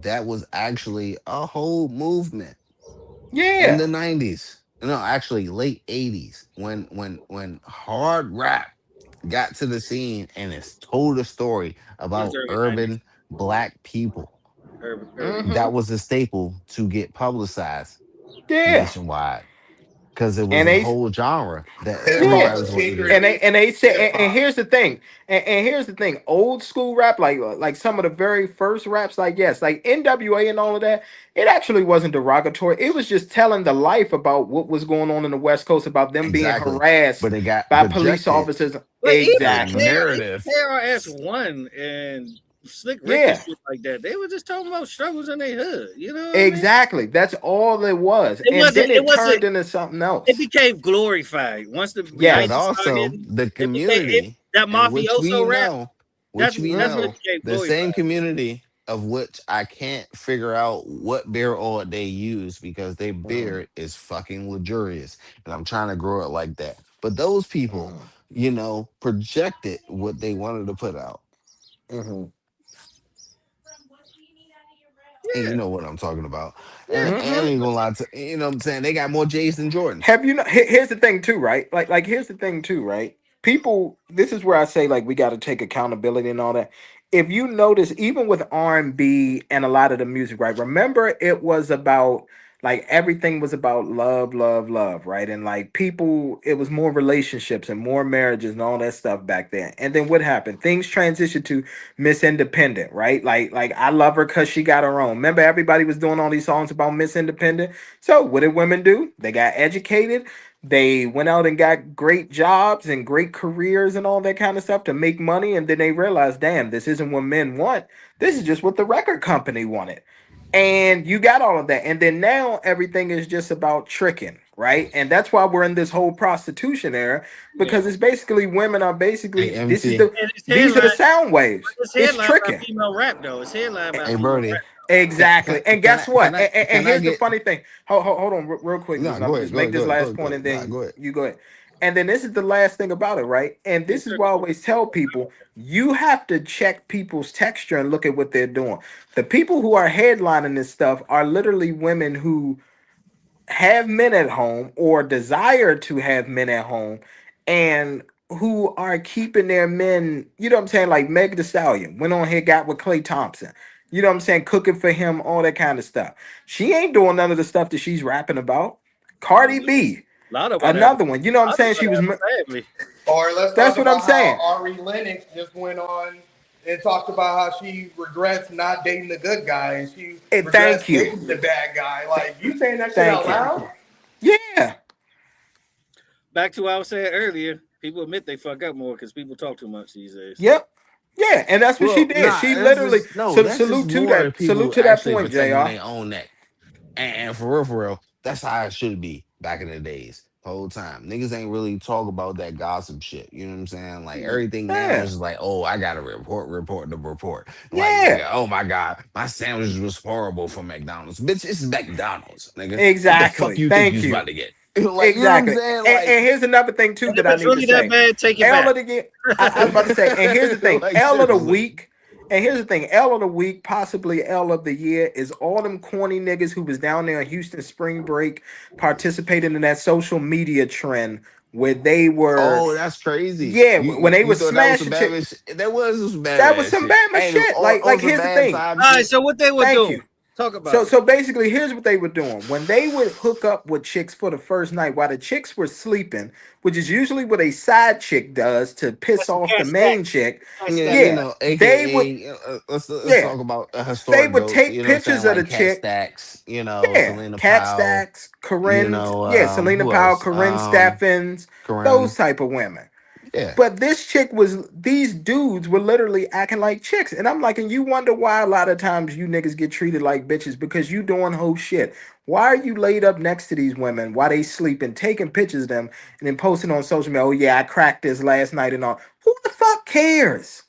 that was actually a whole movement in Yeah. the 90s, no, actually late 80s, when hard rap got to the scene and it's told a story It was about early '90s. urban black people. Early Hmm. That '90s. was a staple to get publicized Yeah. nationwide because it was And a they whole genre that It yeah. everybody brought was wanting to do. And secrecy they to said, hip and hop. here's the thing, and here's the thing, old school rap, like some of the very first raps, like yes, like NWA and all of that, it actually wasn't derogatory. It was just telling the life about what was going on in the West Coast, about them being Exactly, harassed but it got by police projected officers. But as a Exactly. even narrative. KRS-One and Slick Rick and Yeah. shit like that, they were just talking about struggles in their hood. You know what I mean? Exactly. That's all it was, It and wasn't. then It it wasn't. turned into something It else. became glorified once the But Yes. '90s started also hitting. the It became community that in which we mafioso rap. know, That's when it Hmm. became the same glorified. community of which I can't figure out what beer oil they use because their Hmm. beer is fucking luxurious, and I'm trying to grow it like that. But those people, Hmm. projected what they wanted to put out, Hmm. and you Yeah, know what I'm talking about. yeah. And I Hmm. ain't gonna lie to what I'm saying, they got more J's than Jordans. Have you know? Here's the thing too, right? Like here's the thing too, right? People, this is where I say like we got to take accountability and all that. If you notice, even with R&B and a lot of the music, right? Remember, it was about like everything was about love, love, love, right? And like people, it was more relationships and more marriages and all that stuff back then. And then what happened? Things transitioned to Miss Independent, right? Like I love her because she got her own. Remember, everybody was doing all these songs about Miss Independent. So what did women do? They got educated. They went out and got great jobs and great careers and all that kind of stuff to make money. And then they realized, damn, this isn't what men want. This is just what the record company wanted. And you got all of that. And then now everything is just about tricking, right? And that's why we're in this whole prostitution era, Yeah. because it's basically women are Hey basically MC, And it's these are the headline. sound waves. It's It's headline by tricking. female rap though. It's headline by hey female Brody, rap. Exactly. And guess what? And can I here's the get funny thing. Hold on real quick, no? Listen. I'm Go gonna ahead, just make this last go point ahead. and Nah, then go ahead. you go ahead. And then this is the last thing about it, right? And He this is took why I it. always tell people you have to check people's texture and look at what they're doing. The people who are headlining this stuff are literally women who have men at home or desire to have men at home and who are keeping their men, you know what I'm saying? Like Meg the Stallion went on here, got with Clay Thompson. You know what I'm saying? Cooking for him, all that kind of stuff. She ain't doing none of the stuff that she's rapping about. Cardi B, A lot about have. another one. You know what I'm A lot saying? She about was. have a family. Or let's That's talk what I'm about how saying. Ari Lennox just went on and talked about how she regrets not dating the good guy and she And regrets thank you. dating the bad guy. Like, you saying that shit Thank out you. loud? Yeah. Back to what I was saying earlier. People admit they fuck up more because people talk too much these days. Yep. Yeah. And that's what she Well, did. nah, She that's literally just no. That's just more salute people to that actually point, protecting JR. their own neck. And for real, that's how it should be back in the days. The whole time, niggas ain't really talk about that gossip shit. You know what I'm saying? Like everything now is Yeah. just like, oh, I got to report the report. Like Yeah. nigga, oh my god, my sandwich was horrible from McDonald's. Bitch, it's McDonald's, nigga. What the fuck Exactly. you think you Thank was about you. to get? Like you know what I'm Exactly. saying? And here's another thing too And that if I it's need to really that say. bad, take it L back. of the year. I was about to say, and here's the thing. like L of the seriously. week. And here's the thing. L of the week, possibly L of the year, is all them corny niggas who was down there in Houston spring break, participating in that social media trend where they were, Oh, that's crazy. yeah, when You they you were thought that was some smashing bad chick. bitch? That was some That was bad some shit. bad I ain't even shit. Like on some here's the bad thing. time All right, shit. so what they were Thank doing? you. Talk about it. So basically, here's what they were doing. When they would hook up with chicks for the first night, while the chicks were sleeping, which is usually what a side chick does to piss That's some off the cash main stacks. chick. Cash Yeah, stacks. you Yeah, know, they would. AKA, let's Yeah, talk about a they historic would goat. take You know what I'm saying? pictures of the Like Cat chick. Stacks. You know, Yeah, Selena Cat Powell. Stacks, You Corinne. know, Yeah, Selena who Powell, else? Corinne Staffins, those Corinne. type of women. Yeah, But this chick was, these dudes were literally acting like chicks. And I'm like, and you wonder why a lot of times you niggas get treated like bitches because you doing whole shit. Why are you laid up next to these women while they sleep and taking pictures of them and then posting on social media? Oh yeah, I cracked this last night and all. Who the fuck cares?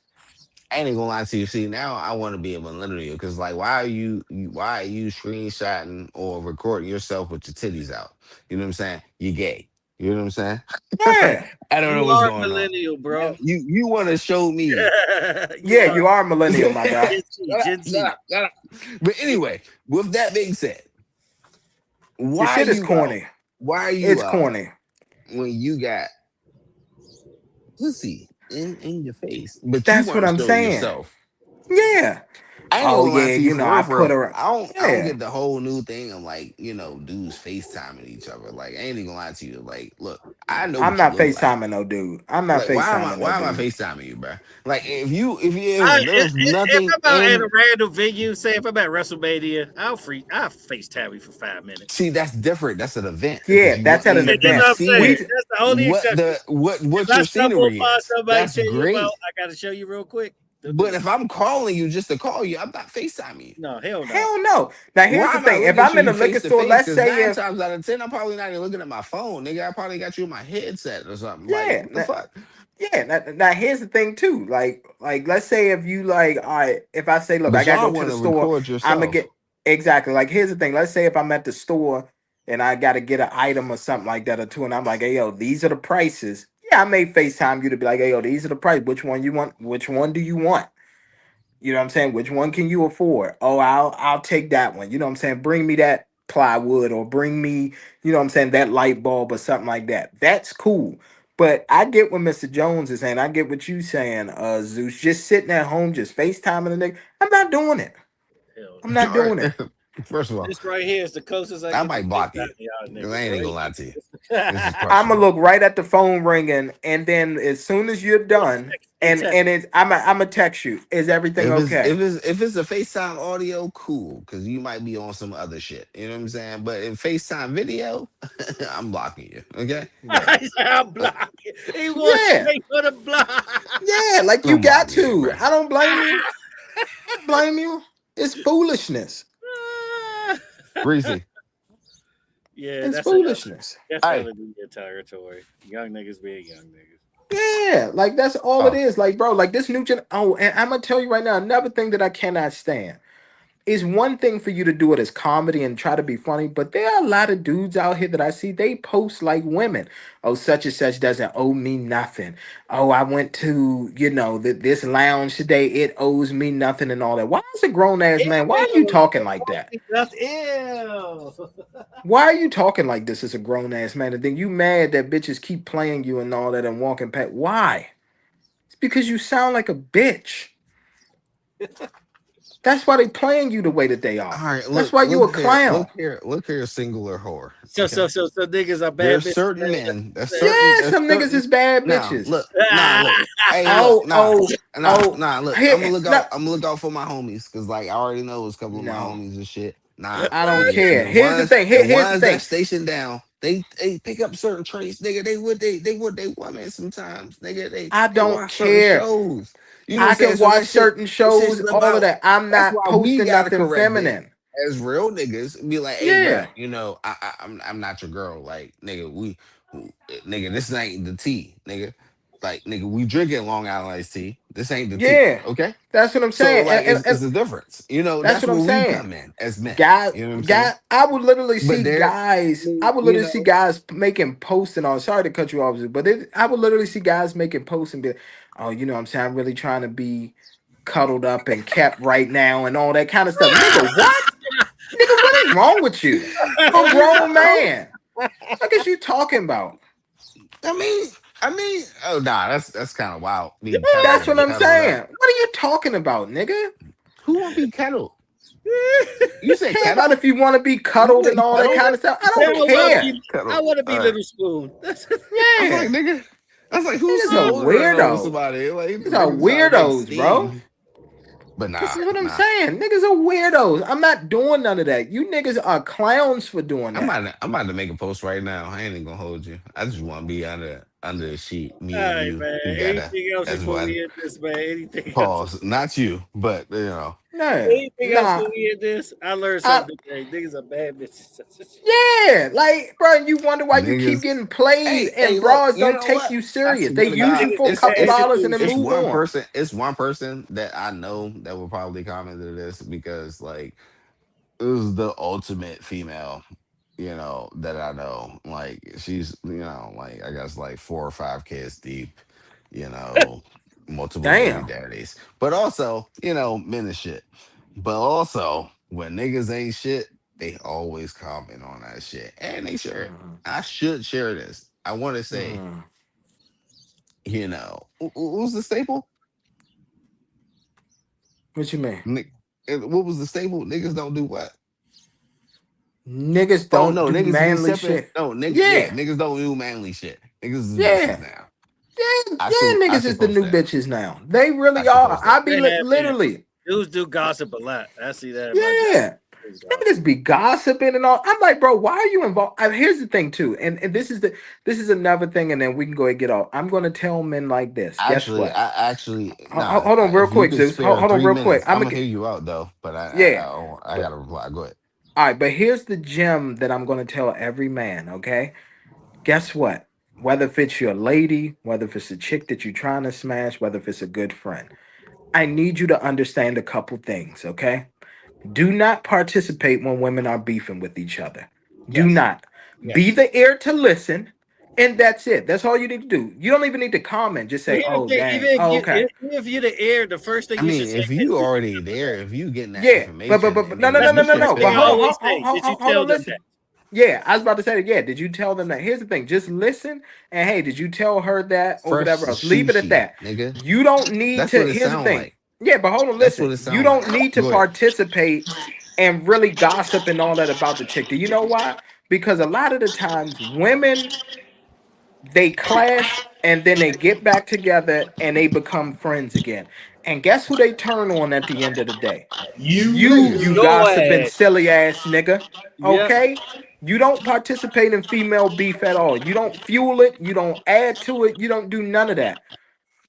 I ain't gonna lie to you. See, now I want to be able to literally because, like, why are you screenshotting or recording yourself with your titties out? You know what I'm saying? You're gay. You know what I'm saying? Yeah. I don't know You what's are a going on. millennial, bro. You want to show me? You Yeah, are you are a millennial, Shut my guy. Gen Z. Gen Z. up, shut up. But anyway, with that being said, The why shit is you out? corny. Why are you It's out corny. when you got pussy in your face, but you That's want what to I'm show saying. yourself? Yeah. I ain't Oh gonna lie yeah, to you you know, for real, I for put real. her. I don't Yeah. get the whole new thing of like, dudes FaceTiming each other. Like I ain't even gonna lie to you. Like, look, I know I'm what you not look like. FaceTiming no dude. I'm not Like, FaceTiming no why am I dude. FaceTiming you, bro? Like if there's If nothing I'm out at in. a random venue, say if I'm at WrestleMania, I'll FaceTime you for 5 minutes. See, that's different. That's an event because Yeah, you that's want at an me You you know event. what I'm saying? We seeing That's the only exception. If what I your stumble scenery upon is. somebody That's tell you about, great. I gotta show you real quick. Don't do But that. if I'm calling you just to call you, I'm not FaceTiming you. No, hell no. hell no. Now here's Why the am I thing. If looking I'm to in a you liquor face to store, face? let's Because say nine if times out of ten, I'm probably not even looking at my phone, nigga. I probably got you in my headset or something. Like, yeah, what the fuck? yeah. Now here's the thing too. Like let's say if you like, all right, if I say, look, I But gotta y'all go to want the to store, record I'm gonna yourself. get exactly like here's the thing. Let's say if I'm at the store and I gotta get an item or something like that or two, and I'm like, hey yo, these are the prices. Yeah, I may FaceTime you to be like, hey yo, these are the price. Which one you want? Which one do you want? You know what I'm saying? Which one can you afford? Oh, I'll take that one. You know what I'm saying? Bring me that plywood or bring me, you know what I'm saying, that light bulb or something like that. That's cool. But I get what Mr. Jones is saying. I get what you saying, Zeus. Just sitting at home, just FaceTiming a nigga. I'm not doing it. Hell I'm no. not All right. doing it. First of all, This right here is the closest I I get to might block FaceTime you. y'all 'Cause I niggas ain't even right gonna lie to you. This is here. I'ma questionable. look right at the phone ringing, and then as soon as you're done, Hey, text. and it's I'm a text you. Is everything okay? If it's a FaceTime audio, cool, because you might be on some other shit. You know what I'm saying? But in FaceTime video, I'm blocking you. Okay? Yeah. He said, I'm blocking. He went Yeah. straight for the block. Yeah, like you I'm got blocking you, to. bro. I don't blame you. I don't blame you. It's foolishness. Breezy. Yeah, It's foolishness. that's Hey, hallelujah territory. Young niggas being young niggas. Yeah, like that's all it oh, is. Like, bro, like this new gen. Oh, and I'm gonna tell you right now, another thing that I cannot stand is one thing for you to do it as comedy and try to be funny, but there are a lot of dudes out here that I see they post like women. Oh, such and such doesn't owe me nothing. Oh, I went to this lounge today. It owes me nothing and all that. Why is a grown ass man? Why are you Ew, talking like that? that's ew. Why are you talking like this as a grown ass man? And then you mad that bitches keep playing you and all that and walking past. Why? It's because you sound like a bitch. That's why they playing you the way that they all are. right. That's why you a clown. Look here, singular whore. So Okay. niggas are bad There's bitches. certain men. Yeah, some niggas Certain. is bad Now bitches. look. Nah, look. Hey, look. Oh, oh, oh. Look. Here, no, I'm gonna look out for my homies because, like, I already know it's a couple of my no, homies and shit. Nah, I don't nigga. care. Here's the thing. The Here's the ones that thing. stationed down, they pick up certain traits, nigga. They would they women sometimes, nigga. I They don't watch certain care. shows. You know what I I'm saying? can So watch certain that shit shows, slip all of out. that. I'm That's not why we posting gotta nothing correct it feminine. as real niggas and be like, hey, bro, Yeah, I'm not your girl. Like, nigga, nigga, this ain't the tea, nigga. Like, nigga, we drinking Long Island iced tea. This ain't the tea, yeah. okay? That's what I'm So, saying. like, And it's a difference. You know, that's that's what I'm where we saying. come in as men. Guy, You know what I'm saying? guy, I would literally But see there, I guys. I mean, would literally see guys making posts and all. Sorry to cut you off, but I would literally see guys making posts and be, oh, you know what I'm saying? I'm really trying to be cuddled up and kept right now and all that kind of stuff. Nigga, what? Nigga, what is wrong with you? You a you grown know, man. What is you talking about? I mean, oh nah, that's kind of wild. Being That's kettled what and I'm cuddled saying. up. What are you talking about, nigga? Who want to be kettled? You said Care about kettle? if you want to be cuddled and all that Kettle? kind of stuff. I I don't want to care. be. I Kettle. want to be All right. Little Spoon. I was like, Yeah. nigga. I was like, who's Niggas are smoldering over weirdos. somebody? Like, Niggas are niggas trying to make weirdos, bro. steam. But This nah, is what I'm nah. saying. Niggas are weirdos. I'm not doing none of that. You niggas are clowns for doing that. I'm about to make a post right now. I ain't even gonna hold you. I just want to be under the sheet. All Me and right, you man. together Anything else as before we one. end this, man? Anything else? Pause. Not you, but you know. Nah, Anything else nah. before we end this? I learned I, something today. Niggas are bad bitches. yeah, like, bro, you wonder why you keep Niggas. getting played Hey, and look, bros you don't know take what? you I serious. They swear to use God, you Niggas for a are couple bad dollars and then institutions. it's move one on. person. It's one person that I know that will probably comment to this because like it was the ultimate female, that I know. Like she's, like I guess like 4 or 5 kids deep, you know, multiple baby Damn. daddies. But also, men is shit. But also when niggas ain't shit, they always comment on that shit. And they share it. Mhm, I should share this. I want to say, mhm. who's the staple? What you mean? Nick, what was the staple? Niggas don't do what? Niggas Oh don't no, do niggas be manly sipping. shit. No, Yeah, niggas don't do manly shit. Niggas is bitches yeah. now. Yeah, I yeah, should I niggas should is the post new that. bitches now. They I really should are. post I that. be That happened. literally, Dudes do gossip a lot. I see that in my job. yeah. Dudes Niggas gossip. be gossiping and all. I'm like, bro, why are you involved? Here's the thing too, and this is another thing, and then we can go and get off. I'm gonna tell men like this. Guess Actually, what? I actually nah. Hold on, real If you quick, could Zeus. spare Hold on, three real quick. minutes, I'm I'm gonna gonna get hear you out though. But yeah. I But gotta reply. Go ahead. all right, but here's the gem that I'm gonna tell every man. Okay, guess what? Whether if it's your lady, whether if it's a chick that you're trying to smash, whether if it's a good friend, I need you to understand a couple things. Okay. Do not participate when women are beefing with each other. Do Yes. not. Be Yes. the ear to listen, and that's it. That's all you need to do. You don't even need to comment. Just And say, here's the "Oh, thing, dang. even Oh, okay. if you're the heir, the first thing I you should mean, say if is, you already there, if you getting that Yeah, information, I no, no, mean, no, that's no, you the no, should first no. thing But I spare it. always say. Did you hold tell on, them listen. that? Yeah, I was about to say that. Yeah, did you tell them that? Here's the thing. Just listen, and hey, did you tell her that or Fresh whatever else? Leave it at sushi, that. nigga. You don't need That's to. what it Here's the sound thing. like. Yeah, but hold on, That's what listen. it You sound don't like. need to Go ahead. participate and really gossip and all that about the chick. Do you know why? Because a lot of the times women they clash and then they get back together and they become friends again. And guess who they turn on at the end of the day? You Niggas. You Your gossiping ass. silly ass nigga. Yep. Okay? You don't participate in female beef at all. You don't fuel it. You don't add to it. You don't do none of that.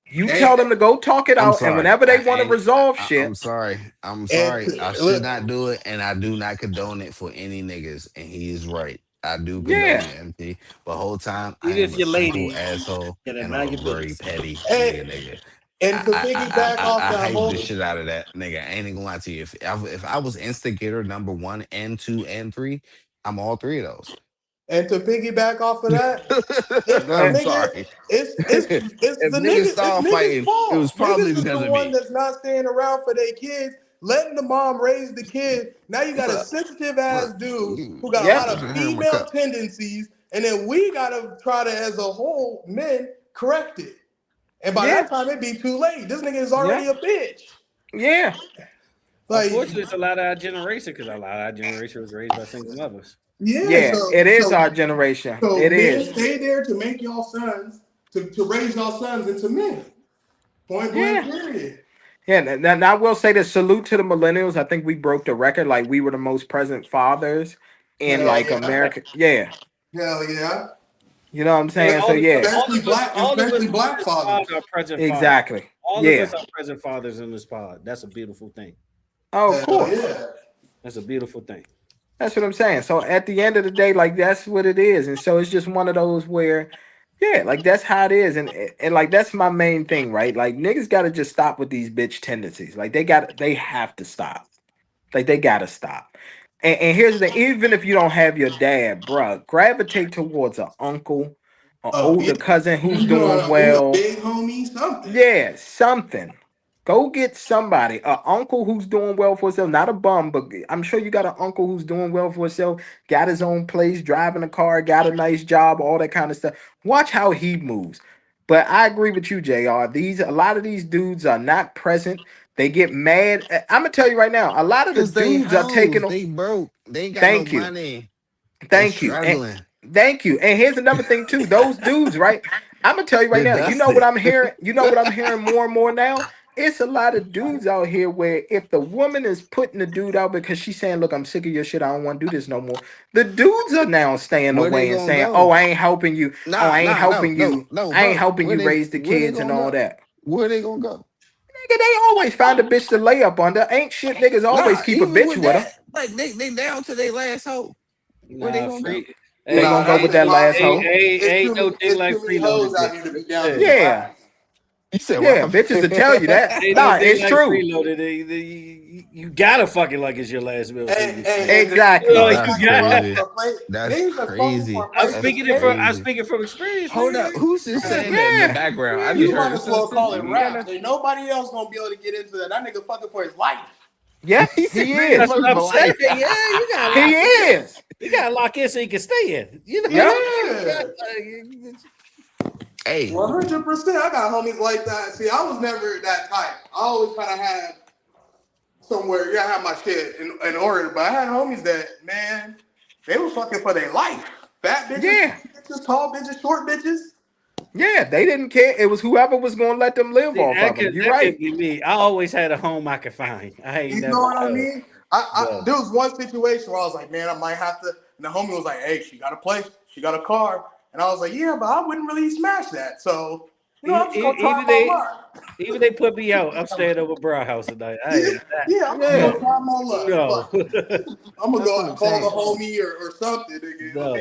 You tell and them to go talk it I'm out, and sorry. whenever they I want to ain't. resolve I'm shit, sorry. I'm and sorry. I should look, not do it, and I do not condone it for any niggas. And he is right. I do condone yeah, it, MT. But whole time, I Even am if a your simple lady, asshole get it, and mind a your very business. petty and nigga. and to piggyback off I that hype the whole shit out of that nigga. I ain't even gonna lie to you. If I was instigator number one and two and three, I'm all three of those. and to piggyback off of that, it's uh, I'm nigga, sorry. it's If the niggas nigga, it's start niggas' fighting, it was fault. probably Niggas is the because of one me. that's not staying around for their kids, letting the mom raise the kid. Now you got What's a up? sensitive ass Look, dude you who got a yeah, lot put of your hand in my female cup. tendencies, and then we gotta try to, as a whole, men, correct it. And by yeah, that time, it be too late. This nigga is yeah, already a bitch. yeah, Like, Unfortunately, it's a lot of our generation because a lot of our generation was raised by single mothers. yeah. yeah. It So, is so, our generation. so It men is. stay there to make y'all sons, to raise y'all sons into men. Point blank. Yeah. Period. Yeah, and I will say this salute to the millennials. I think we broke the record. Like we were the most present fathers in Hell like yeah. America. Yeah. Hell yeah. You know what I'm Hey, saying? So yeah, all of us Especially on black this pod fathers. are present fathers. exactly. All of us Yeah. are present fathers in this pod. That's a beautiful thing. Oh, of Hell course. yeah. That's a beautiful thing. That's what I'm saying. So at the end of the day, like that's what it is. And so it's just one of those where, yeah, like that's how it is. And like that's my main thing, right? Like niggas gotta just stop with these bitch tendencies. Like they have to stop. Like they gotta stop. And here's the thing: even if you don't have your dad, bruh, gravitate towards an uncle, an Yeah. older cousin who's You know, doing a well. big homie, something. Yeah, something. Go get somebody, a uncle who's doing well for himself, not a bum, but I'm sure you got an uncle who's doing well for himself, got his own place, driving a car, got a nice job, all that kind of stuff. Watch how he moves. But I agree with you, JR. A lot of these dudes are not present. They get mad. I'm gonna tell you right now, a lot of the Cause they dudes are hoes, taking. they broke, they ain't got no Thank you. money, they Thank you. And struggling. thank you. And here's another thing too. Those dudes, right? I'm gonna tell you right They're now. You know what dusty. I'm hearing? You know what I'm hearing more and more now? It's a lot of dudes out here where if the woman is putting the dude out because she's saying, "Look, I'm sick of your shit. I don't want to do this no more." The dudes are now staying Where they away and gonna saying, "Oh, go? I ain't helping you. Oh, Nah, I ain't nah, no, helping no, you. no, I ain't bro. helping you raise the Where they kids and gonna all go? that." Where they gonna go? Nigga, they always find a bitch to lay up under. Ain't shit niggas always Nah, keep a even bitch with with them. that, like they down to their last hope. Where they Nah, gonna go? free. They Hey, gonna Nah, go that's with the that ain't, last problem. ain't, hoe. ain't, ain't no thing It's like too many freeloading, hoes bitch. out here to be down to the Yeah. last. You said what Yeah, happened? bitches will tell you that. Ain't no Nah, thing it's like true. freeloaded. You gotta fuck it like it's your last meal so you can finish. Exactly. Niggas You That's fucking for, got. crazy. for play. That's Niggas are fucking for crazy. a I'm place to That's speaking it from. stay. I'm crazy. speaking from experience, Hold up. nigga. Who's just Man, saying that in the Yeah. background? I you just might heard as well something. call it You raps. gotta. Ain't nobody else gonna be able to get into that. That nigga fucking for his life. Yeah, He said, he "Man, is. That's what fucking I'm for saying. life." Yeah, you gotta He lock in. is. You gotta lock in so you can stay in. You know what Yep. I mean? You Yeah. Hey, 100%. I got homies like that. See, I was never that type. I always kind of had somewhere, yeah, I had my shit in order, but I had homies that, man, they was fucking for their life. Fat bitches, Yeah. bitches, tall bitches, short bitches. Yeah. They didn't care. It was whoever was gonna let them live See, off of them. You're that right. could be me. I always had a home I could find. I ain't You know never. what I mean? No. There was one situation where I was like, man, I might have to. And the homie was like, hey, she got a place, she got a car, and I was like, yeah, but I wouldn't really smash that. So, I'm just gonna try Even my they luck. even they put me out. I'm staying over Bra House tonight. I Yeah, am not. yeah, I'm just gonna Yeah. try my luck. No, Fuck it. I'm gonna That's go what out I'm and call the saying. homie or something, nigga. no.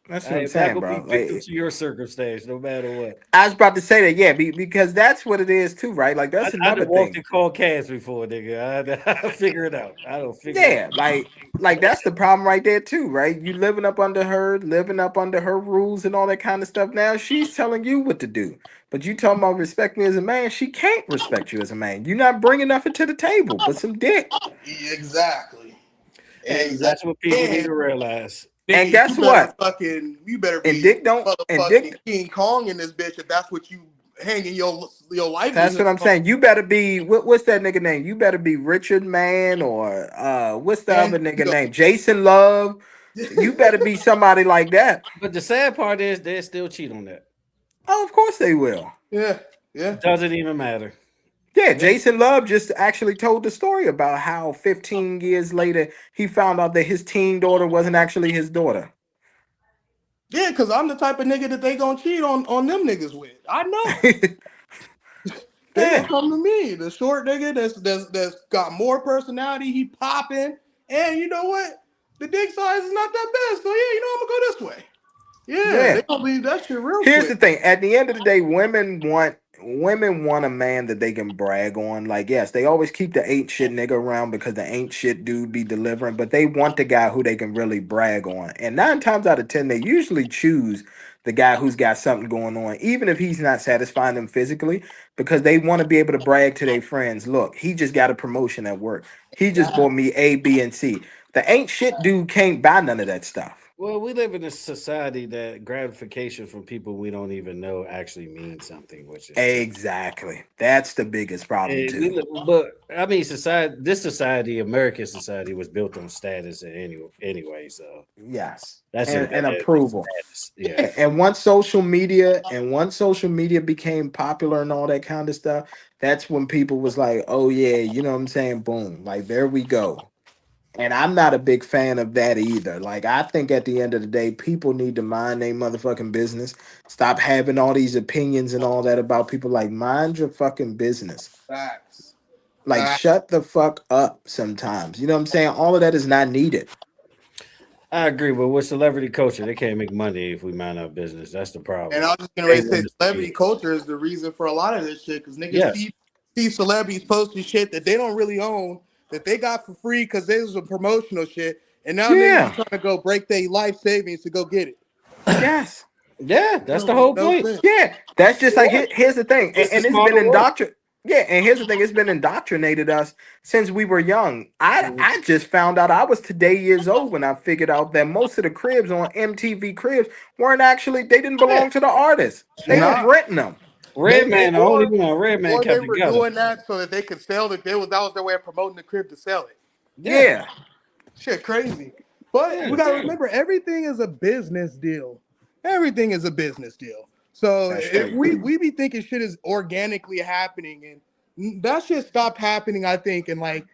That's what I I'm am not saying, gonna be bro. victim Like to your circumstance, no matter what. I was about to say that, yeah, because that's what it is too, right? Like that's I another done walked thing. and called cabs before, nigga. I figure it out. I don't figure it Yeah, like that's the problem right there too, right? You living up under her rules and all that kind of stuff. Now she's telling you what to do, but you talking about respect me as a man. She can't respect you as a man. You're not bringing nothing to the table, but some dick. Exactly. and Exactly. that's what people need And to realize. And nigga, guess what? you better And be dick don't. And motherfucking dick. King Kong in this bitch if that's what you hanging your That's what livelihood I'm on. saying. You better be. What's that nigga name? You better be Richard Man or what's the other And nigga name? Jason Love. You better be somebody like that. But the sad part is they still cheat on that. Oh, of course they will. yeah, yeah, Doesn't even matter. Yeah, yeah, Jason Love just actually told the story about how 15 years later he found out that his teen daughter wasn't actually his daughter. yeah. Because I'm the type of nigga that they gonna cheat on them niggas with. I know they gonna Yeah, come to me, the short nigga that's got more personality. He popping, and you know what? The dick size is not that bad. So yeah, I'm gonna go this way. Yeah, they yeah. gonna leave that shit real Here's the quick. thing. At the end of the day, women want a man that they can brag on. Like, yes, they always keep the ain't shit nigga around because the ain't shit dude be delivering, but they want the guy who they can really brag on. And 9 times out of 10, they usually choose the guy who's got something going on, even if he's not satisfying them physically, because they want to be able to brag to their friends. Look, he just got a promotion at work. He just bought me A, B, and C. The ain't shit dude can't buy none of that stuff. Well, we live in a society that gratification from people we don't even know actually means something, which is true. Exactly. That's the biggest problem And we too. live, but I mean, this society, American society, was built on status and anyway. So Yes. that's a And bad approval. status. Yeah. Yeah. And once social media became popular and all that kind of stuff, that's when people was like, oh yeah, you know what I'm saying? Boom. Like there we go. And I'm not a big fan of that either. Like I think at the end of the day, people need to mind their motherfucking business. Stop having all these opinions and all that about people. Like mind your fucking business. Facts. Like Facts. shut the fuck up sometimes. You know what I'm saying? All of that is not needed. I agree, but with celebrity culture, they can't make money if we mind our business. That's the And problem. I was just gonna They say want us to celebrity be. culture is the reason for a lot of this shit because niggas Yes. see celebrities posting shit that they don't really own that they got for free because this was a promotional shit, and now niggas is Yeah. trying to go break their life savings to go get it. Yes. Yeah, That that's the don't make whole no point. sense. Yeah. That's just like here's the thing. It's the And it's been smarter way. yeah, and here's the thing, it's been indoctrinated us since we were young. I just found out I was today years old when I figured out that most of the cribs on MTV cribs weren't actually they didn't Yeah. belong to the artist. They was Nah, renting them. Redman, the only one. Redman or they kept were together. doing that so that they could sell it. That was their way of promoting the crib to sell it. Yeah. Shit, crazy. But Yeah. we gotta remember, everything is a business deal. Everything is a business deal. So That's if true. we be thinking shit is organically happening, and that shit stopped happening, I think, in like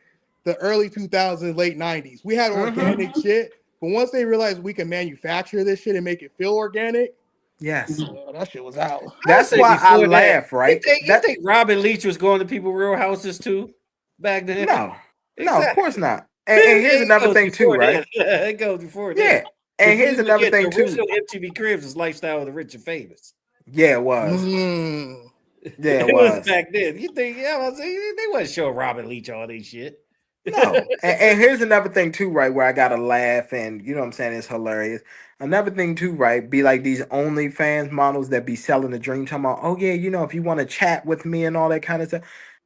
the early 2000s, late 90s. We had organic shit, but once they realized we can manufacture this shit and make it feel organic, Yes. that shit was out. I That's say why I before that, laugh, right? you think Robin Leach was going to people real houses too back then? No, of Exactly. course not. And here's It another goes thing too, before right? that. It goes before that. Yeah. And Before here's you another forget, the thing too. original MTV Cribs was Lifestyle of the Rich and Famous. Yeah, it was. Mm. Yeah, it It was was. back then. You think, yeah, I was saying, they wasn't showing Robin Leach all this shit. No. And here's another thing too, right? Where I gotta laugh and you know what I'm saying, it's hilarious. Another thing too, right? Be like these OnlyFans models that be selling the dream, talking about, oh yeah, you know, if you want to chat with me and all that kind of stuff.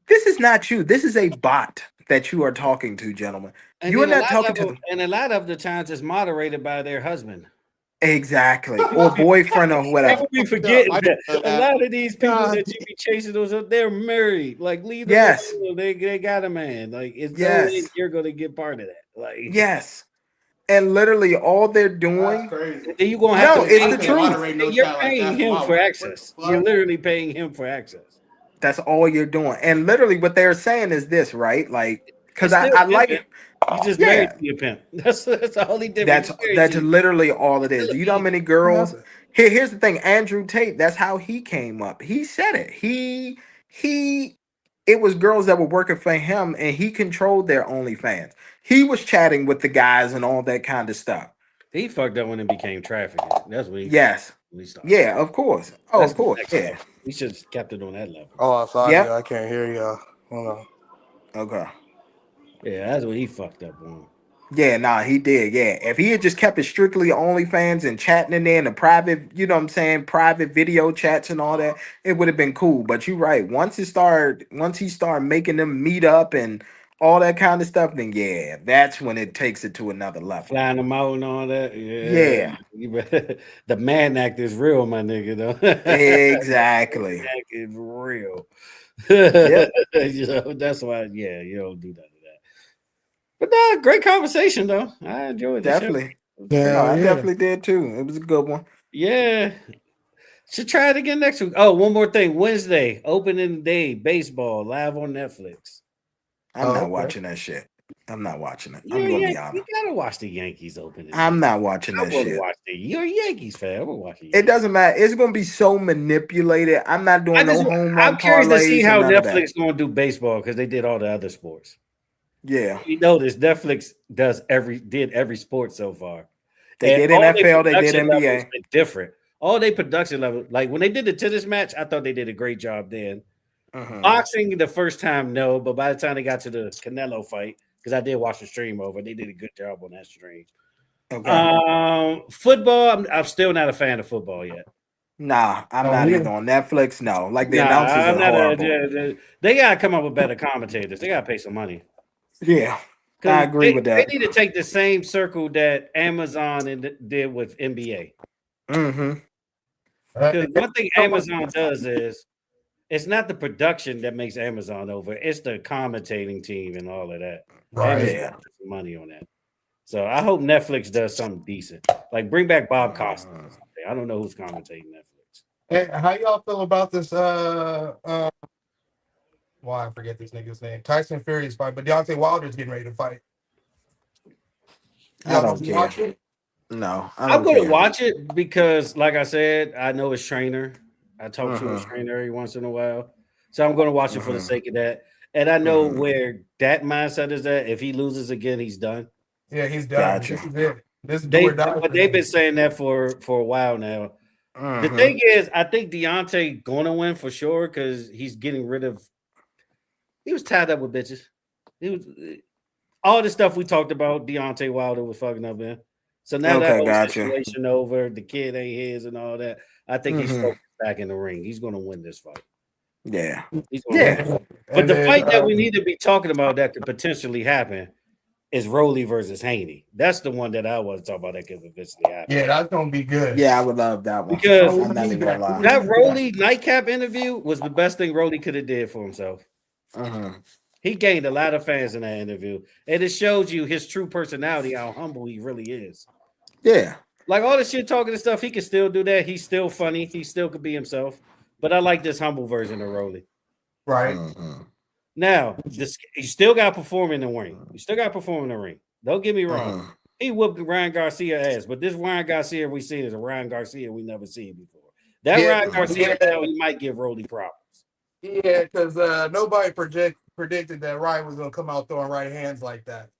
This is not you. This is a bot that you are talking to, gentlemen. And You are then not talking to them. a lot of the times it's moderated by their husband. Exactly. Or boyfriend or whatever. People be forgetting I that didn't know a that. lot of these people God. that you be chasing those up, they're married. Like leave them Yes. alone. They got a man. Like it's no way Yes. you're gonna get part of that. Like Yes. And literally all they're That's doing. crazy. then you're gonna have No, to it's pay the I can't him. truth. moderate no You're chat like paying that for him my for wife. What access. the You're fuck? literally paying him for access. That's all you're doing. And literally what they're saying is this, right? Like, because It's I, still I pimping. like, You just married yeah, to your pimp. That's the only difference. that's You married that's to your literally all it is. still a You know how pimp. many girls? Nothing. Here's the thing, Andrew Tate, that's how he came up. He said it. He it was girls that were working for him and he controlled their OnlyFans. He was chatting with the guys and all that kind of stuff. He fucked up when it became trafficking. That's when he fucked up. Yes. When he started. Yeah, of course. Oh, That's of the course. next Yeah. level. He should have kept it on that level. Oh, sorry, Yep. I can't hear y'all. Hold on. Okay. Yeah, that's what he fucked up on. Yeah, nah, he did. Yeah. If he had just kept it strictly OnlyFans and chatting in there in the private, you know what I'm saying, private video chats and all that, it would have been cool. But you're right. Once he started making them meet up and all that kind of stuff, then yeah, that's when it takes it to another level. Flying them out and all that. Yeah. Yeah, The man act is real, my nigga, though. exactly. Act is real. Yep, That's why, yeah, you don't do that. But nah, great conversation though. I enjoyed the show. definitely. No, Hell I yeah. definitely did too. It was a good one. Yeah. Should try it again next week. Oh, one more thing. Wednesday, opening day, baseball, live on Netflix. I'm not Okay. watching that shit. I'm not watching it. You're I'm a gonna be You honest. gotta watch the Yankees opening day. I'm not watching I that would shit. watch it. You're a Yankees fan. I would watch it. It doesn't matter. It's gonna be so manipulated. I'm not doing no home I'm run curious to see parlays how and none of that. Netflix gonna do baseball because they did all the other sports. Yeah, You notice Netflix did every sport so far. they And did all their NFL. They did production levels NBA. been different. All their production level, like when they did the tennis match, I thought they did a great job then. Mhm. Boxing the first time, no, but by the time they got to the Canelo fight, because I did watch the stream over, they did a good job on that stream. Football, I'm still not a fan of football yet. Nah, I'm Oh, not yeah. either on Netflix. No, like the Nah, announcers I'm are not horrible. they gotta come up with better commentators. They gotta pay some money. Yeah, I Because agree with they that. need to take the same circle that Amazon did with NBA. Mm-hmm. Because one thing Amazon does is it's not the production that makes Amazon over, it's the commentating team and all of that. Right. Amazon Yeah. puts some money on that. So I hope Netflix does something decent. Like bring back Bob Costas or something. I don't know who's commentating Netflix. Hey, how y'all feel about this? Why I forget this nigga's name. Tyson Fury's fight, but Deontay Wilder's getting ready to fight. I Y'all don't gonna care. watch it? No, I I'm don't gonna care. watch it because, like I said, I know his trainer. I talk to his Mhm. trainer every once in a while. So I'm gonna watch it for the Mhm. sake of that. And I know Mhm. where that mindset is at. If he loses again, he's done. Yeah, he's done. Gotcha. This is it. This is do or die. But they've been saying that for a while now. The Mhm. thing is, I think Deontay gonna win for sure because he's getting rid of. He was tied up with bitches. He was all the stuff we talked about. Deontay Wilder was fucking up in. So now that Okay, whole gotcha. situation over, the kid ain't his and all that. I think he's Mhm. focused back in the ring. He's gonna win this fight. Yeah. He's gonna win. Yeah. But the fight that we need to be talking about that could potentially happen is Rolly versus Haney. That's the one that I want to talk about that could eventually happen. Yeah, that's gonna be good. Yeah, I would love that one. Because Oh, I'm not even gonna lie. that Rolly nightcap interview was the best thing Rolly could have did for himself. He gained a lot of fans in that interview, and it shows you his true personality, how humble he really is. Yeah. Like all the shit talking and stuff, he can still do that. He's still funny. He still could be himself. But I like this humble version of Rolly. Right. Now, you still got to perform in the ring. You still got to perform in the ring. Don't get me wrong. He whooped Ryan Garcia ass, but this Ryan Garcia we seen is a Ryan Garcia we never seen before. That Ryan Garcia now he might give Rolly problems. Yeah, because nobody predicted that Ryan was gonna come out throwing right hands like that.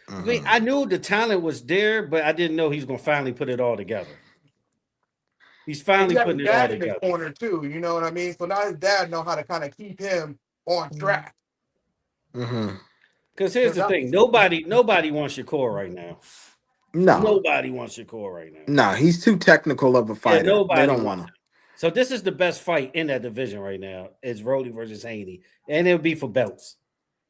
I mean, I knew the talent was there, but I didn't know he's gonna finally put it all together. He's finally putting it all together. In his corner too, you know what I mean? So now his dad know how to kind of keep him on track. Because here's the thing: nobody wants Shakur right now. No, nobody wants Shakur right now. No, he's too technical of a fighter. Nobody they don't want him. So this is the best fight in that division right now. It's Rolly versus Haney, and it'll be for belts.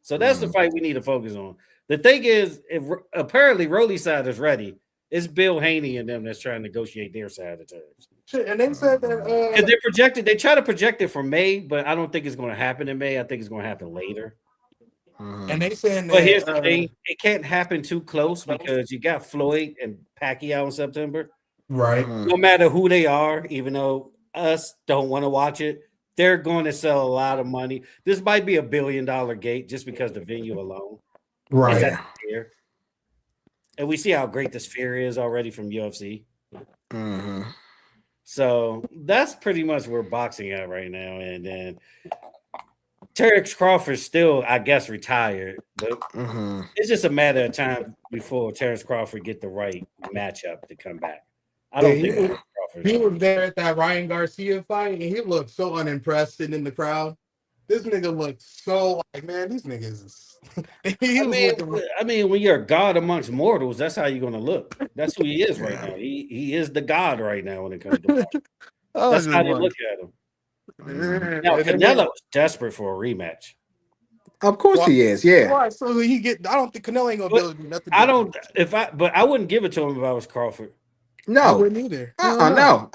So that's the fight we need to focus on. The thing is, if apparently Rolly's side is ready, it's Bill Haney and them that's trying to negotiate their side of terms. Shit, and they said that because they projected, they try to project it for May, but I don't think it's going to happen in May. I think it's going to happen later. And they saying, but here's the thing: it can't happen too close because you got Floyd and Pacquiao in September, right? No matter who they are, even though us don't want to watch it, they're going to sell a lot of money. This might be $1 billion gate just because the venue alone, right? Is at the Sphere. And we see how great the Sphere is already from UFC. So that's pretty much where boxing at right now. And then Terrence Crawford still, I guess, retired, but it's just a matter of time before Terrence Crawford get the right matchup to come back. I don't think he was there at that Ryan Garcia fight, and he looked so unimpressed sitting in the crowd. This nigga looked so like, man, these niggas. I mean, when you're a god amongst mortals, that's how you're gonna look. That's who he is right now. He is the god right now when it comes to boxing. That's how they look at him. Now Canelo is desperate for a rematch. Of course he is. Yeah. Right, so he get. I don't think Canelo ain't gonna be able to do nothing. I don't. But I wouldn't give it to him if I was Crawford. No, I wouldn't either. No.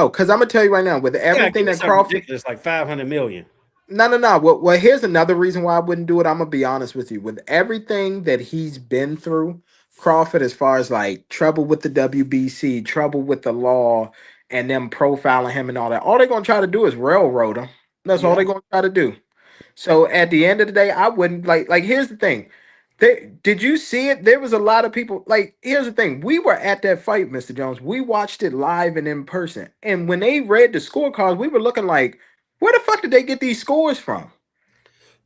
Because I'm gonna tell you right now, with everything that Crawford, it's like $500 million. No. Well, here's another reason why I wouldn't do it. I'm gonna be honest with you. With everything that he's been through, Crawford, as far as like trouble with the WBC, trouble with the law, and them profiling him and all that, all they're gonna try to do is railroad him. That's all they're gonna try to do. So at the end of the day, I wouldn't like. Here's the thing. Did you see it? There was a lot of people. Like, here's the thing. We were at that fight, Mr. Jones. We watched it live and in person. And when they read the scorecards, we were looking like, where the fuck did they get these scores from?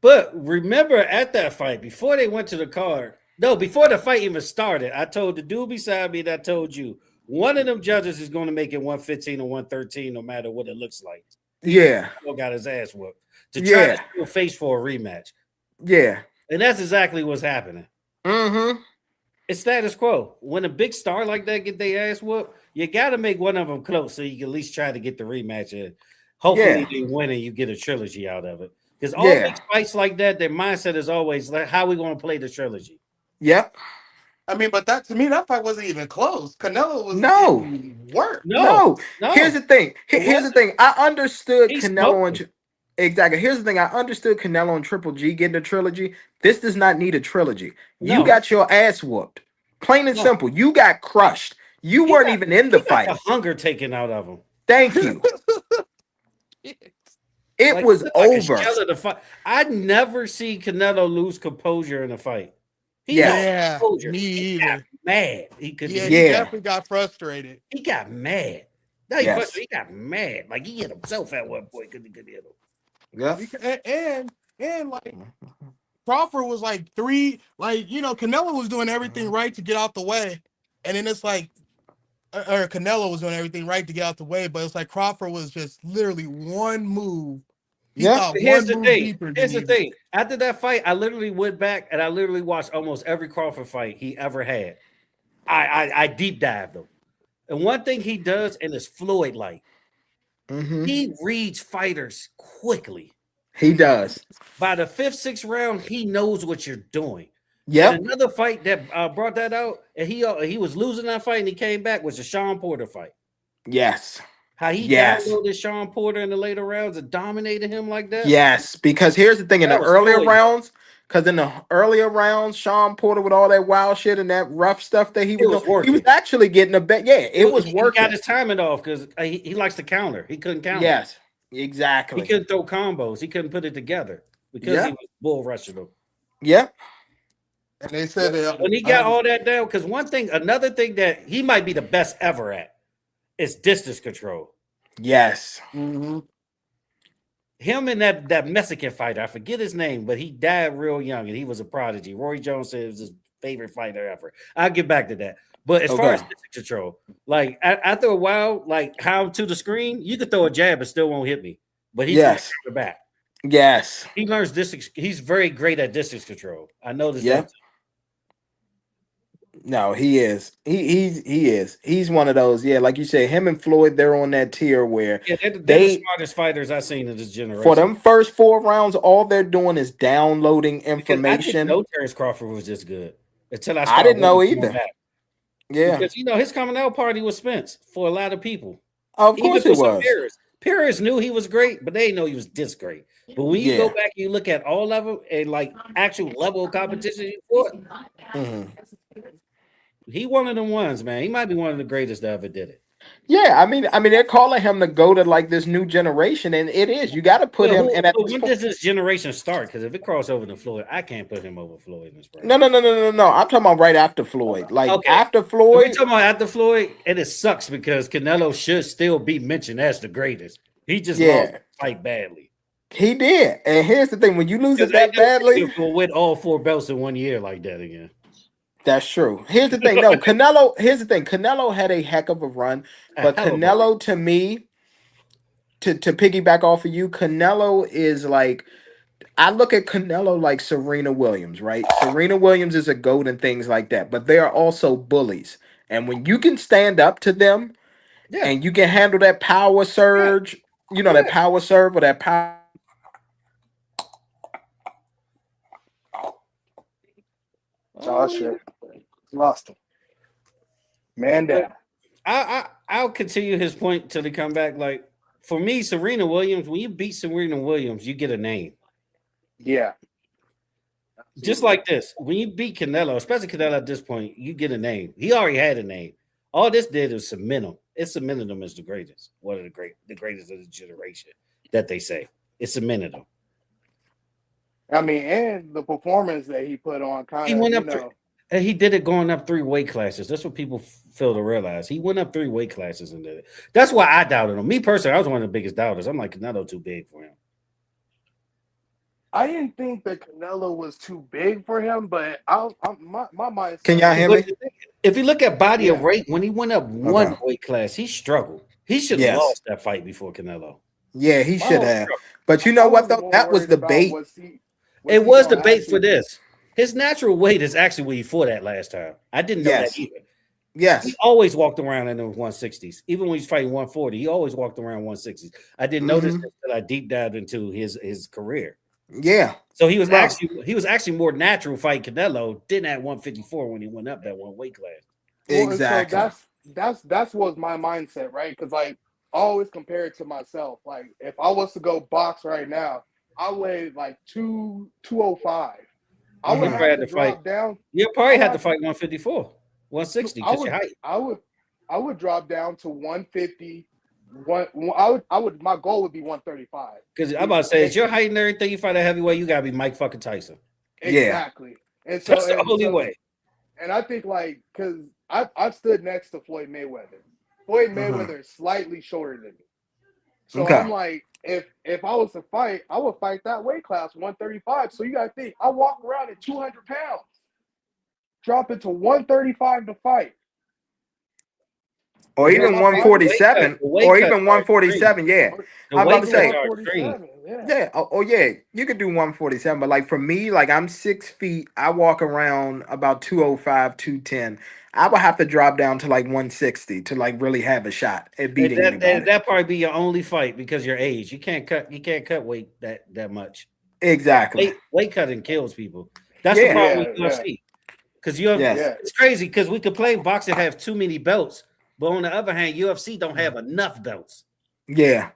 But remember at that fight, before they went to the card, before the fight even started, I told the dude beside me that I told you, one of them judges is going to make it 115 or 113, no matter what it looks like. Yeah. He got his ass whooped to try to still face for a rematch. Yeah. And that's exactly what's happening. It's status quo. When a big star like that get their ass whooped, you got to make one of them close so you can at least try to get the rematch in. Hopefully they win and you get a trilogy out of it. Because all big fights like that, their mindset is always like, how are we going to play the trilogy? Yep. I mean, but that to me, that fight wasn't even close. Canelo was work. No. Here's the thing. Here's the thing. I understood Canelo and exactly. Here's the thing. I understood Canelo and Triple G getting a trilogy. This does not need a trilogy. You got your ass whooped. Plain and simple. You got crushed. You weren't even in the fight. The hunger taken out of him. Thank you. It was over. I never see Canelo lose composure in a fight. Me either. He got mad. He definitely got frustrated. He got mad. No, he got mad. Like he hit himself at one point because he couldn't hit him. Yeah. And like Crawford was like Canelo was doing everything right to get out the way. And then it's like Canelo was doing everything right to get out the way, but it's like Crawford was just literally one move. Here's the thing. After that fight, I literally went back and I literally watched almost every Crawford fight he ever had. I deep dived him. And one thing he does, and it's Floyd-like, he reads fighters quickly. He does. By the 5th, 6th round, he knows what you're doing. Yep. And another fight that brought that out, and he was losing that fight, and he came back was the Sean Porter fight. Yes. How he Yes. downloaded Sean Porter in the later rounds and dominated him like that. Yes. Because here's the thing: in That the was earlier Floyd. rounds, Sean Porter with all that wild shit and that rough stuff that he It was was doing, he was working. actually getting a bet. Yeah, it was He working. got his timing off because he likes to counter. He couldn't counter. Yes. He Exactly. couldn't throw combos. He couldn't put it together because he Yeah. was bull rushing them. Yep. And they said that When he got all that down, because another thing that he might be the best ever at is distance control. Yes. Mhm. Him and that Mexican fighter, I forget his name, but he died real young and he was a prodigy. Roy Jones said it was his favorite fighter ever. I'll get back to that. But as far as distance control, like after a while, like how to the screen, you could throw a jab and still won't hit me. But he's going to counter back. Yes. He learns distance. He's very great at distance control. I noticed Yeah. that. No, he is. He is. He's one of those. Yeah, like you said, him and Floyd, they're on that tier where Yeah, they're the smartest fighters I've seen in this generation. For them first 4 rounds, all they're doing is downloading information. Because I didn't know Terrence Crawford was this good until I didn't know either. Yeah, because his coming out party was Spence for a lot of people. Of course it was. Paris knew he was great, but they didn't know he was this great. But when you go back and you look at all of them and like actual level of competition he fought, he one of them ones, man. He might be one of the greatest that ever did it. Yeah, I mean, they're calling him to go to like this new generation, and it is. You got to put him in. When does this generation start? Because if it crosses over to Floyd, I can't put him over Floyd in this bracket. No. I'm talking about right after Floyd. Like after Floyd, we're talking about after Floyd, and it sucks because Canelo should still be mentioned as the greatest. He just lost the fight badly. He did, and here's the thing: when you lose it that badly, we'll win all 4 belts in 1 year like that again. That's true. Here's the thing. No, Canelo. Here's the thing. Canelo had a heck of a run, but Canelo, to me, to piggyback off of you, Canelo is like, I look at Canelo like Serena Williams, right? Serena Williams is a GOAT and things like that, but they are also bullies. And when you can stand up to them, and you can handle that power surge, that power serve or that power. Oh shit. Lost him. Man down. I'll continue his point till they come back. Like for me, Serena Williams, when you beat Serena Williams, you get a name. Yeah. Just like this. When you beat Canelo, especially Canelo at this point, you get a name. He already had a name. All this did is cement him. It cemented him as the greatest. One of the greatest of the generation that they say. It cemented him. I mean, and the performance that he put on kind of, he went up and he did it going up 3 weight classes. That's what people fail to realize. He went up 3 weight classes and did it. That's why I doubted him. Me personally, I was one of the biggest doubters. I'm like, Canelo too big for him. I didn't think that Canelo was too big for him, but my mind. Can y'all hear me? If you look at body of weight, when he went up 1 weight class, he struggled. He should have lost that fight before Canelo. Yeah, he should have. But you know what, though? That was the bait. It was the bait for this. His natural weight is actually where he fought at last time. I didn't know that either. Yes. He always walked around in the 160s. Even when he's fighting 140, he always walked around 160s. I didn't notice that until I deep dived into his career. Yeah. So he was actually more natural fight Canelo, didn't at 154 when he went up that 1 weight class. Exactly. So that's was my mindset, right? Because like I always compare it to myself. Like if I was to go box right now, I weigh like 205. I would have to drop down. You probably had to fight 154, 160 because your height. I would drop down to 150. My goal would be 135. Because I'm about to say, it's your height and everything. You fight a heavyweight, you gotta be Mike fucking Tyson. Exactly. And so that's the only way. And I think like because I stood next to Floyd Mayweather. Floyd Mayweather is slightly shorter than me. So I'm like, if I was to fight, I would fight that weight class, 135. So you gotta think, I walk around at 200 pounds, drop it to 135 to fight. Or even 147, or even 147, yeah. I'm about to say, yeah. Oh, yeah, you could do 147, but like for me, like I'm 6 feet, I walk around about 205, 210. I would have to drop down to like 160 to like really have a shot at beating anybody. That probably be your only fight because your age. You can't cut weight that much. Exactly. Weight cutting kills people. That's the Yeah. problem with Yeah, UFC. Because you have Yes. yeah. it's crazy because we complain boxing have too many belts, but on the other hand, UFC don't have enough belts. Yeah.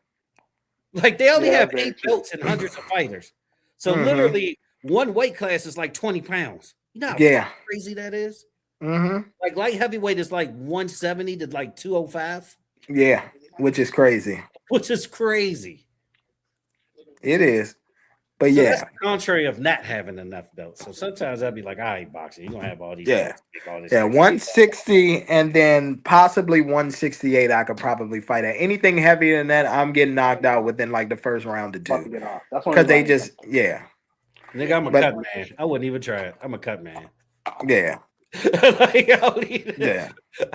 Like they only Yeah, have that's very 8 true. belts and hundreds of fighters. So Mm-hmm. literally one weight class is like 20 pounds. You know how Yeah. fucking crazy that is? Mm-hmm. Like light heavyweight is like 170 to like 205, Yeah. Which is crazy. which is crazy. It is. But So that's yeah. the contrary of not having enough belts. So sometimes I'd be like, all right, boxing, you're gonna have all these Yeah. belts, take all this Yeah. extra. 160 and then possibly 168 I could probably fight at. Anything heavier than that, I'm getting knocked out within like the first round or About to two. get off. That's when Because they everybody- just Nigga, I'm a But cut man. I wouldn't even try it. I'm a cut man. yeah. Like, I don't even, Yeah.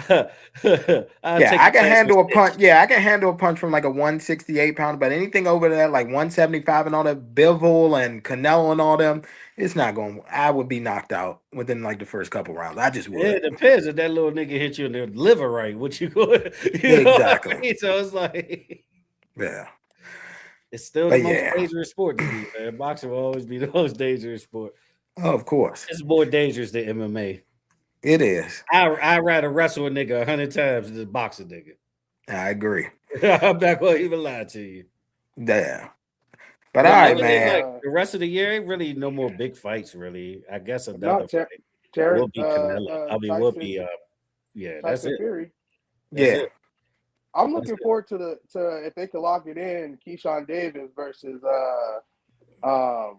I'll Yeah, take I a can chance handle a with punch. Stitch. Yeah, I can handle a punch from like a 168 pounder, but anything over there, like 175 and all that, Bivol and Canelo and all them, it's not going. I would be knocked out within like the first couple rounds. I just Yeah, would. it depends if that little nigga hit you in the liver right. What you going? You know what I Exactly. mean? So it's like Yeah, it's still the but most yeah, dangerous sport to me, man. Boxing will always be the most dangerous sport. oh, of course It's more dangerous than MMA. it is. I rather wrestle a nigga 100 times than box a nigga. I agree. I'm not gonna even lie to you. Yeah, but But all right, literally, man. like the rest of the year, ain't really no more big fights. Really, I guess another Not fight Jared, will be Canelo. I mean, will Tyson, be yeah. That's Tyson it. Fury. That's Yeah, it. I'm That's looking it. forward to if they could lock it in, Keyshawn Davis versus oh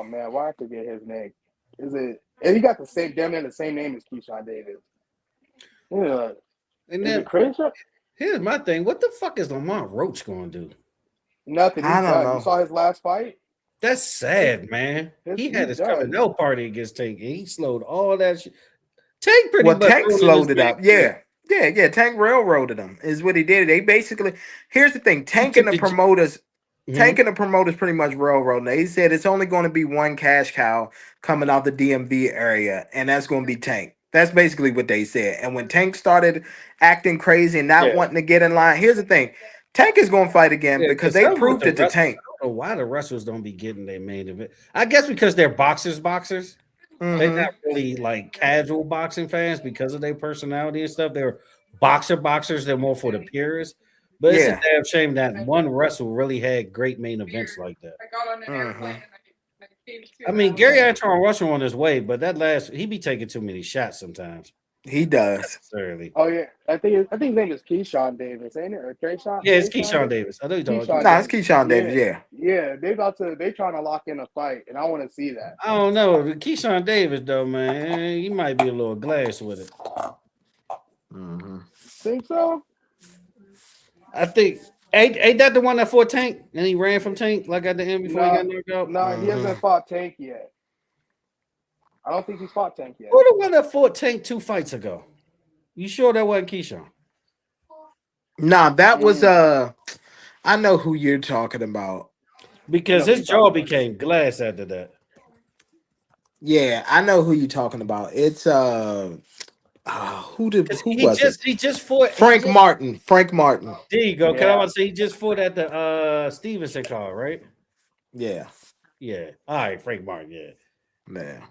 man, why I forget his name? Is it? And he got the same damn near the same name as Keyshawn Davis. Yeah, And is then it Crenshaw? here's my thing: what the fuck is Lamont Roach going to do? Nothing. I He's don't done. You know. saw his last fight. That's sad, man. He had He's his coming done. out party against Tank, and he slowed all that shit. Tank pretty Well, much Tank rode in his slowed it up. grave, too. Yeah. Tank railroaded them is what he did. They basically. Here's the thing: He Tank and took the the promoters. Mhm. Tank and the promoters pretty much railroading. They said it's only going to be one cash cow coming out the DMV area, and that's going to be Tank. That's basically what they said. And when Tank started acting crazy and not Yeah, wanting to get in line, here's the thing: Tank is going to fight again yeah. because Because they some with proved the it to wrestlers, Tank. I don't know why the wrestlers don't be getting their main event. I guess because they're boxers. They're Hmm not really like casual boxing fans because of their personality and stuff. They're boxers. They're more for the purists. But it's a Yeah. damn shame that one wrestle really had great main events like that. hmm I mean, Gary Antoine Russell on his way, but that last he be taking too many shots sometimes. He does. Necessarily. Oh yeah, I think his name is Keyshawn Davis, ain't it? Or Yeah, it's Keyshawn Keyshawn Davis. I know you're talking Keyshawn about. Nah, it's Davis. Keyshawn Davis. Yeah, Yeah. yeah. They trying to lock in a fight, and I want to see that. I don't know. Keyshawn Davis, though, man, he might be a little glass with it. hmm Think so? I think ain't that the one that fought Tank and he ran from Tank like at the end before he No, got knocked out? no, he hasn't fought Tank yet. I don't think he's fought Tank yet. Who the one that fought Tank 2 fights ago? You sure that wasn't Keyshawn? Nah, that was I know who you're talking about. Because No, his he's jaw talking about- became glass after that. Yeah, I know who you're talking about. It's who was it? He just fought Frank Martin. Frank Martin. There you go. Cause I Yeah. want to say he just fought at the Stevenson card, right? Yeah. Yeah. All right, Frank Martin, yeah. Man.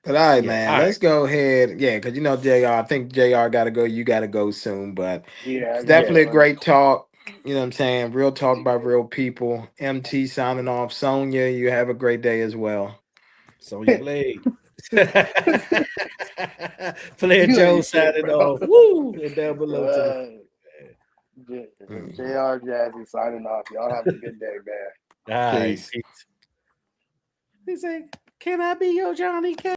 But all right, Yeah, man. all Let's go ahead. Yeah, because you know, JR, I think JR gotta go. You gotta go soon. But Yeah, it's definitely a yeah. great talk. You know what I'm saying? Real talk by real people. MT signing off. Sonia, you have a great day as well. Sonya Blade. Flair You Joe ain't shit, signing bro. off. Woo! And down below to JR Jazzy signing off. Y'all have a good day, man. the all right, Peace. peace. He said, "Can I be your Johnny Cash?"